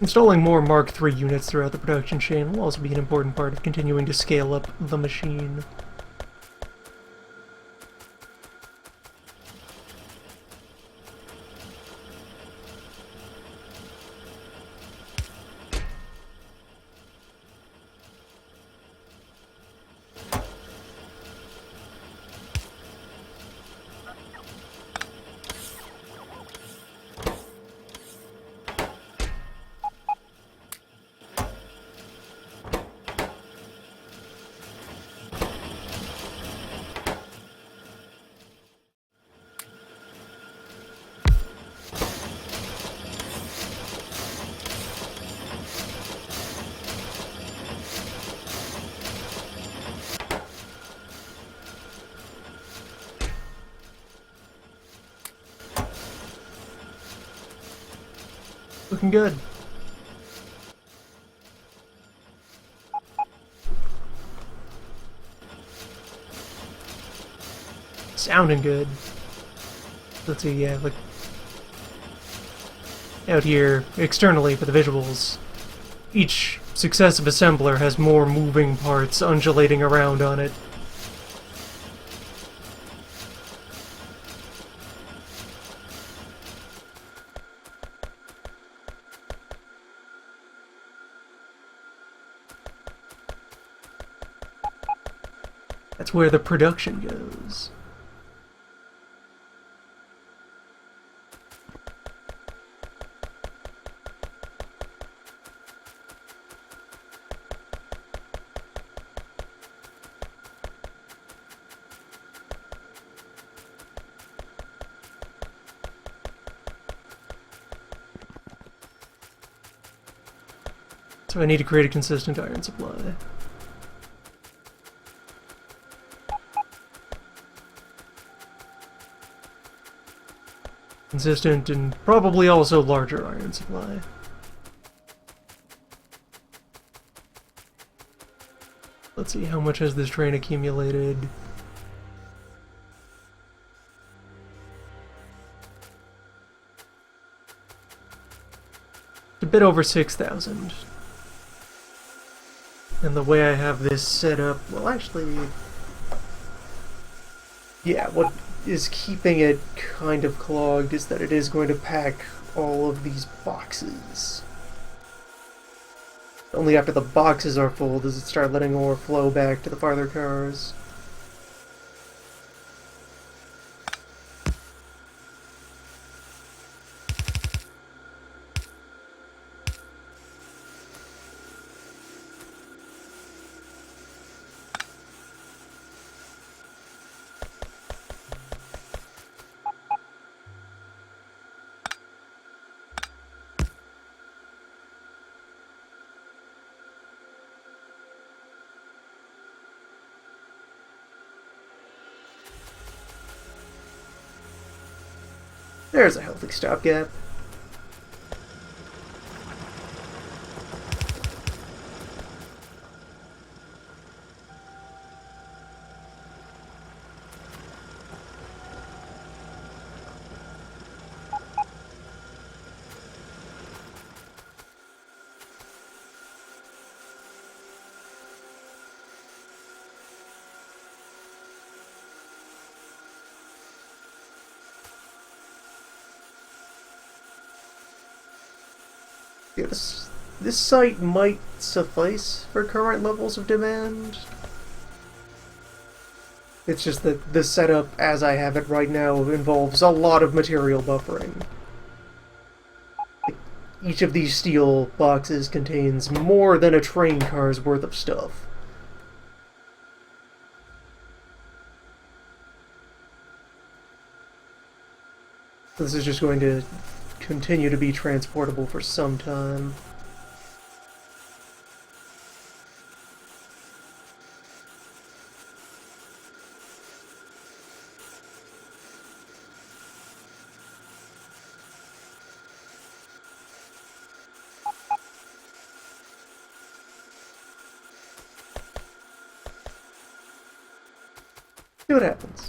Installing more Mark III units throughout the production chain will also be an important part of continuing to scale up the machine. Looking good. Sounding good. Let's see, yeah, look. Out here, externally for the visuals, each successive assembler has more moving parts undulating around on it. That's where the production goes. So I need to create a consistent iron supply. Consistent and probably also larger iron supply. Let's see, how much has this train accumulated? A bit over 6,000. And the way I have this set up, well actually, yeah, what is keeping it kind of clogged is that it is going to pack all of these boxes. Only after the boxes are full does it start letting ore flow back to the farther cars. There's a healthy stopgap. Yeah, this site might suffice for current levels of demand. It's just that the setup as I have it right now involves a lot of material buffering. Each of these steel boxes contains more than a train car's worth of stuff. This is just going to continue to be transportable for some time. See what happens.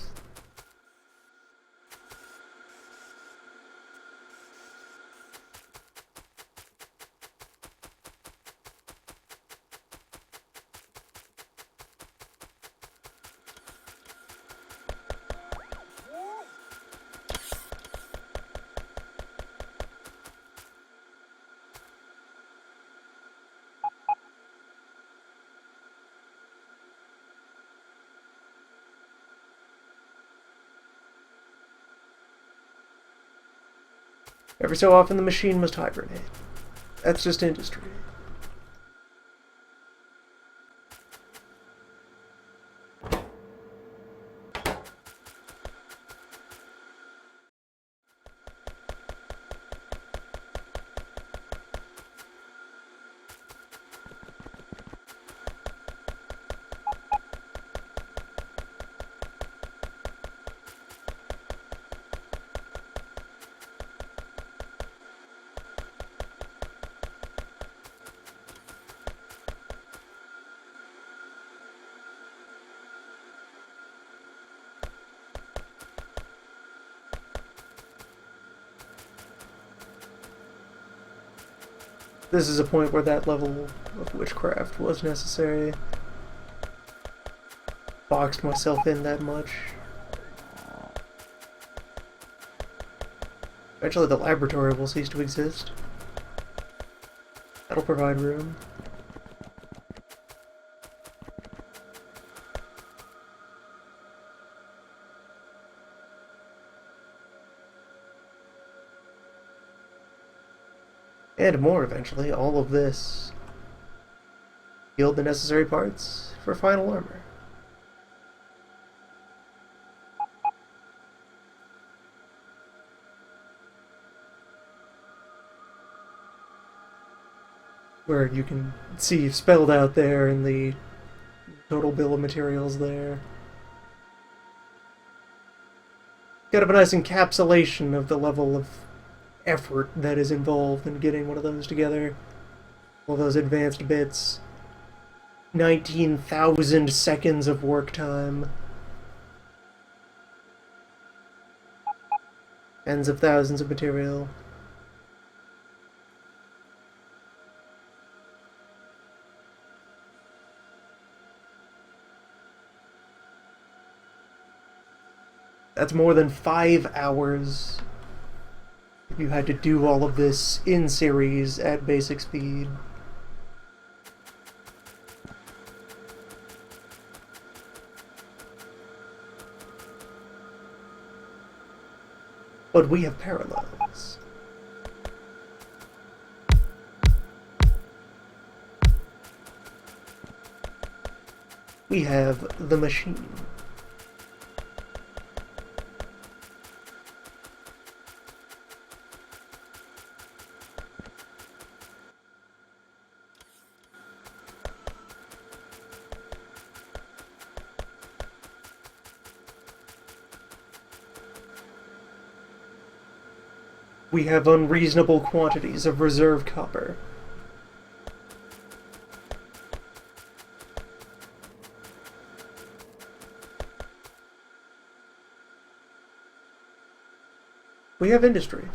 Every so often the machine must hibernate. That's just industry. This is a point where that level of witchcraft was necessary. Boxed myself in that much. Eventually the laboratory will cease to exist. That'll provide room. And more eventually, all of this. Yield the necessary parts for final armor. Where you can see spelled out there in the total bill of materials there. Kind of a nice encapsulation of the level of effort that is involved in getting one of those together. All those advanced bits. 19,000 seconds of work time. Tens of thousands of material. That's more than 5 hours if you had to do all of this in series at basic speed. But we have parallels. We have the machine. We have unreasonable quantities of reserve copper. We have industry.